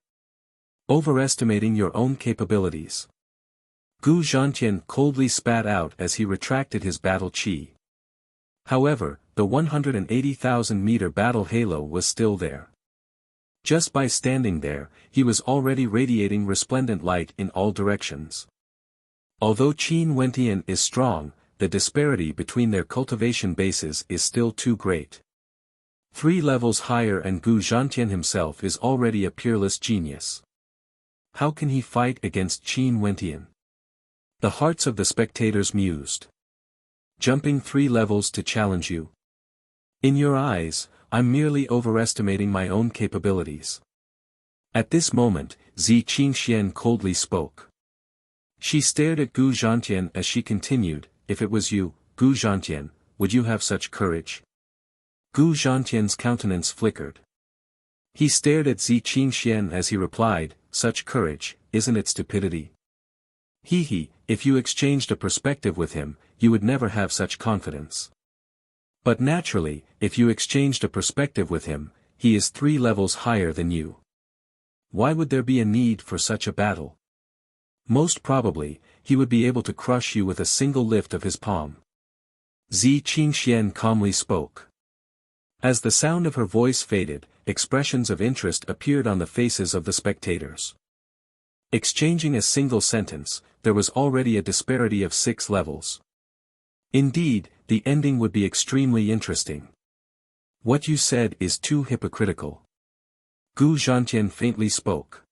Overestimating your own capabilities. Gu Zhantian coldly spat out as he retracted his battle chi. However, the 180,000-meter battle halo was still there. Just by standing there, he was already radiating resplendent light in all directions. Although Qin Wenqian is strong, the disparity between their cultivation bases is still too great. 3 levels higher and Gu Zhantian himself is already a peerless genius. How can he fight against Qin Wenqian? The hearts of the spectators mused. Jumping 3 levels to challenge you? In your eyes, I'm merely overestimating my own capabilities. At this moment, Zi Qingxian coldly spoke. She stared at Gu Zhantian as she continued, if it was you, Gu Zhantian, would you have such courage? Gu Zhantian's countenance flickered. He stared at Zi Qingxian as he replied, such courage, isn't it stupidity? If you exchanged a perspective with him, you would never have such confidence. But naturally, if you exchanged a perspective with him, he is 3 levels higher than you. Why would there be a need for such a battle? Most probably, he would be able to crush you with a single lift of his palm. Zi Qingxian calmly spoke. As the sound of her voice faded, expressions of interest appeared on the faces of the spectators. Exchanging a single sentence, there was already a disparity of 6 levels. Indeed, the ending would be extremely interesting. What you said is too hypocritical. Gu Zhantian faintly spoke.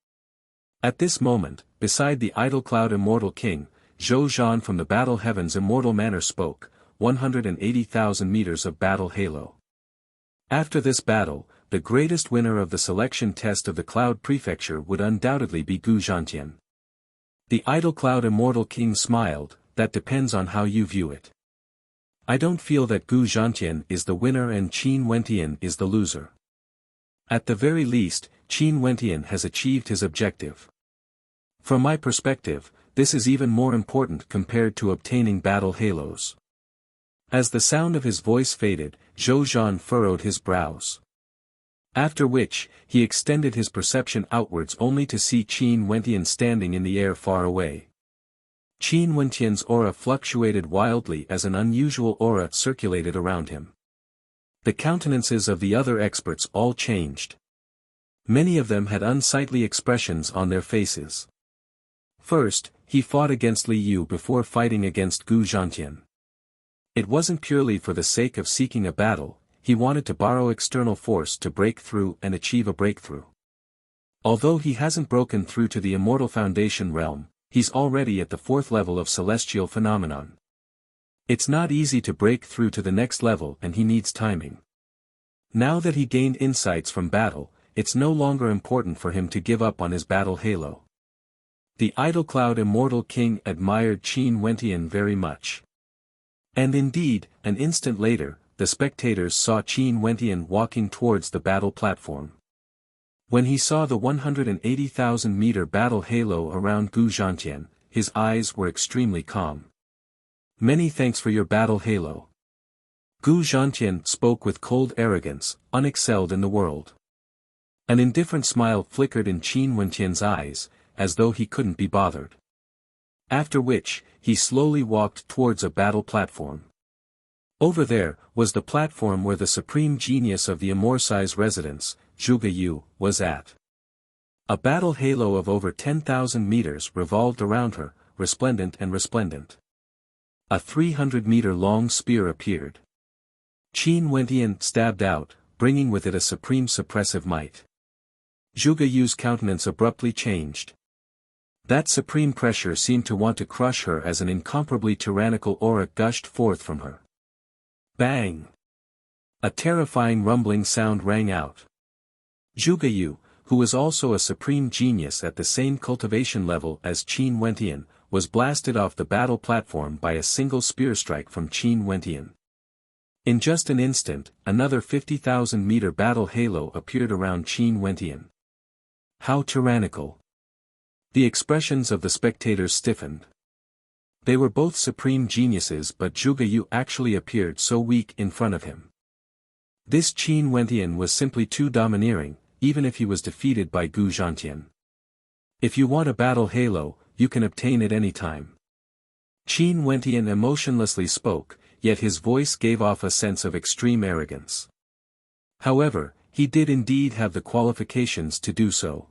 At this moment, beside the idol cloud Immortal King, Zhou Zhan from the Battle Heaven's Immortal Manor spoke, 180,000 meters of battle halo. After this battle, the greatest winner of the selection test of the Cloud Prefecture would undoubtedly be Gu Zhantian. The idol cloud Immortal King smiled, that depends on how you view it. I don't feel that Gu Zhantian is the winner and Qin Wentian is the loser. At the very least, Qin Wentian has achieved his objective. From my perspective, this is even more important compared to obtaining battle halos. As the sound of his voice faded, Zhou Zhan furrowed his brows. After which, he extended his perception outwards only to see Qin Wentian standing in the air far away. Qin Wentian's aura fluctuated wildly as an unusual aura circulated around him. The countenances of the other experts all changed. Many of them had unsightly expressions on their faces. First, he fought against Li Yu before fighting against Gu Zhantian. It wasn't purely for the sake of seeking a battle, he wanted to borrow external force to break through and achieve a breakthrough. Although he hasn't broken through to the Immortal Foundation realm, he's already at the 4th level of celestial phenomenon. It's not easy to break through to the next level and he needs timing. Now that he gained insights from battle, it's no longer important for him to give up on his battle halo. The idol cloud Immortal King admired Qin Wentian very much. And indeed, an instant later, the spectators saw Qin Wentian walking towards the battle platform. When he saw the 180,000 meter battle halo around Gu Zhantian, his eyes were extremely calm. Many thanks for your battle halo. Gu Zhantian spoke with cold arrogance, unexcelled in the world. An indifferent smile flickered in Qin Wentian's eyes, as though he couldn't be bothered. After which, he slowly walked towards a battle platform. Over there, was the platform where the supreme genius of the Immortai's residence, Zhuge Yu, was at. A battle halo of over 10,000 meters revolved around her, resplendent and resplendent. A 300-meter-long spear appeared. Qin Wentian stabbed out, bringing with it a supreme suppressive might. Zhuge Yu's countenance abruptly changed. That supreme pressure seemed to want to crush her as an incomparably tyrannical aura gushed forth from her. Bang! A terrifying rumbling sound rang out. Zhuge Yu, who was also a supreme genius at the same cultivation level as Qin Wentian, was blasted off the battle platform by a single spear strike from Qin Wentian. In just an instant, another 50,000-meter battle halo appeared around Qin Wentian. How tyrannical! The expressions of the spectators stiffened. They were both supreme geniuses, but Zhuge Yu actually appeared so weak in front of him. This Qin Wentian was simply too domineering, even if he was defeated by Gu Zhantian. If you want a battle halo, you can obtain it any time. Qin Wentian emotionlessly spoke, yet his voice gave off a sense of extreme arrogance. However, he did indeed have the qualifications to do so.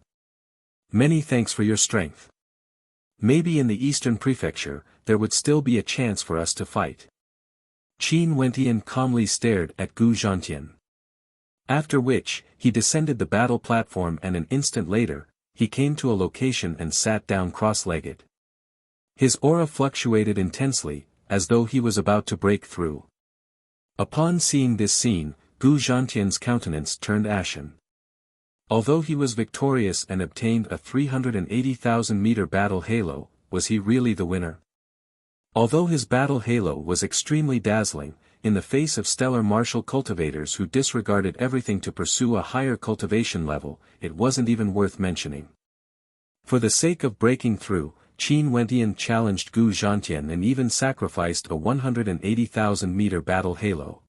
Many thanks for your strength. Maybe in the Eastern Prefecture, there would still be a chance for us to fight. Qin Wentian calmly stared at Gu Zhantian. After which, he descended the battle platform and an instant later, he came to a location and sat down cross-legged. His aura fluctuated intensely, as though he was about to break through. Upon seeing this scene, Gu Zhantian's countenance turned ashen. Although he was victorious and obtained a 380,000-meter battle halo, was he really the winner? Although his battle halo was extremely dazzling, in the face of stellar martial cultivators who disregarded everything to pursue a higher cultivation level, it wasn't even worth mentioning. For the sake of breaking through, Qin Wentian challenged Gu Zhantian and even sacrificed a 180,000-meter battle halo.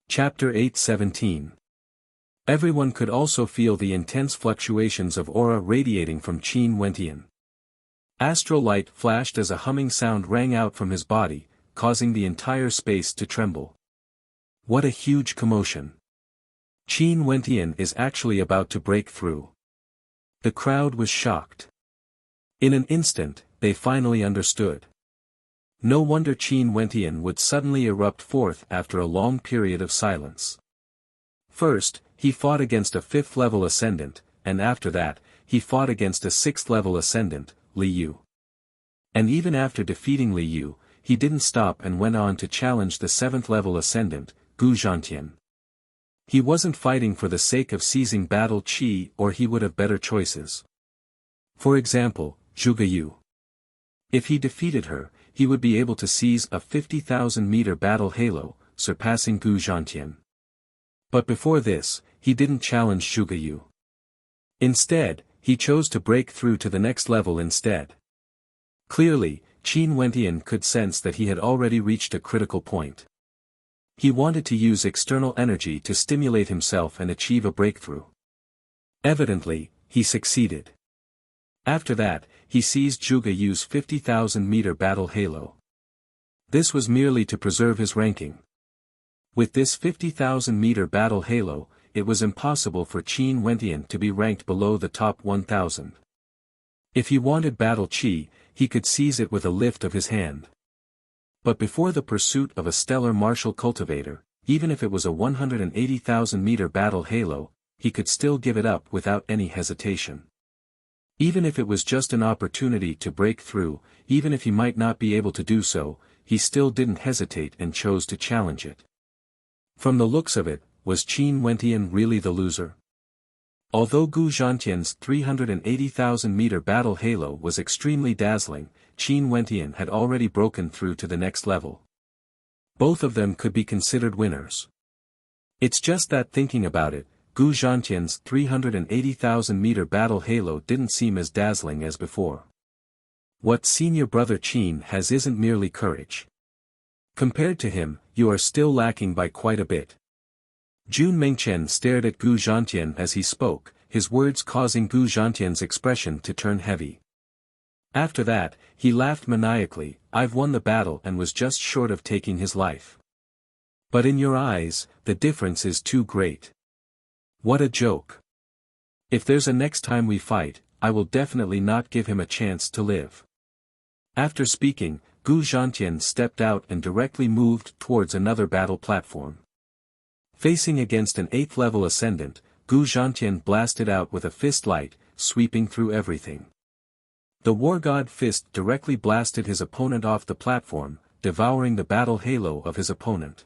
Chapter 8:17. Everyone could also feel the intense fluctuations of aura radiating from Qin Wentian. Astral light flashed as a humming sound rang out from his body, causing the entire space to tremble. What a huge commotion! Qin Wentian is actually about to break through. The crowd was shocked. In an instant, they finally understood. No wonder Qin Wentian would suddenly erupt forth after a long period of silence. First, he fought against a 5th-level ascendant, and after that, he fought against a 6th-level ascendant, Li Yu. And even after defeating Li Yu, he didn't stop and went on to challenge the 7th-level ascendant, Gu Zhantian. He wasn't fighting for the sake of seizing battle qi, or he would have better choices. For example, Zhuge Yu. If he defeated her, he would be able to seize a 50,000-meter battle halo, surpassing Gu Zhantian. But before this, he didn't challenge Zhuge Yu. Instead, he chose to break through to the next level instead. Clearly, Qin Wentian could sense that he had already reached a critical point. He wanted to use external energy to stimulate himself and achieve a breakthrough. Evidently, he succeeded. After that, he seized Zhuge Yu's 50,000-meter battle halo. This was merely to preserve his ranking. With this 50,000-meter battle halo, it was impossible for Qin Wentian to be ranked below the top 1,000. If he wanted battle qi, he could seize it with a lift of his hand. But before the pursuit of a stellar martial cultivator, even if it was a 180,000-meter battle halo, he could still give it up without any hesitation. Even if it was just an opportunity to break through, even if he might not be able to do so, he still didn't hesitate and chose to challenge it. From the looks of it, was Qin Wentian really the loser? Although Gu Zhantian's 380,000-meter battle halo was extremely dazzling, Qin Wentian had already broken through to the next level. Both of them could be considered winners. It's just that thinking about it, Gu Zhantian's 380,000-meter battle halo didn't seem as dazzling as before. What senior brother Qin has isn't merely courage. Compared to him, you are still lacking by quite a bit. Jun Mengchen stared at Gu Zhantian as he spoke, his words causing Gu Zhantian's expression to turn heavy. After that, he laughed maniacally. I've won the battle and was just short of taking his life. But in your eyes, the difference is too great. What a joke. If there's a next time we fight, I will definitely not give him a chance to live. After speaking, Gu Zhantian stepped out and directly moved towards another battle platform. Facing against an 8th-level ascendant, Gu Zhantian blasted out with a fist light, sweeping through everything. The War God fist directly blasted his opponent off the platform, devouring the battle halo of his opponent.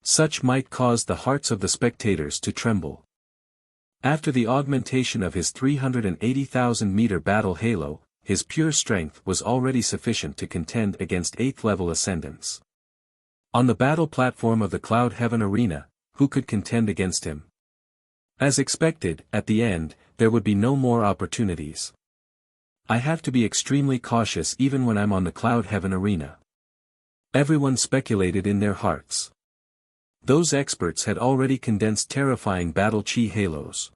Such might caused the hearts of the spectators to tremble. After the augmentation of his 380,000-meter battle halo, his pure strength was already sufficient to contend against 8th-level ascendants. On the battle platform of the Cloud Heaven Arena, who could contend against him? As expected, at the end, there would be no more opportunities. I have to be extremely cautious even when I'm on the Cloud Heaven Arena. Everyone speculated in their hearts. Those experts had already condensed terrifying battle chi halos.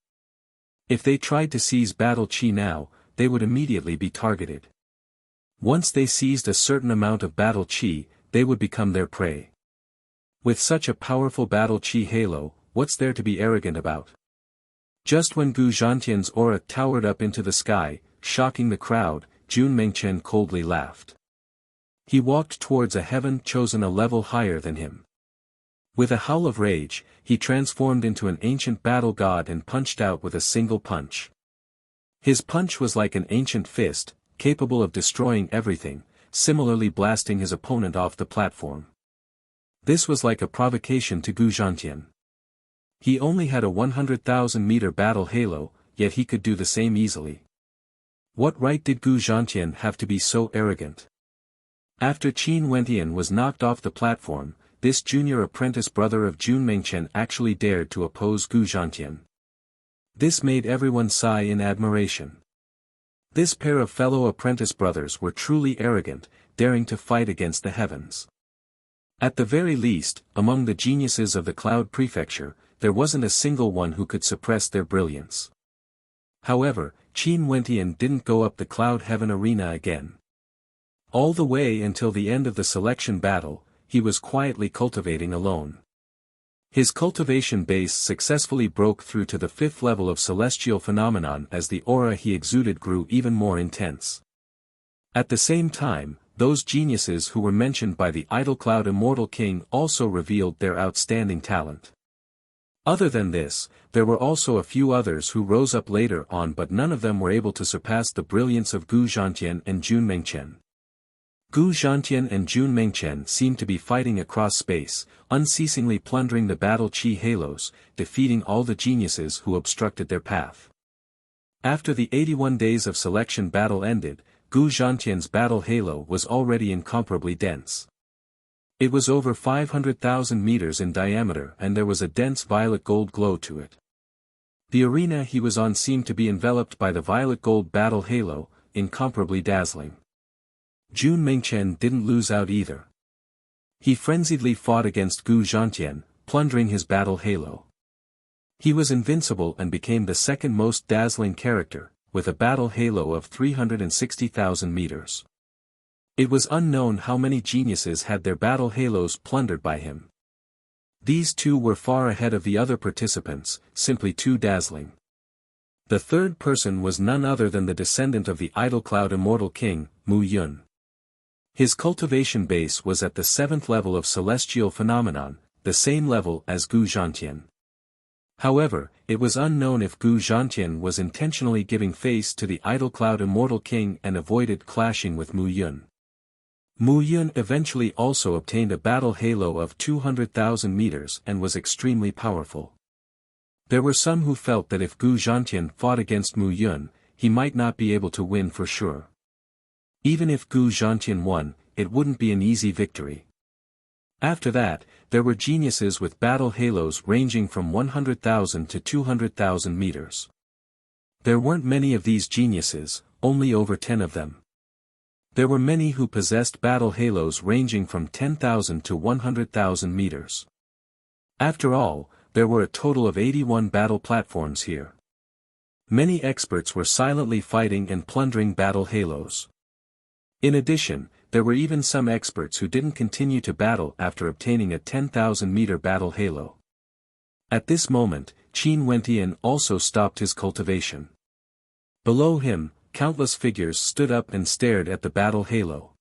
If they tried to seize battle chi now, they would immediately be targeted. Once they seized a certain amount of battle chi, they would become their prey. With such a powerful battle chi halo, what's there to be arrogant about? Just when Gu Zhantian's aura towered up into the sky, shocking the crowd, Jun Mengchen coldly laughed. He walked towards a heaven chosen a level higher than him. With a howl of rage, he transformed into an ancient battle god and punched out with a single punch. His punch was like an ancient fist, capable of destroying everything, similarly blasting his opponent off the platform. This was like a provocation to Gu Zhantian. He only had a 100,000-meter battle halo, yet he could do the same easily. What right did Gu Zhantian have to be so arrogant? After Qin Wentian was knocked off the platform, this junior apprentice brother of Jun Mengchen actually dared to oppose Gu Zhantian. This made everyone sigh in admiration. This pair of fellow apprentice brothers were truly arrogant, daring to fight against the heavens. At the very least, among the geniuses of the Cloud Prefecture, there wasn't a single one who could suppress their brilliance. However, Qin Wentian didn't go up the Cloud Heaven arena again. All the way until the end of the selection battle, he was quietly cultivating alone. His cultivation base successfully broke through to the 5th level of celestial phenomenon as the aura he exuded grew even more intense. At the same time, those geniuses who were mentioned by the Idol Cloud Immortal King also revealed their outstanding talent. Other than this, there were also a few others who rose up later on, but none of them were able to surpass the brilliance of Gu Zhantian and Jun Mengchen. Gu Zhantian and Jun Mengchen seemed to be fighting across space, unceasingly plundering the battle chi halos, defeating all the geniuses who obstructed their path. After the 81 days of selection battle ended, Gu Zhantian's battle halo was already incomparably dense. It was over 500,000 meters in diameter and there was a dense violet gold glow to it. The arena he was on seemed to be enveloped by the violet gold battle halo, incomparably dazzling. Jun Mengchen didn't lose out either. He frenziedly fought against Gu Zhantian, plundering his battle halo. He was invincible and became the second most dazzling character, with a battle halo of 360,000 meters. It was unknown how many geniuses had their battle halos plundered by him. These two were far ahead of the other participants, simply too dazzling. The third person was none other than the descendant of the Idol Cloud Immortal King, Mu Yun. His cultivation base was at the 7th level of celestial phenomenon, the same level as Gu Zhantian. However, it was unknown if Gu Zhantian was intentionally giving face to the Idol Cloud Immortal King and avoided clashing with Mu Yun. Mu Yun eventually also obtained a battle halo of 200,000 meters and was extremely powerful. There were some who felt that if Gu Zhantian fought against Mu Yun, he might not be able to win for sure. Even if Gu Zhantian won, it wouldn't be an easy victory. After that, there were geniuses with battle halos ranging from 100,000 to 200,000 meters. There weren't many of these geniuses, only over 10 of them. There were many who possessed battle halos ranging from 10,000 to 100,000 meters. After all, there were a total of 81 battle platforms here. Many experts were silently fighting and plundering battle halos. In addition, there were even some experts who didn't continue to battle after obtaining a 10,000-meter battle halo. At this moment, Qin Wentian also stopped his cultivation. Below him, countless figures stood up and stared at the battle halo.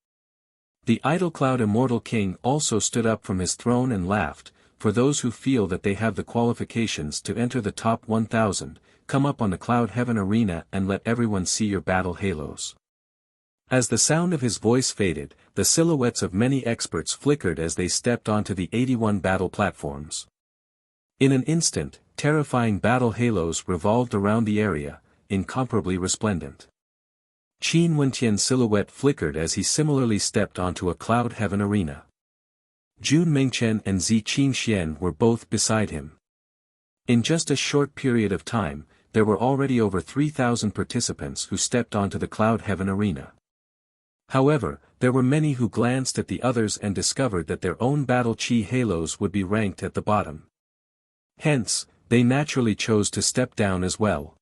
The Idol Cloud Immortal King also stood up from his throne and laughed. For those who feel that they have the qualifications to enter the top 1,000, come up on the Cloud Heaven arena and let everyone see your battle halos. As the sound of his voice faded, the silhouettes of many experts flickered as they stepped onto the 81 battle platforms. In an instant, terrifying battle halos revolved around the area, incomparably resplendent. Qin Wentian's silhouette flickered as he similarly stepped onto a Cloud Heaven arena. Jun Mengchen and Zi Qingxian were both beside him. In just a short period of time, there were already over 3,000 participants who stepped onto the Cloud Heaven arena. However, there were many who glanced at the others and discovered that their own battle chi halos would be ranked at the bottom. Hence, they naturally chose to step down as well.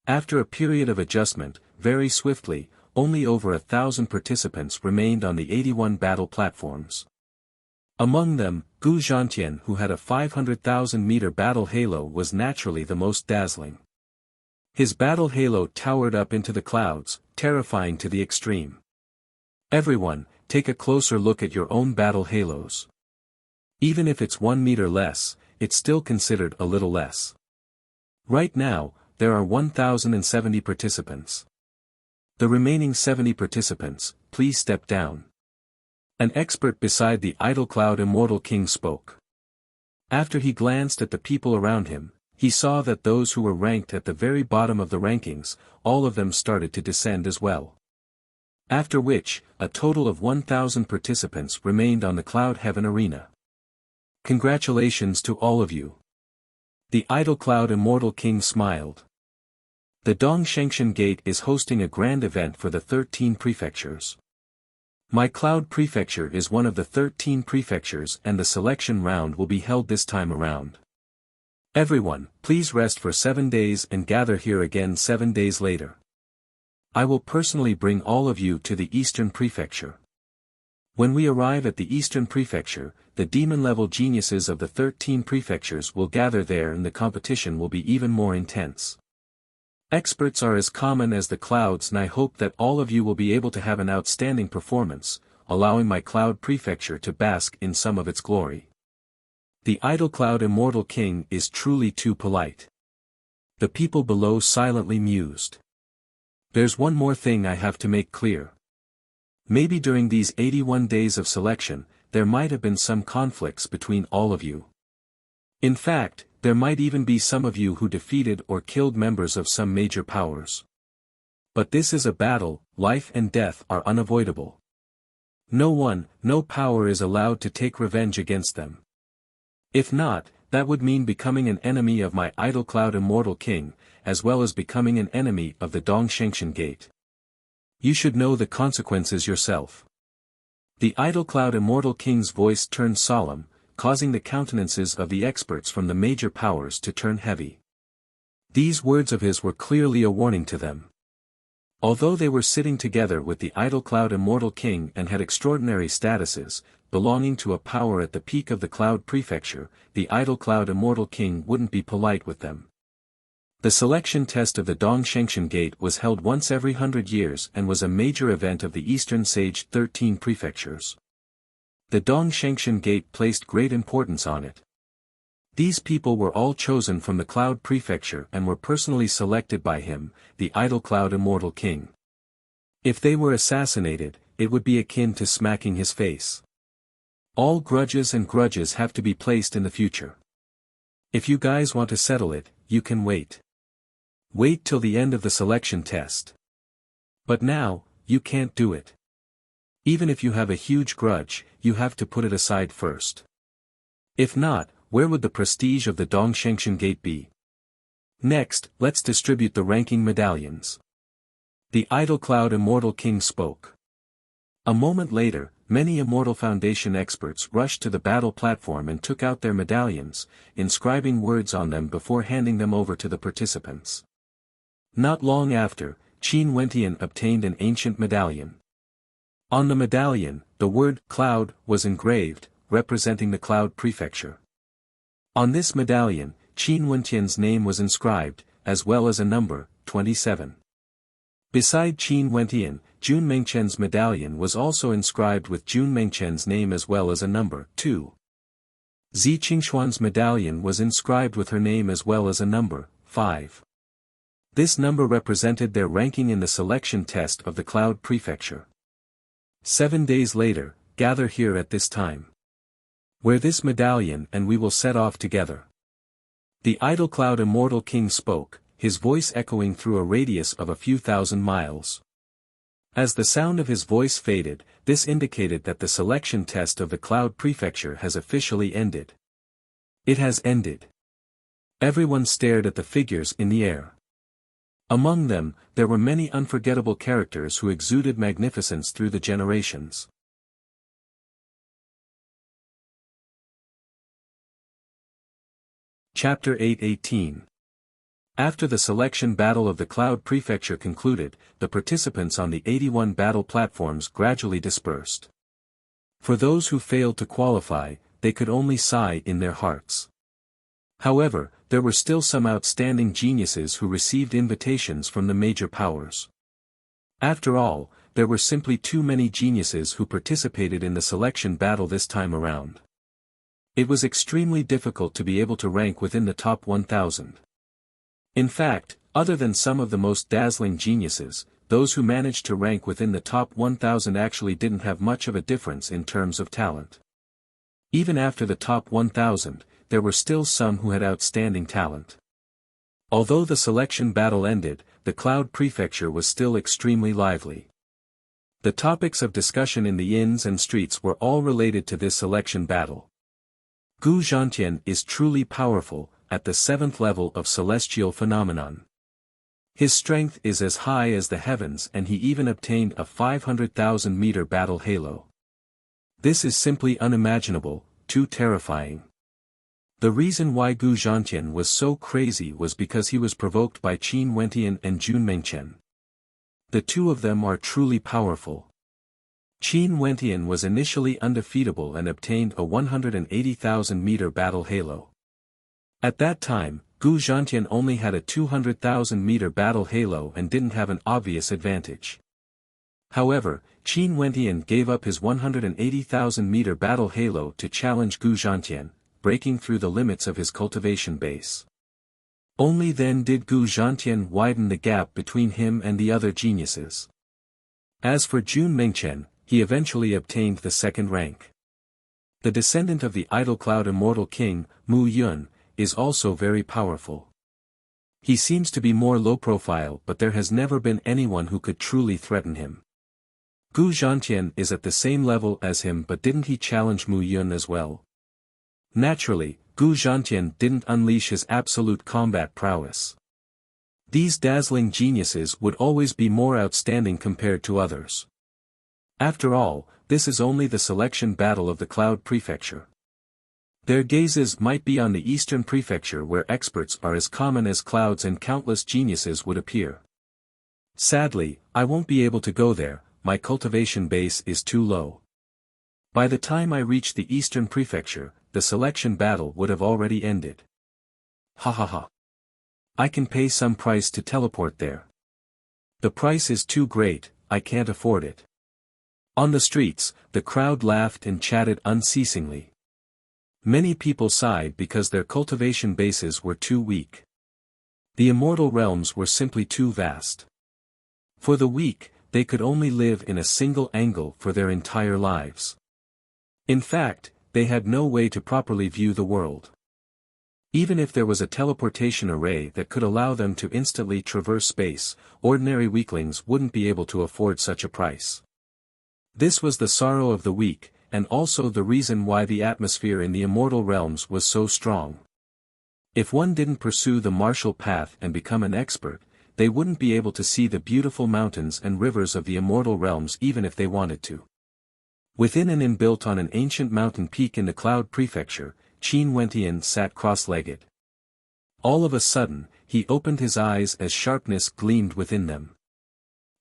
After a period of adjustment, very swiftly, only over 1,000 participants remained on the 81 battle platforms. Among them, Gu Zhantian, who had a 500,000-meter battle halo, was naturally the most dazzling. His battle halo towered up into the clouds, terrifying to the extreme. Everyone, take a closer look at your own battle halos. Even if it's 1 meter less, it's still considered a little less. Right now, there are 1,070 participants. The remaining 70 participants, please step down. An expert beside the Idol Cloud Immortal King spoke. After he glanced at the people around him, he saw that those who were ranked at the very bottom of the rankings, all of them started to descend as well. After which, a total of 1,000 participants remained on the Cloud Heaven arena. Congratulations to all of you. The Idol Cloud Immortal King smiled. The Dongshengshan Gate is hosting a grand event for the 13 prefectures. My Cloud Prefecture is one of the 13 prefectures and the selection round will be held this time around. Everyone, please rest for 7 days and gather here again 7 days later. I will personally bring all of you to the Eastern Prefecture. When we arrive at the Eastern Prefecture, the demon-level geniuses of the 13 prefectures will gather there and the competition will be even more intense. Experts are as common as the clouds and I hope that all of you will be able to have an outstanding performance, allowing my Cloud Prefecture to bask in some of its glory. The Idol Cloud Immortal King is truly too polite. The people below silently mused. There's one more thing I have to make clear. Maybe during these 81 days of selection, there might have been some conflicts between all of you. In fact, there might even be some of you who defeated or killed members of some major powers. But this is a battle, life and death are unavoidable. No power is allowed to take revenge against them. If not, that would mean becoming an enemy of my Idol Cloud Immortal King, as well as becoming an enemy of the Dongshengshan Gate. You should know the consequences yourself. The Idol Cloud Immortal King's voice turned solemn, causing the countenances of the experts from the major powers to turn heavy. These words of his were clearly a warning to them. Although they were sitting together with the Idol Cloud Immortal King and had extraordinary statuses, belonging to a power at the peak of the Cloud Prefecture, the Idol Cloud Immortal King wouldn't be polite with them. The selection test of the Dongshengshan Gate was held once every 100 years and was a major event of the Eastern Sage 13 prefectures. The Dongshengshan Gate placed great importance on it. These people were all chosen from the Cloud Prefecture and were personally selected by him, the Idol Cloud Immortal King. If they were assassinated, it would be akin to smacking his face. All grudges have to be placed in the future. If you guys want to settle it, you can wait. Wait till the end of the selection test. But now, you can't do it. Even if you have a huge grudge, you have to put it aside first. If not, where would the prestige of the Dongshengshan Gate be? Next, let's distribute the ranking medallions. The Idol Cloud Immortal King spoke. A moment later, many Immortal Foundation experts rushed to the battle platform and took out their medallions, inscribing words on them before handing them over to the participants. Not long after, Qin Wentian obtained an ancient medallion. On the medallion, the word Cloud was engraved, representing the Cloud Prefecture. On this medallion, Qin Wentian's name was inscribed, as well as a number, 27. Beside Qin Wentian, Jun Mengchen's medallion was also inscribed with Jun Mengchen's name as well as a number, 2. Zi Qingxuan's medallion was inscribed with her name as well as a number, 5. This number represented their ranking in the selection test of the Cloud Prefecture. 7 days later, gather here at this time. Wear this medallion and we will set off together. The Idol Cloud Immortal King spoke, his voice echoing through a radius of a few thousand miles. As the sound of his voice faded, this indicated that the selection test of the Cloud Prefecture has officially ended. It has ended. Everyone stared at the figures in the air. Among them, there were many unforgettable characters who exuded magnificence through the generations. Chapter 8:18. After the selection battle of the Cloud Prefecture concluded, the participants on the 81 battle platforms gradually dispersed. For those who failed to qualify, they could only sigh in their hearts. However, there were still some outstanding geniuses who received invitations from the major powers. After all, there were simply too many geniuses who participated in the selection battle this time around. It was extremely difficult to be able to rank within the top 1,000. In fact, other than some of the most dazzling geniuses, those who managed to rank within the top 1,000 actually didn't have much of a difference in terms of talent. Even after the top 1,000, there were still some who had outstanding talent. Although the selection battle ended, the Cloud Prefecture was still extremely lively. The topics of discussion in the inns and streets were all related to this selection battle. Gu Zhantian is truly powerful, at the 7th level of celestial phenomenon. His strength is as high as the heavens, and he even obtained a 500,000-meter battle halo. This is simply unimaginable, too terrifying. The reason why Gu Zhantian was so crazy was because he was provoked by Qin Wentian and Jun Mengchen. The two of them are truly powerful. Qin Wentian was initially undefeatable and obtained a 180,000-meter battle halo. At that time, Gu Zhantian only had a 200,000-meter battle halo and didn't have an obvious advantage. However, Qin Wentian gave up his 180,000-meter battle halo to challenge Gu Zhantian, breaking through the limits of his cultivation base. Only then did Gu Zhantian widen the gap between him and the other geniuses. As for Jun Mengchen, he eventually obtained the 2nd rank. The descendant of the Idle Cloud Immortal King, Mu Yun, is also very powerful. He seems to be more low profile, but there has never been anyone who could truly threaten him. Gu Zhantian is at the same level as him, but didn't he challenge Mu Yun as well? Naturally, Gu Zhantian didn't unleash his absolute combat prowess. These dazzling geniuses would always be more outstanding compared to others. After all, this is only the selection battle of the Cloud Prefecture. Their gazes might be on the Eastern Prefecture, where experts are as common as clouds and countless geniuses would appear. Sadly, I won't be able to go there, my cultivation base is too low. By the time I reach the Eastern Prefecture, the selection battle would have already ended. Ha ha ha. I can pay some price to teleport there. The price is too great, I can't afford it. On the streets, the crowd laughed and chatted unceasingly. Many people sighed because their cultivation bases were too weak. The immortal realms were simply too vast. For the weak, they could only live in a single angle for their entire lives. In fact, they had no way to properly view the world. Even if there was a teleportation array that could allow them to instantly traverse space, ordinary weaklings wouldn't be able to afford such a price. This was the sorrow of the weak, and also the reason why the atmosphere in the immortal realms was so strong. If one didn't pursue the martial path and become an expert, they wouldn't be able to see the beautiful mountains and rivers of the immortal realms even if they wanted to. Within an inn built on an ancient mountain peak in the Cloud Prefecture, Qin Wentian sat cross-legged. All of a sudden, he opened his eyes as sharpness gleamed within them.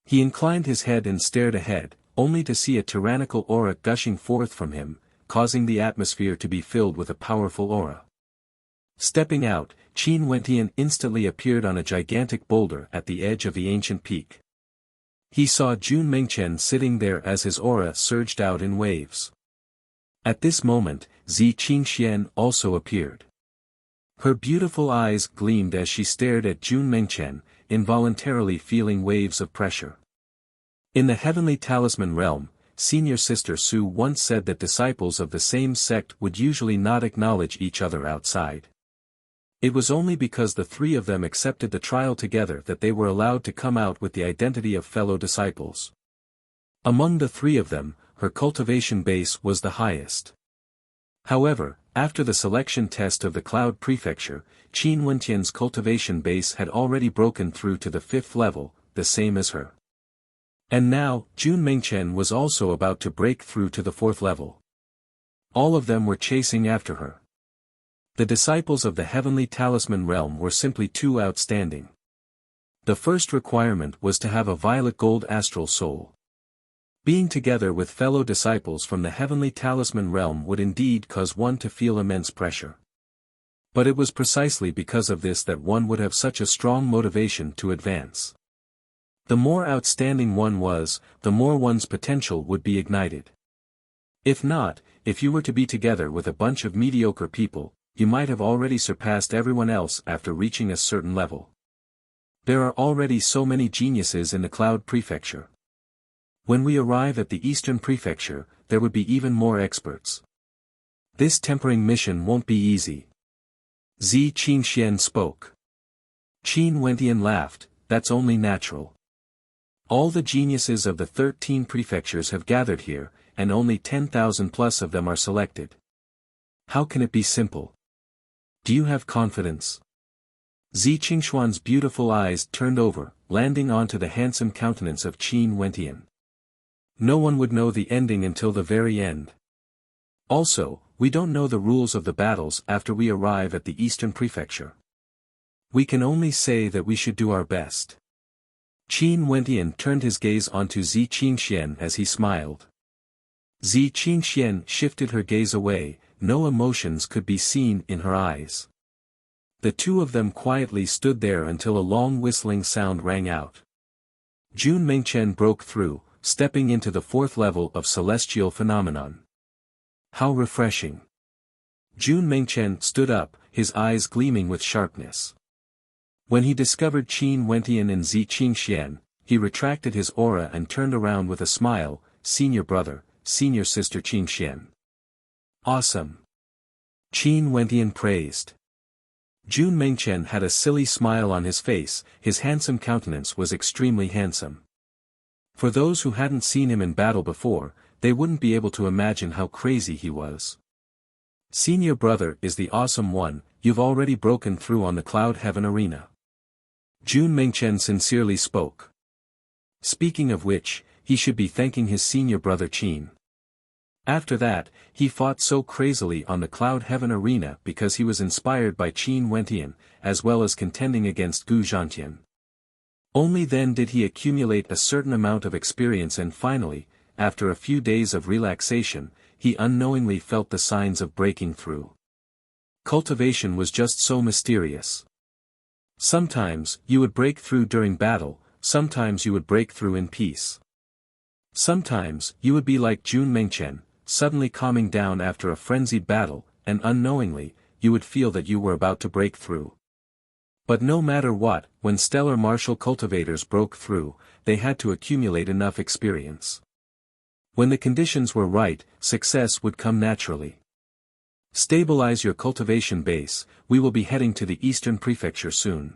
He inclined his head and stared ahead, only to see a tyrannical aura gushing forth from him, causing the atmosphere to be filled with a powerful aura. Stepping out, Qin Wentian instantly appeared on a gigantic boulder at the edge of the ancient peak. He saw Jun Mengchen sitting there as his aura surged out in waves. At this moment, Zi Qingxian also appeared. Her beautiful eyes gleamed as she stared at Jun Mengchen, involuntarily feeling waves of pressure. In the Heavenly Talisman realm, Senior Sister Su once said that disciples of the same sect would usually not acknowledge each other outside. It was only because the three of them accepted the trial together that they were allowed to come out with the identity of fellow disciples. Among the three of them, her cultivation base was the highest. However, after the selection test of the Cloud Prefecture, Qin Wentian's cultivation base had already broken through to the 5th level, the same as her. And now, Jun Mengchen was also about to break through to the 4th level. All of them were chasing after her. The disciples of the Heavenly Talisman realm were simply too outstanding. The first requirement was to have a violet gold astral soul. Being together with fellow disciples from the Heavenly Talisman realm would indeed cause one to feel immense pressure. But it was precisely because of this that one would have such a strong motivation to advance. The more outstanding one was, the more one's potential would be ignited. If not, if you were to be together with a bunch of mediocre people, you might have already surpassed everyone else after reaching a certain level. There are already so many geniuses in the Cloud Prefecture. When we arrive at the Eastern Prefecture, there would be even more experts. This tempering mission won't be easy. Zi Qingxian spoke. Qin Wentian laughed, that's only natural. All the geniuses of the 13 prefectures have gathered here, and only 10,000 plus of them are selected. How can it be simple? Do you have confidence? Zi Qingxuan's beautiful eyes turned over, landing onto the handsome countenance of Qin Wentian. No one would know the ending until the very end. Also, we don't know the rules of the battles after we arrive at the Eastern Prefecture. We can only say that we should do our best. Qin Wentian turned his gaze onto Zi Qingxian as he smiled. Zi Qingxian shifted her gaze away, no emotions could be seen in her eyes. The two of them quietly stood there until a long whistling sound rang out. Jun Mengchen broke through, stepping into the 4th level of celestial phenomenon. How refreshing. Jun Mengchen stood up, his eyes gleaming with sharpness. When he discovered Qin Wentian and Zi Qingxian, he retracted his aura and turned around with a smile, senior brother, senior sister Qingxian. Awesome. Qin Wentian praised. Jun Mengchen had a silly smile on his face, his handsome countenance was extremely handsome. For those who hadn't seen him in battle before, they wouldn't be able to imagine how crazy he was. Senior brother is the awesome one, you've already broken through on the Cloud Heaven arena. Jun Mengchen sincerely spoke. Speaking of which, he should be thanking his senior brother Qin. After that, he fought so crazily on the Cloud Heaven arena because he was inspired by Qin Wentian, as well as contending against Gu Zhantian. Only then did he accumulate a certain amount of experience and finally, after a few days of relaxation, he unknowingly felt the signs of breaking through. Cultivation was just so mysterious. Sometimes, you would break through during battle, sometimes you would break through in peace. Sometimes, you would be like Jun Mengchen, suddenly calming down after a frenzied battle, and unknowingly, you would feel that you were about to break through. But no matter what, when stellar martial cultivators broke through, they had to accumulate enough experience. When the conditions were right, success would come naturally. Stabilize your cultivation base, we will be heading to the Eastern Prefecture soon.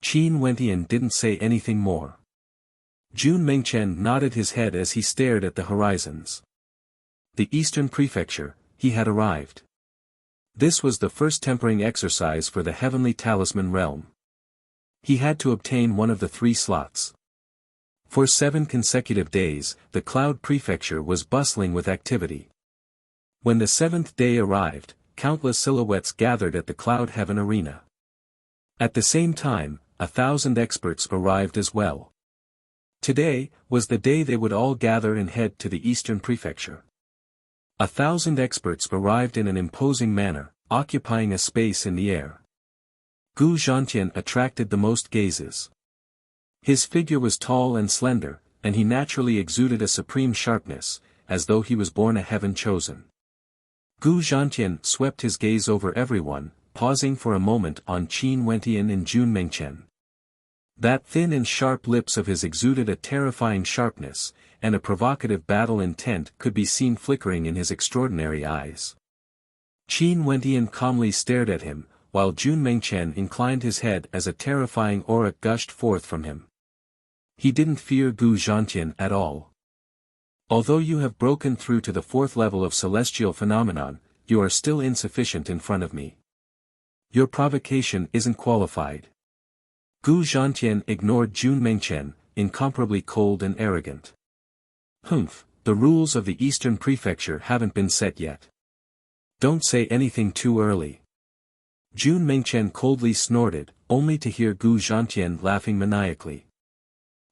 Qin Wentian didn't say anything more. Jun Mengchen nodded his head as he stared at the horizons. The Eastern Prefecture, he had arrived. This was the first tempering exercise for the Heavenly Talisman realm. He had to obtain one of the 3 slots. For 7 consecutive days, the Cloud Prefecture was bustling with activity. When the 7th day arrived, countless silhouettes gathered at the Cloud Heaven arena. At the same time, 1,000 experts arrived as well. Today, was the day they would all gather and head to the Eastern Prefecture. 1,000 experts arrived in an imposing manner, occupying a space in the air. Gu Zhantian attracted the most gazes. His figure was tall and slender, and he naturally exuded a supreme sharpness, as though he was born a heaven chosen. Gu Zhantian swept his gaze over everyone, pausing for a moment on Qin Wentian and Jun Mengchen. That thin and sharp lips of his exuded a terrifying sharpness, and a provocative battle intent could be seen flickering in his extraordinary eyes. Qin Wentian calmly stared at him, while Jun Mengchen inclined his head as a terrifying aura gushed forth from him. He didn't fear Gu Zhantian at all. Although you have broken through to the 4th level of celestial phenomenon, you are still insufficient in front of me. Your provocation isn't qualified. Gu Zhantian ignored Jun Mengchen, incomparably cold and arrogant. Humph, the rules of the Eastern Prefecture haven't been set yet. Don't say anything too early. Jun Mengchen coldly snorted, only to hear Gu Zhantian laughing maniacally.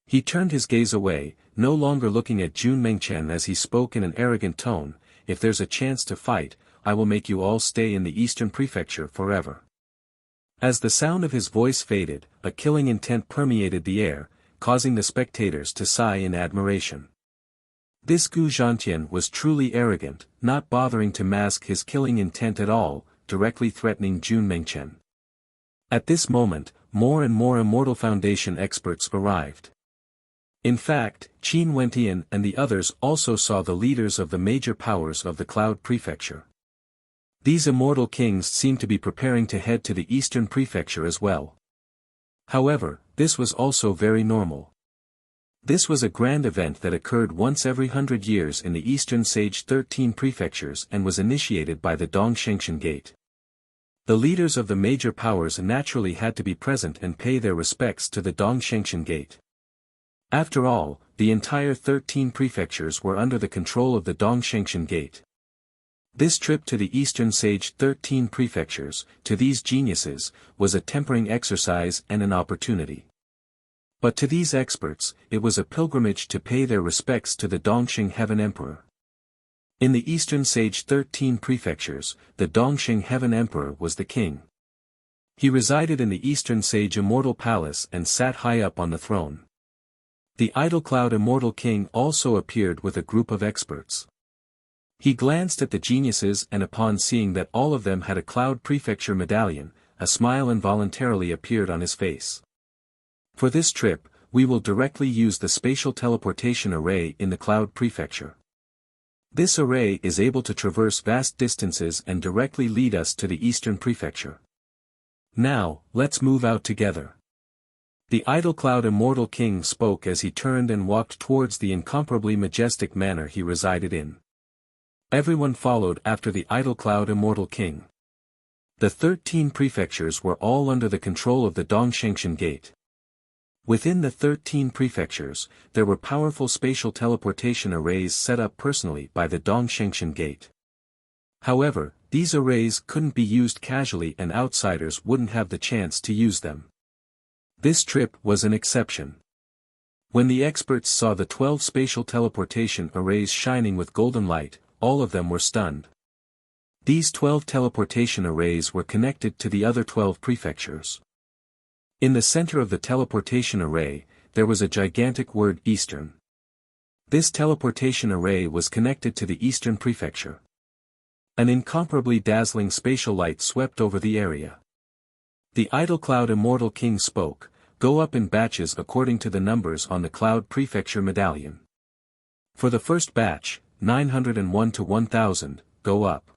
He turned his gaze away, no longer looking at Jun Mengchen as he spoke in an arrogant tone, if there's a chance to fight, I will make you all stay in the Eastern Prefecture forever. As the sound of his voice faded, a killing intent permeated the air, causing the spectators to sigh in admiration. This Gu Zhantian was truly arrogant, not bothering to mask his killing intent at all, directly threatening Jun Mengchen. At this moment, more and more Immortal Foundation experts arrived. In fact, Qin Wentian and the others also saw the leaders of the major powers of the Cloud Prefecture. These immortal kings seemed to be preparing to head to the eastern prefecture as well. However, this was also very normal. This was a grand event that occurred once every 100 years in the eastern Sage 13 prefectures and was initiated by the Dongshengshan Gate. The leaders of the major powers naturally had to be present and pay their respects to the Dongshengshan Gate. After all, the entire 13 prefectures were under the control of the Dongshengshan Gate. This trip to the eastern Sage 13 prefectures, to these geniuses, was a tempering exercise and an opportunity. But to these experts, it was a pilgrimage to pay their respects to the Dongxing Heaven Emperor. In the eastern Sage 13 prefectures, the Dongxing Heaven Emperor was the king. He resided in the eastern Sage Immortal Palace and sat high up on the throne. The Idle Cloud Immortal King also appeared with a group of experts. He glanced at the geniuses and upon seeing that all of them had a Cloud Prefecture medallion, a smile involuntarily appeared on his face. For this trip, we will directly use the spatial teleportation array in the Cloud Prefecture. This array is able to traverse vast distances and directly lead us to the Eastern Prefecture. Now, let's move out together. The Idle Cloud Immortal King spoke as he turned and walked towards the incomparably majestic manor he resided in. Everyone followed after the Idle Cloud Immortal King. The 13 prefectures were all under the control of the Dongshengshan Gate. Within the 13 prefectures, there were powerful spatial teleportation arrays set up personally by the Dongshengshan Gate. However, these arrays couldn't be used casually and outsiders wouldn't have the chance to use them. This trip was an exception. When the experts saw the 12 spatial teleportation arrays shining with golden light, all of them were stunned. These 12 teleportation arrays were connected to the other 12 prefectures. In the center of the teleportation array, there was a gigantic word Eastern. This teleportation array was connected to the Eastern Prefecture. An incomparably dazzling spatial light swept over the area. The Idle Cloud Immortal King spoke, "Go up in batches according to the numbers on the Cloud Prefecture medallion. For the first batch, 901 to 1000, go up."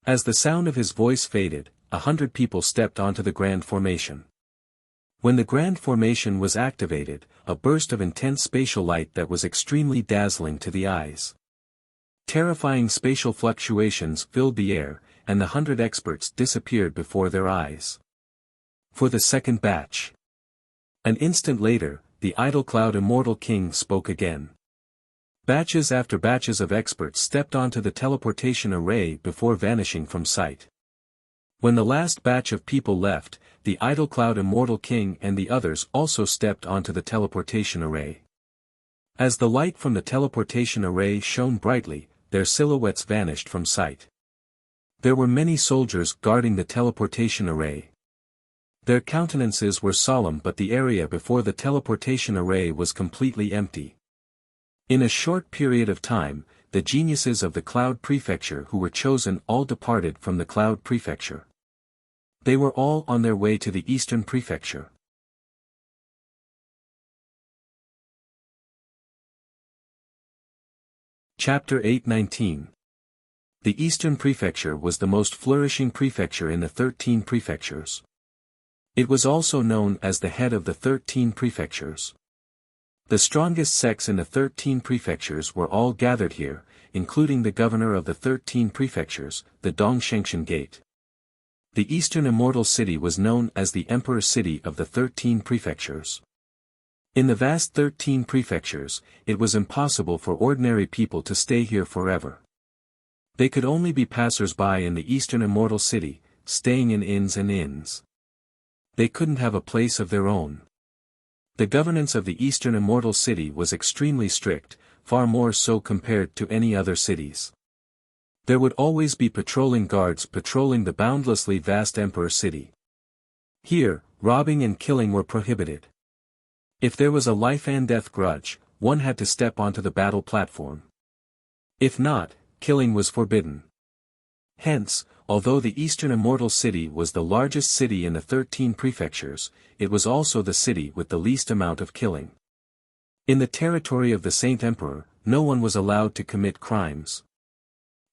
As the sound of his voice faded, 100 people stepped onto the Grand Formation. When the Grand Formation was activated, a burst of intense spatial light that was extremely dazzling to the eyes. Terrifying spatial fluctuations filled the air, and the 100 experts disappeared before their eyes. For the second batch. An instant later, the Idle Cloud Immortal King spoke again. Batches after batches of experts stepped onto the teleportation array before vanishing from sight. When the last batch of people left, the Idle Cloud Immortal King and the others also stepped onto the teleportation array. As the light from the teleportation array shone brightly, their silhouettes vanished from sight. There were many soldiers guarding the teleportation array. Their countenances were solemn, but the area before the teleportation array was completely empty. In a short period of time, the geniuses of the Cloud Prefecture who were chosen all departed from the Cloud Prefecture. They were all on their way to the Eastern Prefecture. Chapter 8:19. The Eastern Prefecture was the most flourishing prefecture in the 13 prefectures. It was also known as the head of the 13 prefectures. The strongest sects in the 13 prefectures were all gathered here, including the governor of the 13 prefectures, the Dongshengshan Gate. The Eastern Immortal City was known as the Emperor City of the 13 prefectures. In the vast 13 prefectures, it was impossible for ordinary people to stay here forever. They could only be passers-by in the Eastern Immortal City, staying in inns and inns. They couldn't have a place of their own. The governance of the Eastern Immortal City was extremely strict, far more so compared to any other cities. There would always be patrolling guards patrolling the boundlessly vast Emperor City. Here, robbing and killing were prohibited. If there was a life and death grudge, one had to step onto the battle platform. If not, killing was forbidden. Hence, although the Eastern Immortal City was the largest city in the 13 prefectures, it was also the city with the least amount of killing. In the territory of the Saint Emperor, no one was allowed to commit crimes.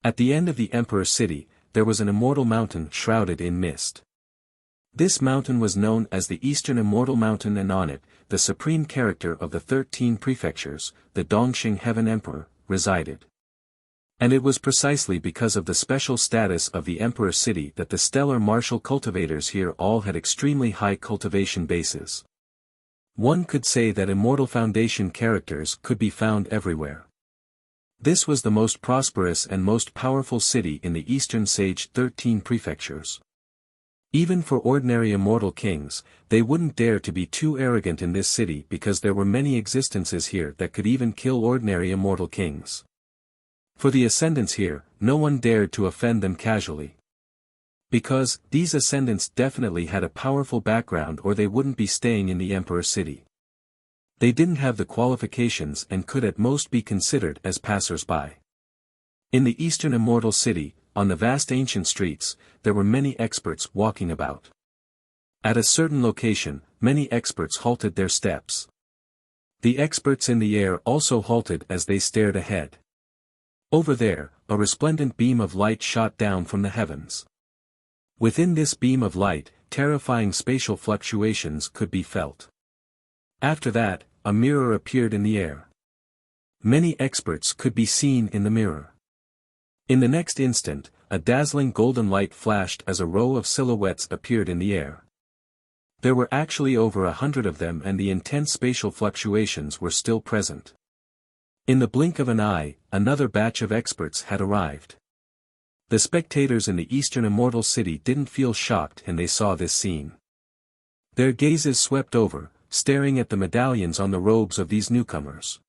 At the end of the Emperor City, there was an immortal mountain shrouded in mist. This mountain was known as the Eastern Immortal Mountain, and on it, the supreme character of the 13 prefectures, the Dongxing Heaven Emperor, resided. And it was precisely because of the special status of the Emperor City that the stellar martial cultivators here all had extremely high cultivation bases. One could say that immortal foundation characters could be found everywhere. This was the most prosperous and most powerful city in the Eastern Sage 13 prefectures. Even for ordinary immortal kings, they wouldn't dare to be too arrogant in this city because there were many existences here that could even kill ordinary immortal kings. For the ascendants here, no one dared to offend them casually. Because, these ascendants definitely had a powerful background, or they wouldn't be staying in the Emperor City. They didn't have the qualifications and could at most be considered as passers-by. In the Eastern Immortal City, on the vast ancient streets, there were many experts walking about. At a certain location, many experts halted their steps. The experts in the air also halted as they stared ahead. Over there, a resplendent beam of light shot down from the heavens. Within this beam of light, terrifying spatial fluctuations could be felt. After that, a mirror appeared in the air. Many experts could be seen in the mirror. In the next instant, a dazzling golden light flashed as a row of silhouettes appeared in the air. There were actually over 100 of them, and the intense spatial fluctuations were still present. In the blink of an eye, another batch of experts had arrived. The spectators in the Eastern Immortal City didn't feel shocked when they saw this scene. Their gazes swept over, staring at the medallions on the robes of these newcomers.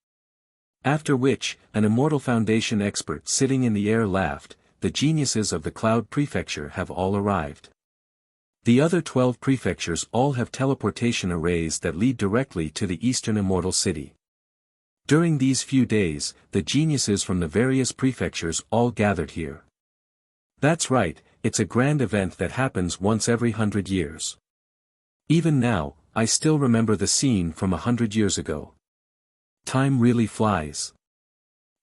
After which, an Immortal Foundation expert sitting in the air laughed, "The geniuses of the Cloud Prefecture have all arrived. The other 12 prefectures all have teleportation arrays that lead directly to the Eastern Immortal City. During these few days, the geniuses from the various prefectures all gathered here. That's right, it's a grand event that happens once every 100 years. Even now, I still remember the scene from 100 years ago. Time really flies."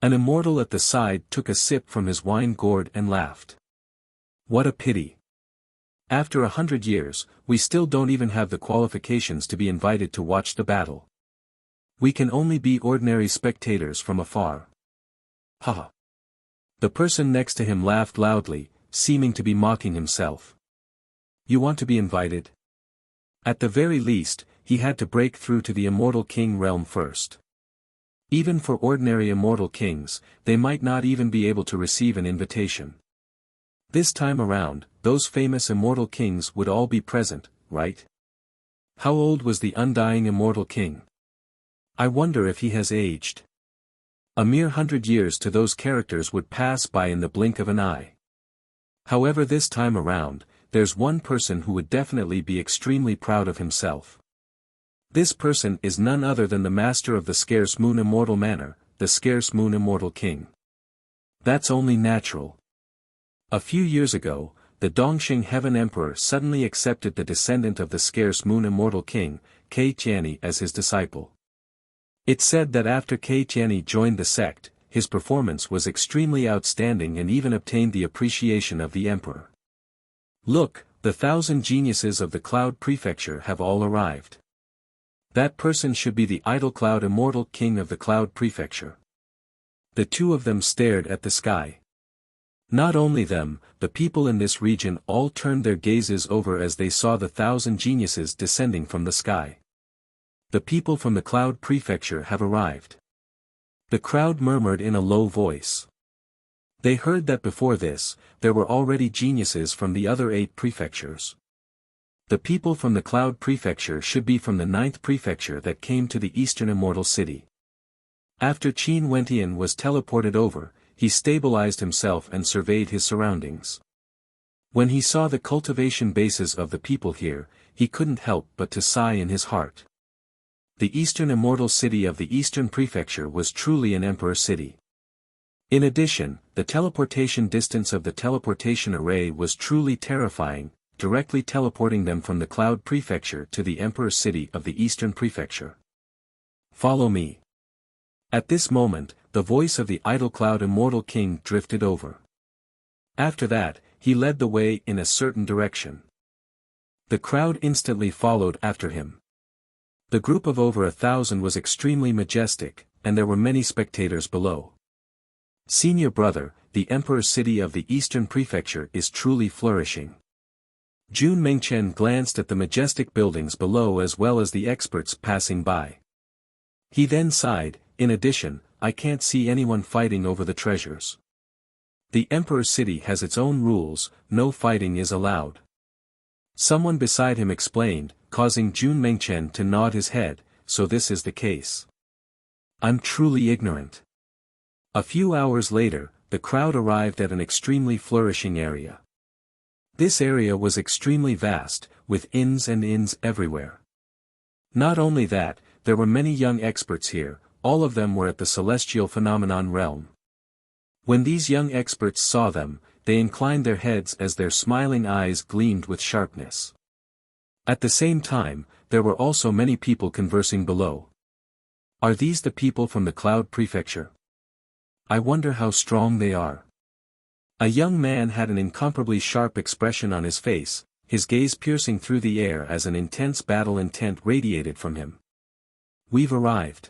An immortal at the side took a sip from his wine gourd and laughed. "What a pity. After 100 years, we still don't even have the qualifications to be invited to watch the battle. We can only be ordinary spectators from afar." Haha. The person next to him laughed loudly, seeming to be mocking himself. "You want to be invited?" At the very least, he had to break through to the Immortal King realm first. Even for ordinary immortal kings, they might not even be able to receive an invitation. This time around, those famous immortal kings would all be present, right? How old was the undying immortal king? I wonder if he has aged. A mere 100 years to those characters would pass by in the blink of an eye. However, this time around, there's one person who would definitely be extremely proud of himself. This person is none other than the master of the Scarce Moon Immortal Manor, the Scarce Moon Immortal King. That's only natural. A few years ago, the Dongxing Heaven Emperor suddenly accepted the descendant of the Scarce Moon Immortal King, Kei Tianyi, as his disciple. It's said that after Kei Tianyi joined the sect, his performance was extremely outstanding and even obtained the appreciation of the emperor. Look, the 1,000 geniuses of the Cloud Prefecture have all arrived. That person should be the Idle Cloud Immortal King of the Cloud Prefecture. The two of them stared at the sky. Not only them, the people in this region all turned their gazes over as they saw the 1,000 geniuses descending from the sky. The people from the Cloud Prefecture have arrived. The crowd murmured in a low voice. They heard that before this, there were already geniuses from the other 8 prefectures. The people from the Cloud Prefecture should be from the 9th prefecture that came to the Eastern Immortal City. After Qin Wentian was teleported over, he stabilized himself and surveyed his surroundings. When he saw the cultivation bases of the people here, he couldn't help but to sigh in his heart. The Eastern Immortal City of the Eastern Prefecture was truly an emperor city. In addition, the teleportation distance of the teleportation array was truly terrifying, directly teleporting them from the Cloud Prefecture to the Emperor City of the Eastern Prefecture. "Follow me." At this moment, the voice of the Idle Cloud Immortal King drifted over. After that, he led the way in a certain direction. The crowd instantly followed after him. The group of over 1,000 was extremely majestic, and there were many spectators below. Senior brother, the Emperor's city of the Eastern Prefecture is truly flourishing. Jun Mengchen glanced at the majestic buildings below as well as the experts passing by. He then sighed, in addition, I can't see anyone fighting over the treasures. The Emperor's city has its own rules, no fighting is allowed. Someone beside him explained, causing Jun Mengchen to nod his head, so this is the case. I'm truly ignorant. A few hours later, the crowd arrived at an extremely flourishing area. This area was extremely vast, with inns and inns everywhere. Not only that, there were many young experts here, all of them were at the celestial phenomenon realm. When these young experts saw them, they inclined their heads as their smiling eyes gleamed with sharpness. At the same time, there were also many people conversing below. Are these the people from the Cloud Prefecture? I wonder how strong they are. A young man had an incomparably sharp expression on his face, his gaze piercing through the air as an intense battle intent radiated from him. We've arrived.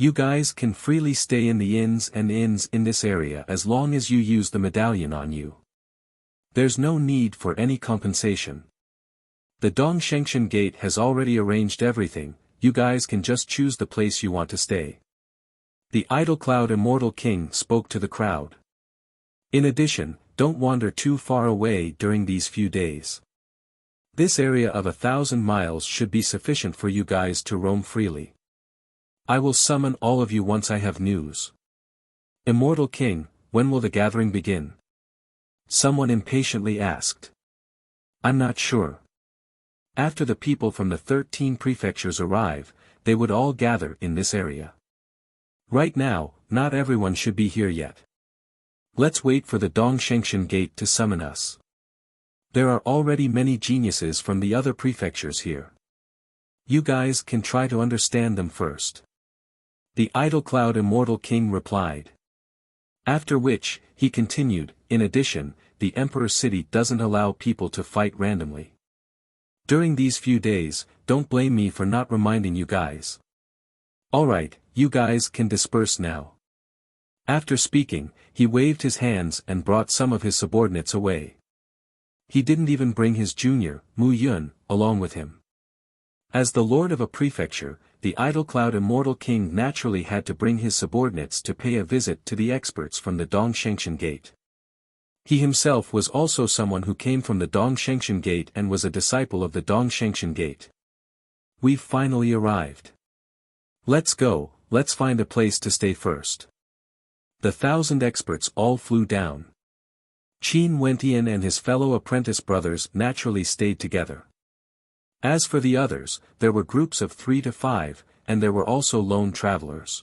You guys can freely stay in the inns and inns in this area as long as you use the medallion on you. There's no need for any compensation. The Dongshengshan Gate has already arranged everything, you guys can just choose the place you want to stay. The Idle Cloud Immortal King spoke to the crowd. In addition, don't wander too far away during these few days. This area of 1,000 miles should be sufficient for you guys to roam freely. I will summon all of you once I have news. Immortal King, when will the gathering begin? Someone impatiently asked. I'm not sure. After the people from the 13 prefectures arrive, they would all gather in this area. Right now, not everyone should be here yet. Let's wait for the Dongshengshan Gate to summon us. There are already many geniuses from the other prefectures here. You guys can try to understand them first. The Idle Cloud Immortal King replied. After which, he continued, in addition, the Emperor's city doesn't allow people to fight randomly. During these few days, don't blame me for not reminding you guys. Alright, you guys can disperse now. After speaking, he waved his hands and brought some of his subordinates away. He didn't even bring his junior, Mu Yun, along with him. As the lord of a prefecture, the Idle Cloud Immortal King naturally had to bring his subordinates to pay a visit to the experts from the Dongshengshan Gate. He himself was also someone who came from the Dongshengshan Gate and was a disciple of the Dongshengshan Gate. We've finally arrived. Let's go, let's find a place to stay first. The 1,000 experts all flew down. Qin Wentian and his fellow apprentice brothers naturally stayed together. As for the others, there were groups of 3 to 5, and there were also lone travelers.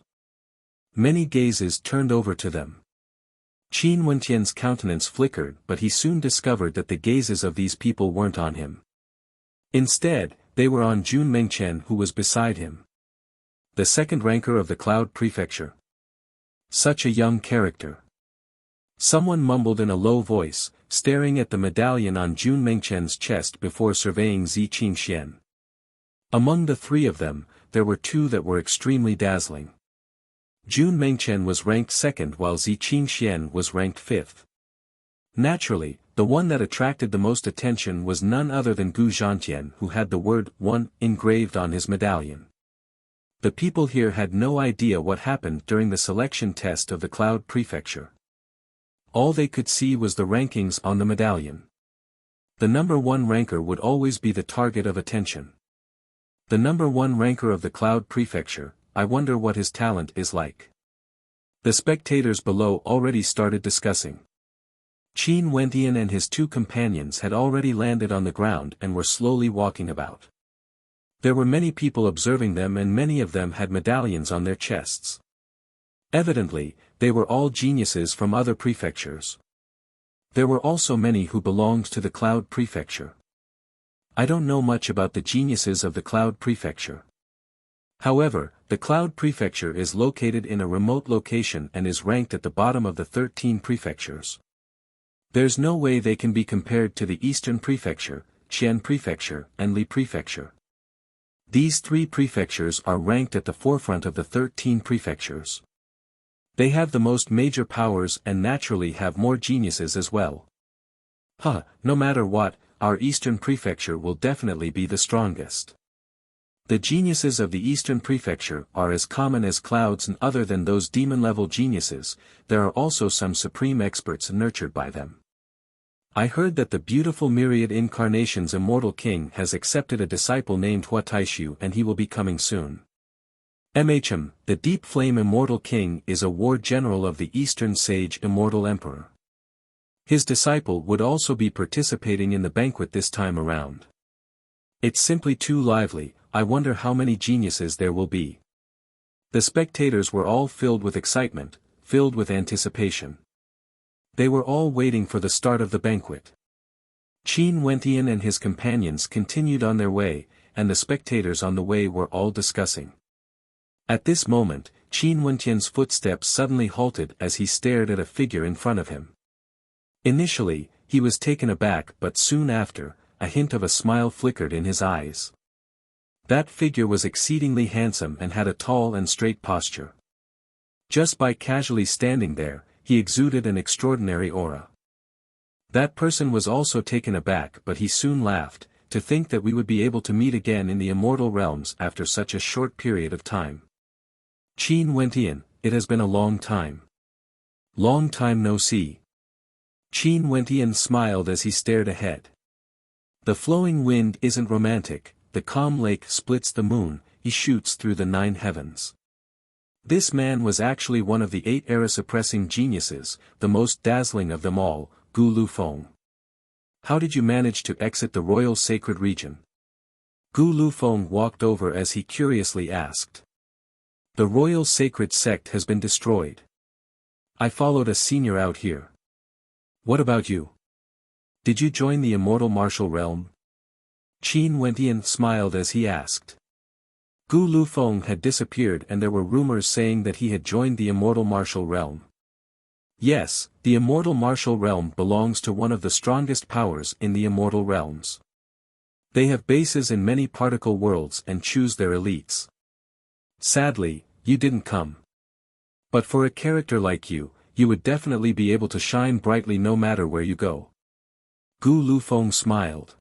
Many gazes turned over to them. Qin Wentian's countenance flickered, but he soon discovered that the gazes of these people weren't on him. Instead, they were on Jun Mengchen, who was beside him. The second ranker of the Cloud Prefecture. Such a young character. Someone mumbled in a low voice, staring at the medallion on Jun Mengchen's chest before surveying Zi Qingxian. Among the 3 of them, there were 2 that were extremely dazzling. Jun Mengchen was ranked 2nd while Zi Qingxian was ranked 5th. Naturally, the one that attracted the most attention was none other than Gu Zhantian, who had the word 1 engraved on his medallion. The people here had no idea what happened during the selection test of the Cloud Prefecture. All they could see was the rankings on the medallion. The number 1 ranker would always be the target of attention. The number 1 ranker of the Cloud Prefecture, I wonder what his talent is like. The spectators below already started discussing. Qin Wentian and his 2 companions had already landed on the ground and were slowly walking about. There were many people observing them and many of them had medallions on their chests. Evidently, they were all geniuses from other prefectures. There were also many who belonged to the Cloud Prefecture. I don't know much about the geniuses of the Cloud Prefecture. However, the Cloud Prefecture is located in a remote location and is ranked at the bottom of the 13 prefectures. There's no way they can be compared to the Eastern Prefecture, Qian Prefecture, and Li Prefecture. These three prefectures are ranked at the forefront of the 13 prefectures. They have the most major powers and naturally have more geniuses as well. No matter what, our Eastern Prefecture will definitely be the strongest. The geniuses of the Eastern Prefecture are as common as clouds, and other than those demon-level geniuses, there are also some supreme experts nurtured by them. I heard that the beautiful myriad incarnations Immortal King has accepted a disciple named Hua Taishu, and he will be coming soon. The Deep Flame Immortal King is a war general of the Eastern Sage Immortal Emperor. His disciple would also be participating in the banquet this time around. It's simply too lively. I wonder how many geniuses there will be. The spectators were all filled with excitement, filled with anticipation. They were all waiting for the start of the banquet. Qin Wentian and his companions continued on their way, and the spectators on the way were all discussing. At this moment, Qin Wentian's footsteps suddenly halted as he stared at a figure in front of him. Initially, he was taken aback, but soon after, a hint of a smile flickered in his eyes. That figure was exceedingly handsome and had a tall and straight posture. Just by casually standing there, he exuded an extraordinary aura. That person was also taken aback, but he soon laughed, to think that we would be able to meet again in the immortal realms after such a short period of time. Qin Wentian, it has been a long time. Long time no see. Qin Wentian smiled as he stared ahead. The flowing wind isn't romantic, the calm lake splits the moon, he shoots through the 9 heavens. This man was actually one of the 8 era-suppressing geniuses, the most dazzling of them all, Gu Lufeng. How did you manage to exit the royal sacred region? Gu Lufeng walked over as he curiously asked. The royal sacred sect has been destroyed. I followed a senior out here. What about you? Did you join the immortal martial realm? Qin Wentian smiled as he asked. Gu Lufeng had disappeared and there were rumors saying that he had joined the immortal martial realm. Yes, the immortal martial realm belongs to one of the strongest powers in the immortal realms. They have bases in many particle worlds and choose their elites. Sadly, you didn't come. But for a character like you, you would definitely be able to shine brightly no matter where you go. Gu Lufeng smiled.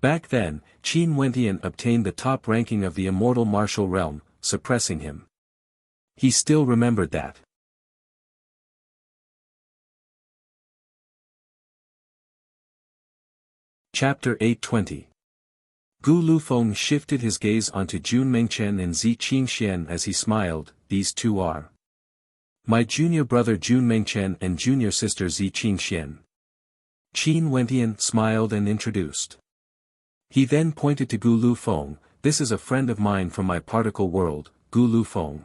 Back then, Qin Wentian obtained the top ranking of the immortal martial realm, suppressing him. He still remembered that. Chapter 820. Gu Lufeng shifted his gaze onto Jun Mengchen and Zi Qingxian as he smiled. These two are my junior brother Jun Mengchen and junior sister Zi Qingxian. Qin Wentian smiled and introduced. He then pointed to Gu Lufeng. This is a friend of mine from my particle world, Gu Lufeng.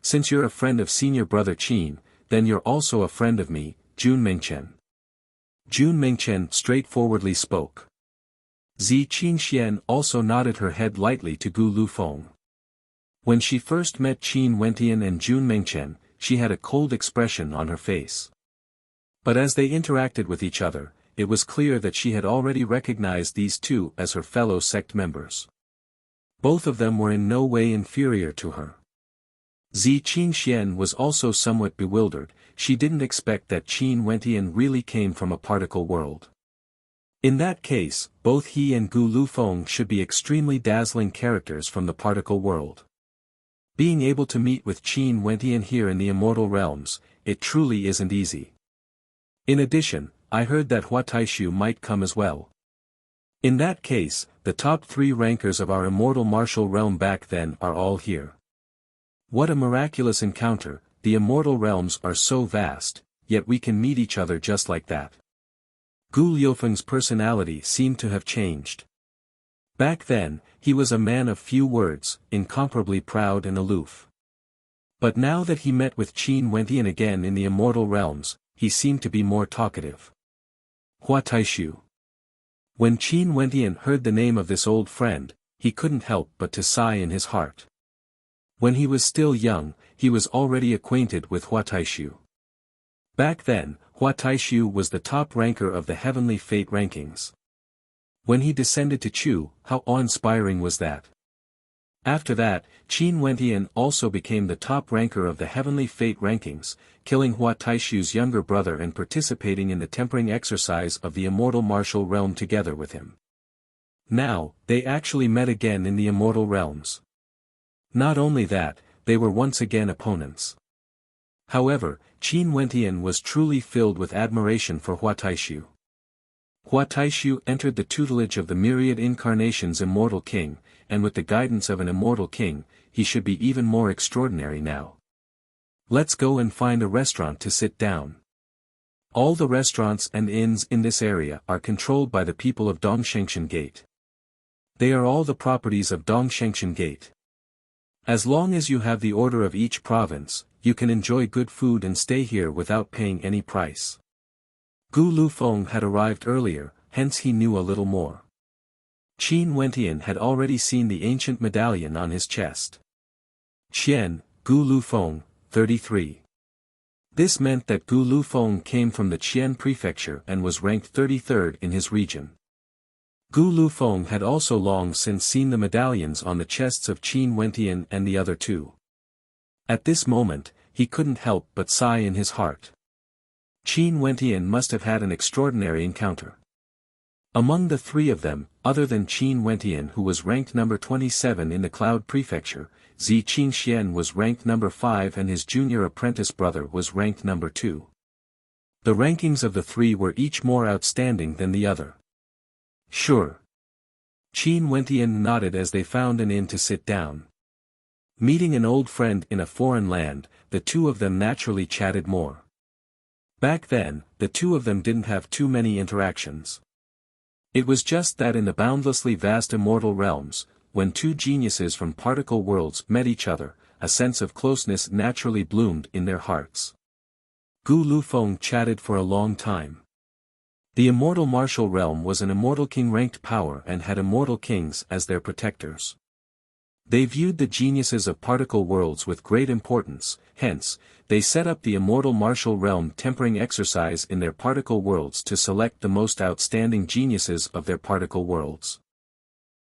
Since you're a friend of senior brother Qin, then you're also a friend of me, Jun Mengchen. Jun Mengchen straightforwardly spoke. Zi Qingxian also nodded her head lightly to Gu Lufeng. When she first met Qin Wentian and Jun Mengchen, she had a cold expression on her face. But as they interacted with each other, it was clear that she had already recognized these two as her fellow sect members. Both of them were in no way inferior to her. Zi Qingxian was also somewhat bewildered. She didn't expect that Qin Wentian really came from a particle world. In that case, both he and Gu Lufeng should be extremely dazzling characters from the particle world. Being able to meet with Qin Wentian here in the immortal realms, it truly isn't easy. In addition, I heard that Hua Taishu might come as well. In that case, the top 3 rankers of our immortal martial realm back then are all here. What a miraculous encounter. The immortal realms are so vast, yet we can meet each other just like that. Gu Lufeng's personality seemed to have changed. Back then, he was a man of few words, incomparably proud and aloof. But now that he met with Qin Wentian again in the immortal realms, he seemed to be more talkative. Hua Taishu. When Qin Wentian heard the name of this old friend, he couldn't help but to sigh in his heart. When he was still young, he was already acquainted with Hua Taishu. Back then, Hua Taishu was the top ranker of the heavenly fate rankings. When he descended to Chu, how awe-inspiring was that? After that, Qin Wentian also became the top ranker of the heavenly fate rankings, killing Hua Taishu's younger brother and participating in the tempering exercise of the immortal martial realm together with him. Now, they actually met again in the immortal realms. Not only that, they were once again opponents. However, Qin Wentian was truly filled with admiration for Hua Taishu. Hua Taishu entered the tutelage of the myriad incarnations immortal king, and with the guidance of an immortal king, he should be even more extraordinary now. Let's go and find a restaurant to sit down. All the restaurants and inns in this area are controlled by the people of Dongshengshan Gate. They are all the properties of Dongshengshan Gate. As long as you have the order of each province, you can enjoy good food and stay here without paying any price. Gu Lufeng had arrived earlier, hence he knew a little more. Qin Wentian had already seen the ancient medallion on his chest. Qian, Gu Lufeng, 33. This meant that Gu Lufeng came from the Qian prefecture and was ranked 33rd in his region. Gu Lufeng had also long since seen the medallions on the chests of Qin Wentian and the other two. At this moment, he couldn't help but sigh in his heart. Qin Wentian must have had an extraordinary encounter. Among the three of them, other than Qin Wentian who was ranked number 27 in the Cloud Prefecture, Zi Qingxian was ranked number 5 and his junior apprentice brother was ranked number 2. The rankings of the three were each more outstanding than the other. Sure. Qin Wentian nodded as they found an inn to sit down. Meeting an old friend in a foreign land, the two of them naturally chatted more. Back then, the two of them didn't have too many interactions. It was just that in the boundlessly vast immortal realms, when two geniuses from particle worlds met each other, a sense of closeness naturally bloomed in their hearts. Gu Lufeng chatted for a long time. The immortal martial realm was an immortal king-ranked power and had immortal kings as their protectors. They viewed the geniuses of particle worlds with great importance, hence, they set up the immortal martial realm tempering exercise in their particle worlds to select the most outstanding geniuses of their particle worlds.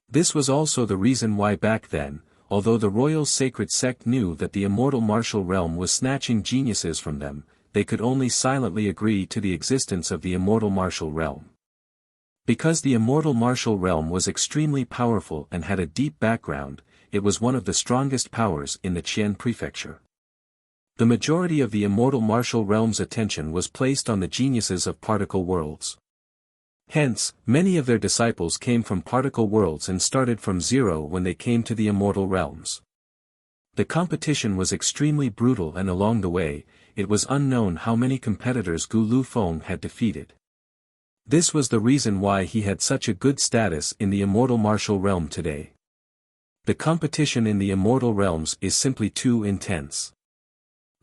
This was also the reason why back then, although the royal sacred sect knew that the immortal martial realm was snatching geniuses from them, they could only silently agree to the existence of the immortal martial realm. Because the immortal martial realm was extremely powerful and had a deep background, it was one of the strongest powers in the Qian prefecture. The majority of the immortal martial realm's attention was placed on the geniuses of particle worlds. Hence, many of their disciples came from particle worlds and started from zero when they came to the immortal realms. The competition was extremely brutal and along the way, it was unknown how many competitors Gu Lufeng had defeated. This was the reason why he had such a good status in the immortal martial realm today. The competition in the immortal realms is simply too intense.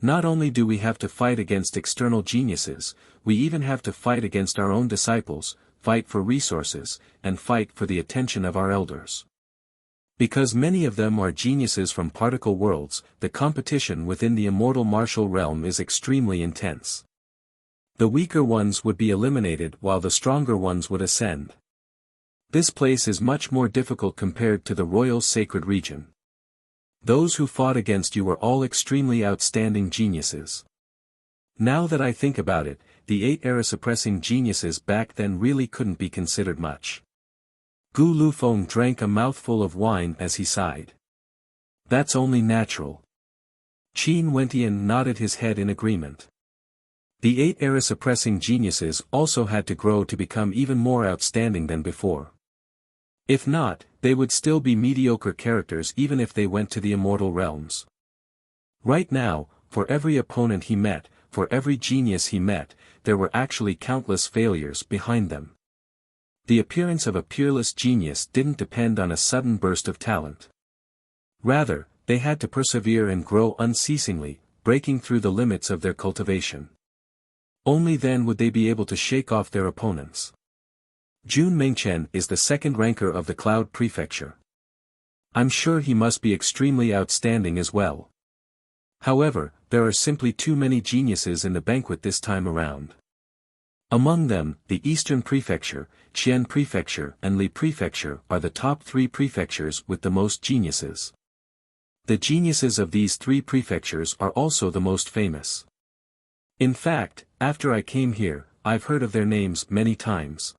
Not only do we have to fight against external geniuses, we even have to fight against our own disciples, fight for resources, and fight for the attention of our elders. Because many of them are geniuses from particle worlds, the competition within the immortal martial realm is extremely intense. The weaker ones would be eliminated while the stronger ones would ascend. This place is much more difficult compared to the royal sacred region. Those who fought against you were all extremely outstanding geniuses. Now that I think about it, the 8 era-suppressing geniuses back then really couldn't be considered much. Gu Lufeng drank a mouthful of wine as he sighed. That's only natural. Qin Wentian nodded his head in agreement. The 8 era-suppressing geniuses also had to grow to become even more outstanding than before. If not, they would still be mediocre characters even if they went to the immortal realms. Right now, for every opponent he met, for every genius he met, there were actually countless failures behind them. The appearance of a peerless genius didn't depend on a sudden burst of talent. Rather, they had to persevere and grow unceasingly, breaking through the limits of their cultivation. Only then would they be able to shake off their opponents. Jun Mengchen is the second ranker of the Cloud Prefecture. I'm sure he must be extremely outstanding as well. However, there are simply too many geniuses in the banquet this time around. Among them, the Eastern Prefecture, Qian Prefecture and Li Prefecture are the top 3 prefectures with the most geniuses. The geniuses of these 3 prefectures are also the most famous. In fact, after I came here, I've heard of their names many times.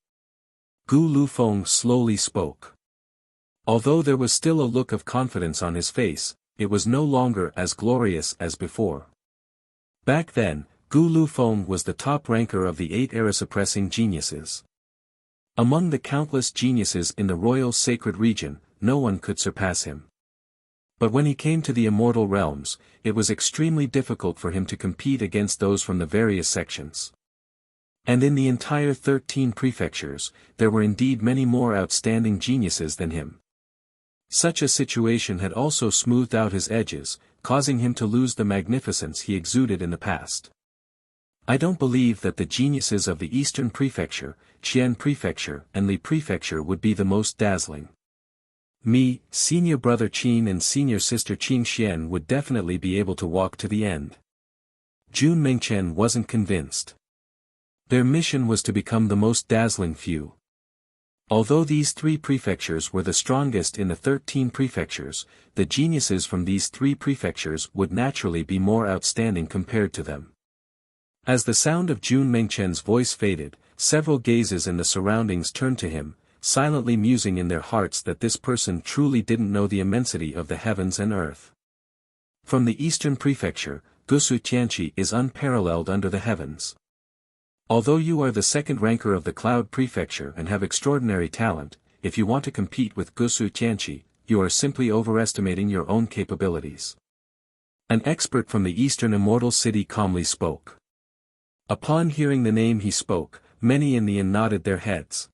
Gu Lufeng slowly spoke. Although there was still a look of confidence on his face, it was no longer as glorious as before. Back then, Gu Lufeng was the top ranker of the 8 era-suppressing geniuses. Among the countless geniuses in the royal sacred region, no one could surpass him. But when he came to the immortal realms, it was extremely difficult for him to compete against those from the various sections. And in the entire 13 prefectures, there were indeed many more outstanding geniuses than him. Such a situation had also smoothed out his edges, causing him to lose the magnificence he exuded in the past. I don't believe that the geniuses of the Eastern Prefecture, Qian Prefecture and Li Prefecture would be the most dazzling. Me, senior brother Qin and senior sister Qing Xian would definitely be able to walk to the end. Jun Mengchen wasn't convinced. Their mission was to become the most dazzling few. Although these 3 prefectures were the strongest in the 13 prefectures, the geniuses from these 3 prefectures would naturally be more outstanding compared to them. As the sound of Jun Mengchen's voice faded, several gazes in the surroundings turned to him, silently musing in their hearts that this person truly didn't know the immensity of the heavens and earth. From the Eastern Prefecture, Gusu Tianqi is unparalleled under the heavens. Although you are the second ranker of the Cloud Prefecture and have extraordinary talent, if you want to compete with Gusu Tianqi, you are simply overestimating your own capabilities. An expert from the Eastern Immortal City calmly spoke. Upon hearing the name he spoke, many in the inn nodded their heads.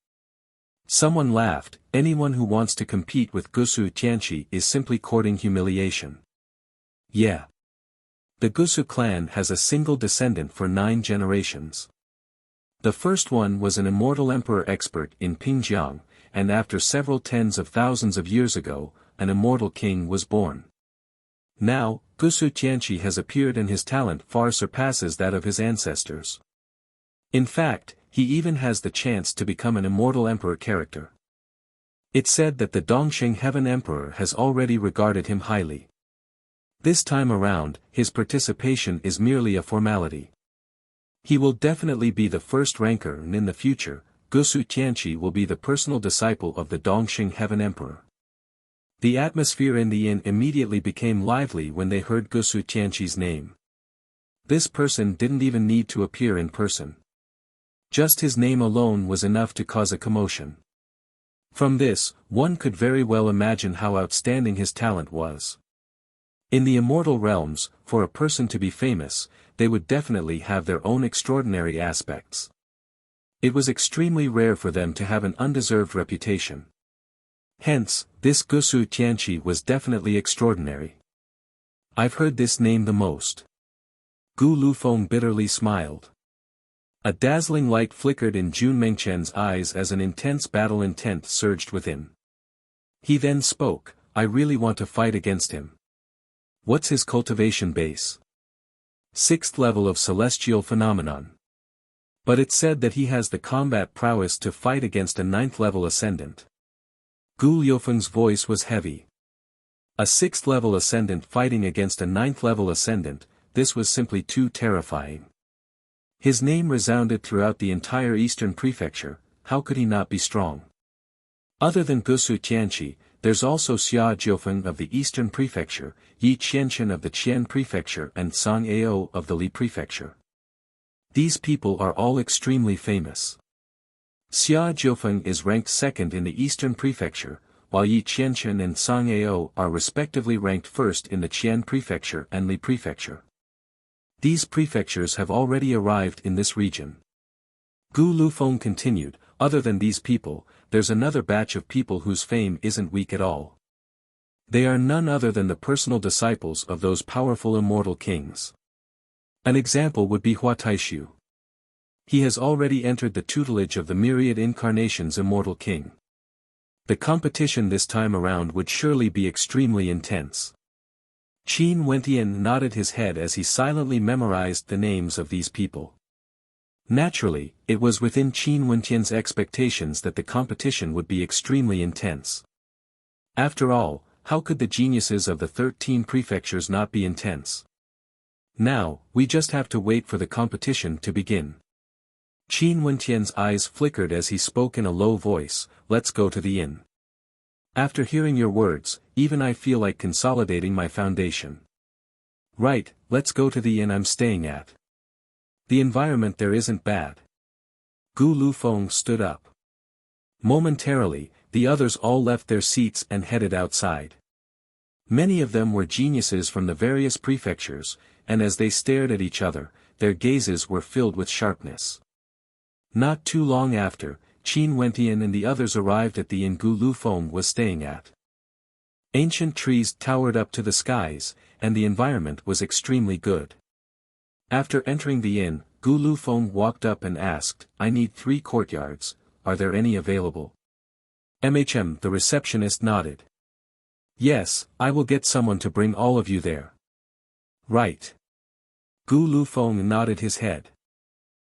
Someone laughed, anyone who wants to compete with Gusu Tianqi is simply courting humiliation. Yeah. The Gusu clan has a single descendant for 9 generations. The first one was an immortal emperor expert in Pingjiang, and after several tens of thousands of years ago, an immortal king was born. Now, Gusu Tianqi has appeared and his talent far surpasses that of his ancestors. In fact, he even has the chance to become an immortal emperor character. It's said that the Dongxing Heaven Emperor has already regarded him highly. This time around, his participation is merely a formality. He will definitely be the first ranker and in the future, Gusu Tianqi will be the personal disciple of the Dongxing Heaven Emperor. The atmosphere in the inn immediately became lively when they heard Gusu Tianqi's name. This person didn't even need to appear in person. Just his name alone was enough to cause a commotion. From this, one could very well imagine how outstanding his talent was. In the immortal realms, for a person to be famous, they would definitely have their own extraordinary aspects. It was extremely rare for them to have an undeserved reputation. Hence, this Gusu Tianqi was definitely extraordinary. I've heard this name the most. Gu Lufeng bitterly smiled. A dazzling light flickered in Jun Mengchen's eyes as an intense battle intent surged within. He then spoke, I really want to fight against him. What's his cultivation base? 6th level of celestial phenomenon. But it's said that he has the combat prowess to fight against a 9th level ascendant. Gu Liufeng's voice was heavy. A 6th level ascendant fighting against a 9th level ascendant, this was simply too terrifying. His name resounded throughout the entire Eastern Prefecture, how could he not be strong? Other than Gusu Tianqi, there's also Xia Jiufeng of the Eastern Prefecture, Yi Qianchen of the Qian Prefecture and Song Ao of the Li Prefecture. These people are all extremely famous. Xia Jiufeng is ranked 2nd in the Eastern Prefecture, while Yi Qianchen and Song Ao are respectively ranked 1st in the Qian Prefecture and Li Prefecture. These prefectures have already arrived in this region. Gu Lufeng continued, other than these people, there's another batch of people whose fame isn't weak at all. They are none other than the personal disciples of those powerful immortal kings. An example would be Hua Taishu. He has already entered the tutelage of the myriad incarnations immortal king. The competition this time around would surely be extremely intense. Qin Wentian nodded his head as he silently memorized the names of these people. Naturally, it was within Qin Wentian's expectations that the competition would be extremely intense. After all, how could the geniuses of the 13 prefectures not be intense? Now, we just have to wait for the competition to begin. Qin Wentian's eyes flickered as he spoke in a low voice, "Let's go to the inn. After hearing your words, even I feel like consolidating my foundation." "Right, let's go to the inn I'm staying at. The environment there isn't bad." Gu Lufeng stood up. Momentarily, the others all left their seats and headed outside. Many of them were geniuses from the various prefectures, and as they stared at each other, their gazes were filled with sharpness. Not too long after, Qin Wentian and the others arrived at the inn Gu Lufeng was staying at. Ancient trees towered up to the skies, and the environment was extremely good. After entering the inn, Gu Lufeng walked up and asked, "I need 3 courtyards, are there any available?" The receptionist nodded. "Yes, I will get someone to bring all of you there." "Right." Gu Lufeng nodded his head.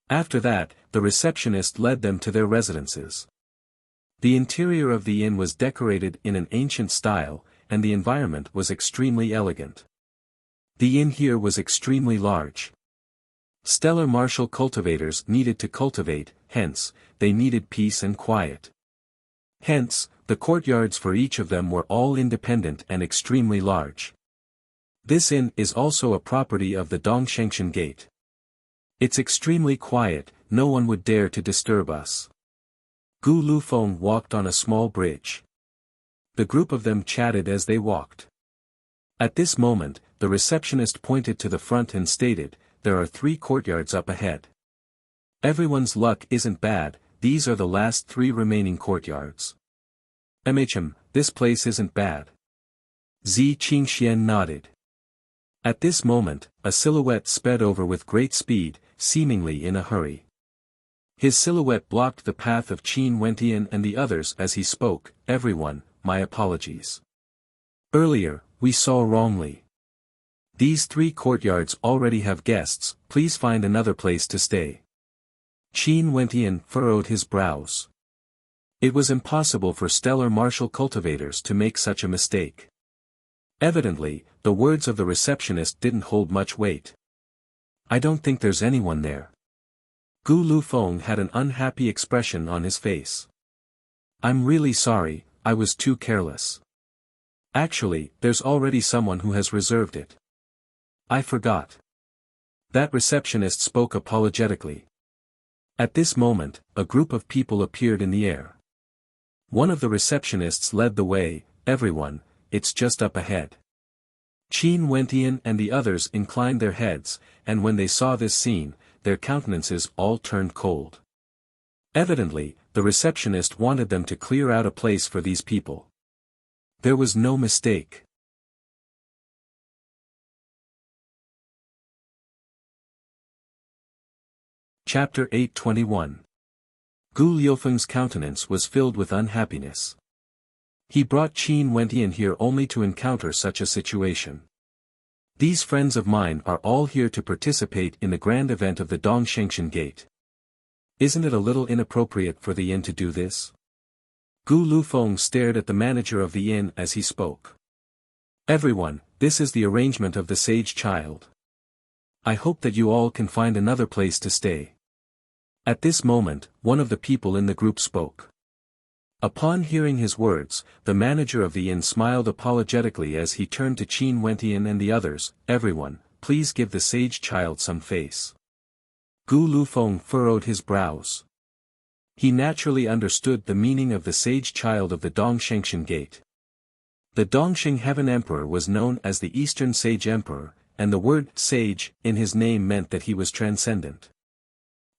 After that, the receptionist led them to their residences. The interior of the inn was decorated in an ancient style, and the environment was extremely elegant. The inn here was extremely large. Stellar martial cultivators needed to cultivate, hence, they needed peace and quiet. Hence, the courtyards for each of them were all independent and extremely large. This inn is also a property of the Dongshengshan Gate. It's extremely quiet, no one would dare to disturb us. Gu Lufeng walked on a small bridge. The group of them chatted as they walked. At this moment, the receptionist pointed to the front and stated, "There are 3 courtyards up ahead. Everyone's luck isn't bad, these are the last 3 remaining courtyards." This place isn't bad. Zi Qingxian nodded. At this moment, a silhouette sped over with great speed, seemingly in a hurry. His silhouette blocked the path of Qin Wentian and the others as he spoke, "Everyone, my apologies. Earlier, we saw wrongly. These 3 courtyards already have guests, please find another place to stay." Qin Wentian furrowed his brows. It was impossible for stellar martial cultivators to make such a mistake. Evidently, the words of the receptionist didn't hold much weight. "I don't think there's anyone there." Gu Lufeng had an unhappy expression on his face. "I'm really sorry, I was too careless. Actually, there's already someone who has reserved it. I forgot." That receptionist spoke apologetically. At this moment, a group of people appeared in the air. One of the receptionists led the way, "Everyone, it's just up ahead." Qin Wentian and the others inclined their heads, and when they saw this scene, their countenances all turned cold. Evidently, the receptionist wanted them to clear out a place for these people. There was no mistake. Chapter 821. Gu Liufeng's countenance was filled with unhappiness. He brought Qin Wentian here only to encounter such a situation. These friends of mine are all here to participate in the grand event of the Dongshengshan Gate. Isn't it a little inappropriate for the inn to do this? Gu Lufeng stared at the manager of the inn as he spoke. "Everyone, this is the arrangement of the sage child. I hope that you all can find another place to stay." At this moment, one of the people in the group spoke. Upon hearing his words, the manager of the inn smiled apologetically as he turned to Qin Wentian and the others, "Everyone, please give the sage child some face." Gu Lufeng furrowed his brows. He naturally understood the meaning of the sage child of the Dongshengshan Gate. The Dongxing Heaven Emperor was known as the Eastern Sage Emperor, and the word sage in his name meant that he was transcendent.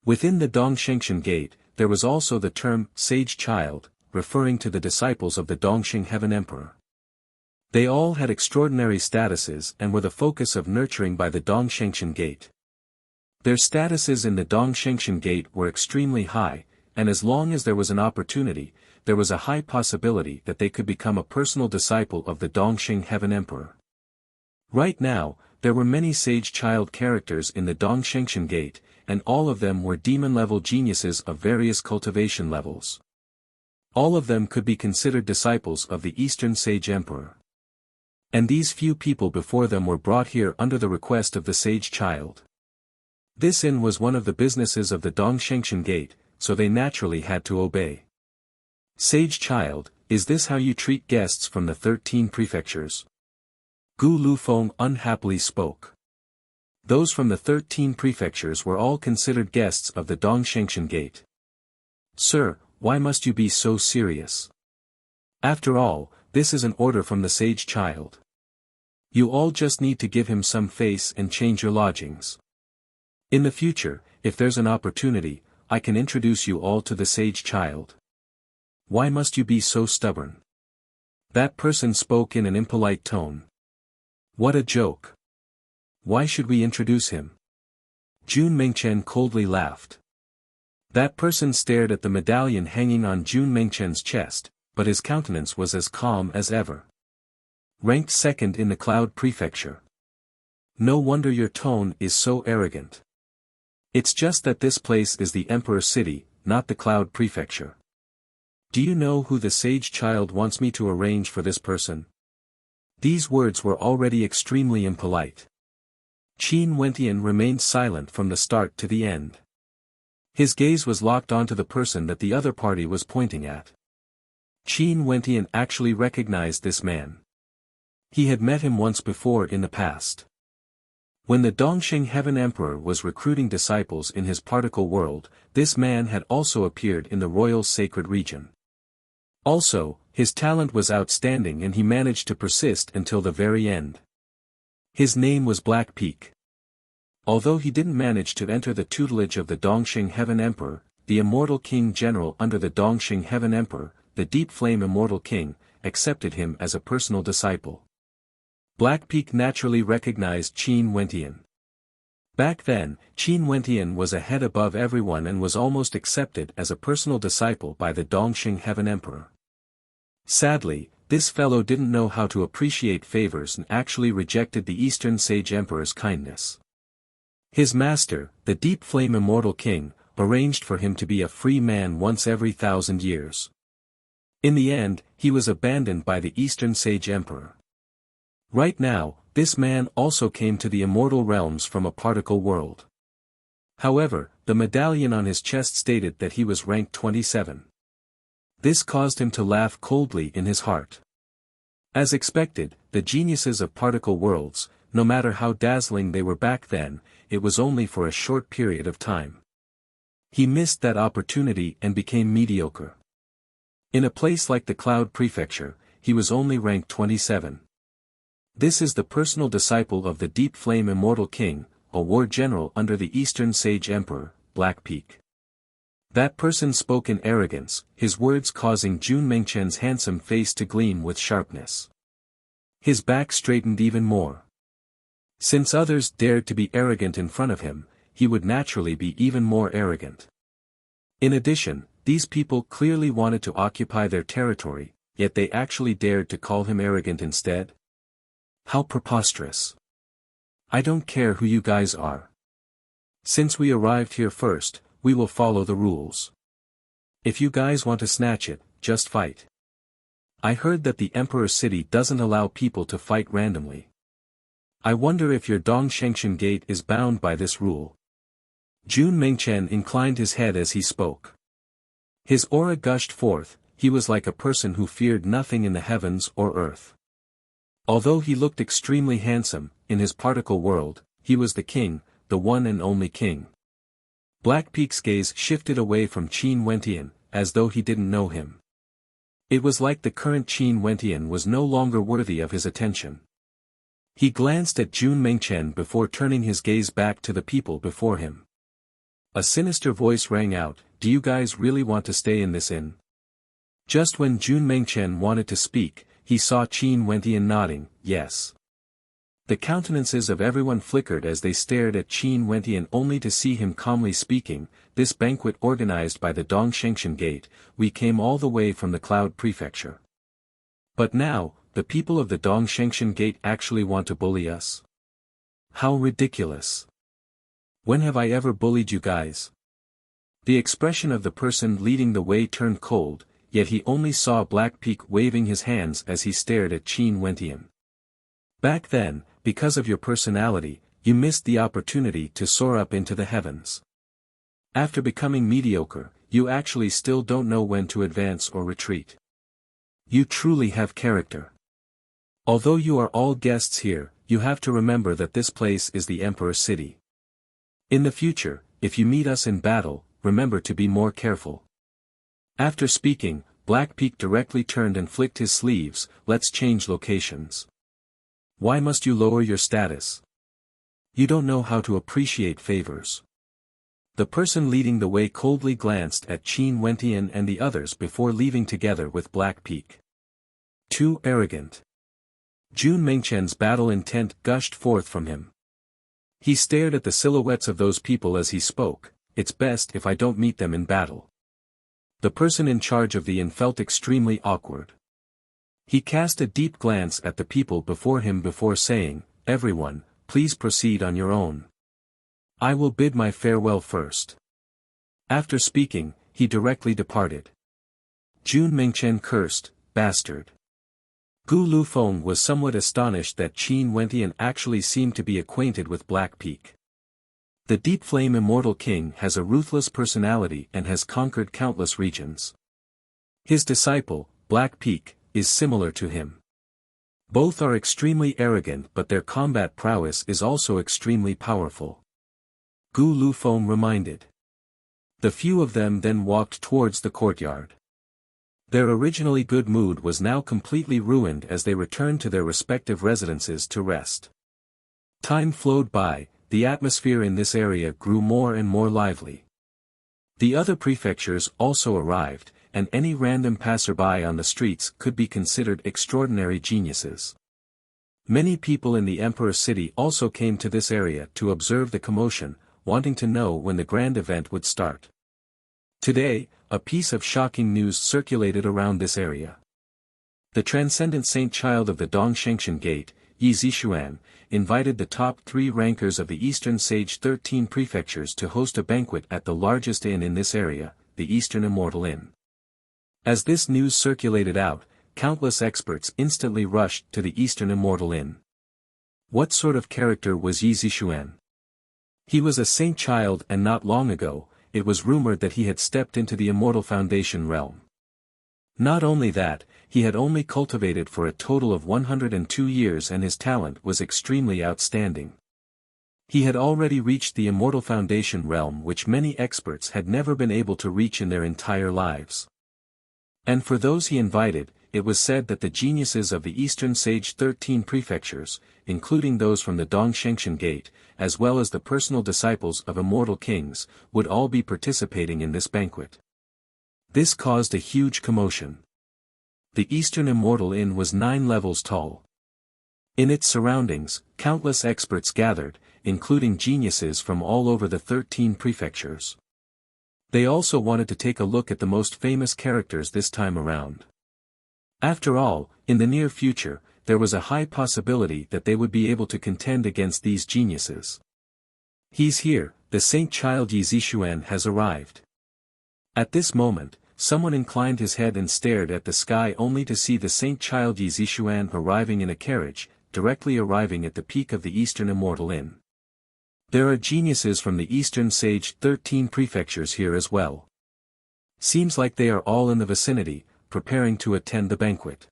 Within the Dongshengshan Gate, there was also the term sage child, referring to the disciples of the Dongxing Heaven Emperor. They all had extraordinary statuses and were the focus of nurturing by the Dongshengshan Gate. Their statuses in the Dongshengshan Gate were extremely high, and as long as there was an opportunity, there was a high possibility that they could become a personal disciple of the Dongxing Heaven Emperor. Right now, there were many sage child characters in the Dongshengshan Gate, and all of them were demon-level geniuses of various cultivation levels. All of them could be considered disciples of the Eastern Sage Emperor. And these few people before them were brought here under the request of the sage child. This inn was one of the businesses of the Dongshengshan Gate, so they naturally had to obey. Sage child, is this how you treat guests from the 13 prefectures? Gu Lufeng unhappily spoke. Those from the 13 prefectures were all considered guests of the Dongshengshan Gate. Sir, why must you be so serious? After all, this is an order from the sage child. You all just need to give him some face and change your lodgings. In the future, if there's an opportunity, I can introduce you all to the sage child. Why must you be so stubborn? That person spoke in an impolite tone. What a joke. Why should we introduce him? Jun Mengchen coldly laughed. That person stared at the medallion hanging on Jun Mengchen's chest, but his countenance was as calm as ever. Ranked second in the Cloud Prefecture. No wonder your tone is so arrogant. It's just that this place is the Emperor City, not the Cloud Prefecture. Do you know who the sage child wants me to arrange for this person? These words were already extremely impolite. Qin Wentian remained silent from the start to the end. His gaze was locked onto the person that the other party was pointing at. Qin Wentian actually recognized this man. He had met him once before in the past. When the Dongxing Heaven Emperor was recruiting disciples in his particle world, this man had also appeared in the royal sacred region. Also, his talent was outstanding and he managed to persist until the very end. His name was Black Peak. Although he didn't manage to enter the tutelage of the Dongxing Heaven Emperor, the Immortal King General under the Dongxing Heaven Emperor, the Deep Flame Immortal King, accepted him as a personal disciple. Black Peak naturally recognized Qin Wentian. Back then, Qin Wentian was a head above everyone and was almost accepted as a personal disciple by the Dongxing Heaven Emperor. Sadly, this fellow didn't know how to appreciate favors and actually rejected the Eastern Sage Emperor's kindness. His master, the Deep Flame Immortal King, arranged for him to be a free man once every 1,000 years. In the end, he was abandoned by the Eastern Sage Emperor. Right now, this man also came to the immortal realms from a particle world. However, the medallion on his chest stated that he was ranked 27. This caused him to laugh coldly in his heart. As expected, the geniuses of particle worlds, no matter how dazzling they were back then, it was only for a short period of time. He missed that opportunity and became mediocre. In a place like the Cloud Prefecture, he was only ranked 27. This is the personal disciple of the Deep Flame Immortal King, a war general under the Eastern Sage Emperor, Black Peak. That person spoke in arrogance, his words causing Jun Mengchen's handsome face to gleam with sharpness. His back straightened even more. Since others dared to be arrogant in front of him, he would naturally be even more arrogant. In addition, these people clearly wanted to occupy their territory, yet they actually dared to call him arrogant instead? How preposterous. I don't care who you guys are. Since we arrived here first, we will follow the rules. If you guys want to snatch it, just fight. I heard that the Emperor's City doesn't allow people to fight randomly. I wonder if your Dongshengshan Gate is bound by this rule. Jun Mengchen inclined his head as he spoke. His aura gushed forth, he was like a person who feared nothing in the heavens or earth. Although he looked extremely handsome, in his particle world, he was the king, the one and only king. Black Peak's gaze shifted away from Qin Wentian, as though he didn't know him. It was like the current Qin Wentian was no longer worthy of his attention. He glanced at Jun Mengchen before turning his gaze back to the people before him. A sinister voice rang out, "Do you guys really want to stay in this inn?" Just when Jun Mengchen wanted to speak, he saw Qin Wentian nodding, yes. The countenances of everyone flickered as they stared at Qin Wentian only to see him calmly speaking, "This banquet organized by the Dongshengshan Gate, we came all the way from the Cloud Prefecture. But now, the people of the Dongshengshan Gate actually want to bully us? How ridiculous. When have I ever bullied you guys? The expression of the person leading the way turned cold, yet he only saw Black Peak waving his hands as he stared at Qin Wentian. Back then, because of your personality, you missed the opportunity to soar up into the heavens. After becoming mediocre, you actually still don't know when to advance or retreat. You truly have character. Although you are all guests here, you have to remember that this place is the Emperor's city. In the future, if you meet us in battle, remember to be more careful. After speaking, Black Peak directly turned and flicked his sleeves. Let's change locations. Why must you lower your status? You don't know how to appreciate favors. The person leading the way coldly glanced at Qin Wentian and the others before leaving together with Black Peak. Too arrogant. Jun Mengchen's battle intent gushed forth from him. He stared at the silhouettes of those people as he spoke. It's best if I don't meet them in battle. The person in charge of the inn felt extremely awkward. He cast a deep glance at the people before him before saying, "Everyone, please proceed on your own. I will bid my farewell first." After speaking, he directly departed. Jun Mengchen cursed, "Bastard." Gu Lufeng was somewhat astonished that Qin Wentian actually seemed to be acquainted with Black Peak. The Deep Flame Immortal King has a ruthless personality and has conquered countless regions. His disciple, Black Peak, is similar to him. Both are extremely arrogant, but their combat prowess is also extremely powerful. Gu Lufeng reminded. The few of them then walked towards the courtyard. Their originally good mood was now completely ruined as they returned to their respective residences to rest. Time flowed by, the atmosphere in this area grew more and more lively. The other prefectures also arrived, and any random passerby on the streets could be considered extraordinary geniuses. Many people in the Emperor's city also came to this area to observe the commotion, wanting to know when the grand event would start. Today, a piece of shocking news circulated around this area. The transcendent saint child of the Dongshengshan Gate, Yi Zixuan, invited the top 3 rankers of the Eastern Sage 13 prefectures to host a banquet at the largest inn in this area, the Eastern Immortal Inn. As this news circulated out, countless experts instantly rushed to the Eastern Immortal Inn. What sort of character was Yi Zixuan? He was a saint child, and not long ago, it was rumored that he had stepped into the Immortal Foundation realm. Not only that, he had only cultivated for a total of 102 years and his talent was extremely outstanding. He had already reached the Immortal Foundation realm, which many experts had never been able to reach in their entire lives. And for those he invited, it was said that the geniuses of the Eastern Sage 13 prefectures, including those from the Dongshengshan Gate, as well as the personal disciples of immortal kings, would all be participating in this banquet. This caused a huge commotion. The Eastern Immortal Inn was 9 levels tall. In its surroundings, countless experts gathered, including geniuses from all over the 13 prefectures. They also wanted to take a look at the most famous characters this time around. After all, in the near future, there was a high possibility that they would be able to contend against these geniuses. He's here, the saint child Yi Zixuan has arrived. At this moment, someone inclined his head and stared at the sky only to see the saint child Yi Zixuan arriving in a carriage, directly arriving at the peak of the Eastern Immortal Inn. There are geniuses from the Eastern Sage 13 prefectures here as well. Seems like they are all in the vicinity, preparing to attend the banquet.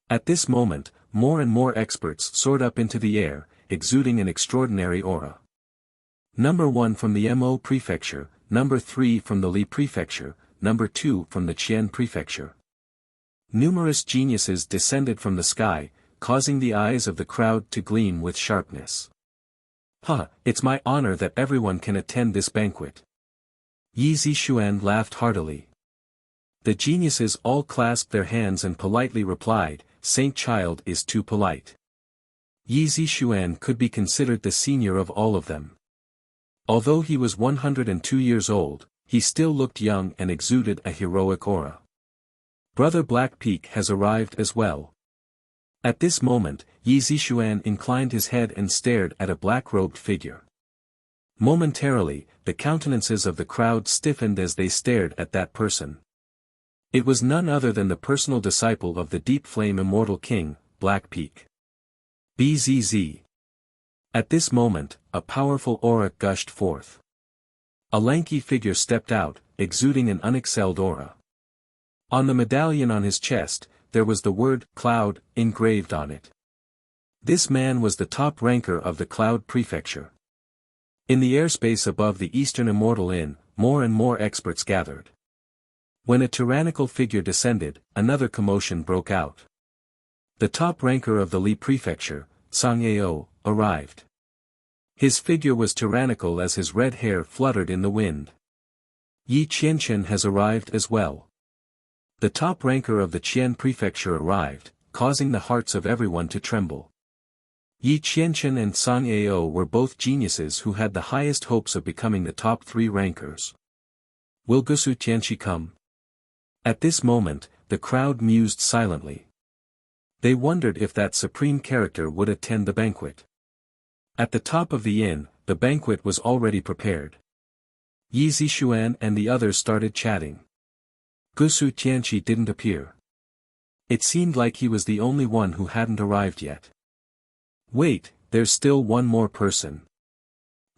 At this moment, more and more experts soared up into the air, exuding an extraordinary aura. Number 1 from the Mo prefecture, number 3 from the Li prefecture, number 2 from the Qian prefecture. Numerous geniuses descended from the sky, causing the eyes of the crowd to gleam with sharpness. It's my honor that everyone can attend this banquet. Yi Zixuan laughed heartily. The geniuses all clasped their hands and politely replied, "Saint Child is too polite." Yi Zixuan could be considered the senior of all of them. Although he was 102 years old, he still looked young and exuded a heroic aura. Brother Black Peak has arrived as well. At this moment, Yi Zixuan inclined his head and stared at a black-robed figure. Momentarily, the countenances of the crowd stiffened as they stared at that person. It was none other than the personal disciple of the Deep Flame Immortal King, Black Peak. Bzz. At this moment, a powerful aura gushed forth. A lanky figure stepped out, exuding an unexcelled aura. On the medallion on his chest, there was the word Cloud engraved on it. This man was the top ranker of the Cloud Prefecture. In the airspace above the Eastern Immortal Inn, more and more experts gathered. When a tyrannical figure descended, another commotion broke out. The top ranker of the Li Prefecture, Sang Ao, arrived. His figure was tyrannical as his red hair fluttered in the wind. Yi Qianchen has arrived as well. The top ranker of the Qian Prefecture arrived, causing the hearts of everyone to tremble. Yi Qianchen and Sang Ao were both geniuses who had the highest hopes of becoming the top 3 rankers. Will Gusu Tianqi come? At this moment, the crowd mused silently. They wondered if that supreme character would attend the banquet. At the top of the inn, the banquet was already prepared. Yi Zixuan and the others started chatting. Gusu Tianqi didn't appear. It seemed like he was the only one who hadn't arrived yet. Wait, there's still one more person.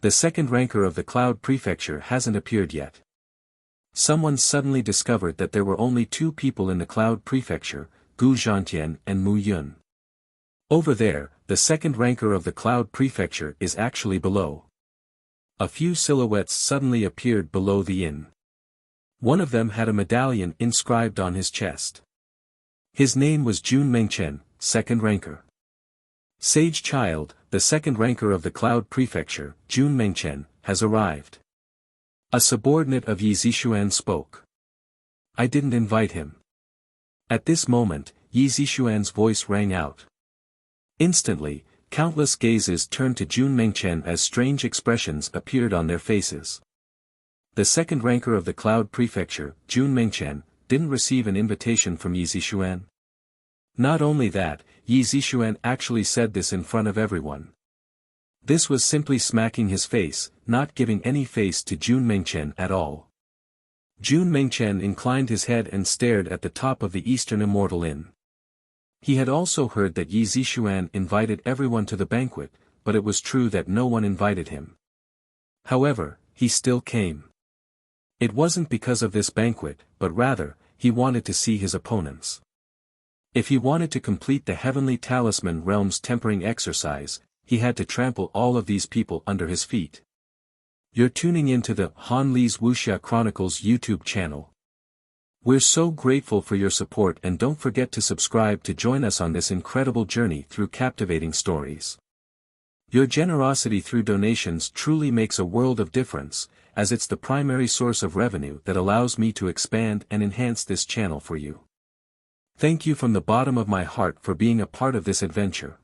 The second ranker of the Cloud Prefecture hasn't appeared yet. Someone suddenly discovered that there were only 2 people in the Cloud Prefecture, Gu Zhantian and Mu Yun. Over there, the second ranker of the Cloud Prefecture is actually below. A few silhouettes suddenly appeared below the inn. One of them had a medallion inscribed on his chest. His name was Jun Mengchen, second ranker. Sage Child, the second ranker of the Cloud Prefecture, Jun Mengchen, has arrived. A subordinate of Yi Zixuan spoke. I didn't invite him. At this moment, Yi Zixuan's voice rang out. Instantly, countless gazes turned to Jun Mengchen as strange expressions appeared on their faces. The second ranker of the Cloud Prefecture, Jun Mengchen, didn't receive an invitation from Yi Zixuan. Not only that, Yi Zixuan actually said this in front of everyone. This was simply smacking his face, not giving any face to Jun Mengchen at all. Jun Mengchen inclined his head and stared at the top of the Eastern Immortal Inn. He had also heard that Yi Zixuan invited everyone to the banquet, but it was true that no one invited him. However, he still came. It wasn't because of this banquet, but rather, he wanted to see his opponents. If he wanted to complete the Heavenly Talisman Realm's tempering exercise, he had to trample all of these people under his feet. You're tuning into the Han Li's Wuxia Chronicles YouTube channel. We're so grateful for your support, and don't forget to subscribe to join us on this incredible journey through captivating stories. Your generosity through donations truly makes a world of difference, as it's the primary source of revenue that allows me to expand and enhance this channel for you. Thank you from the bottom of my heart for being a part of this adventure.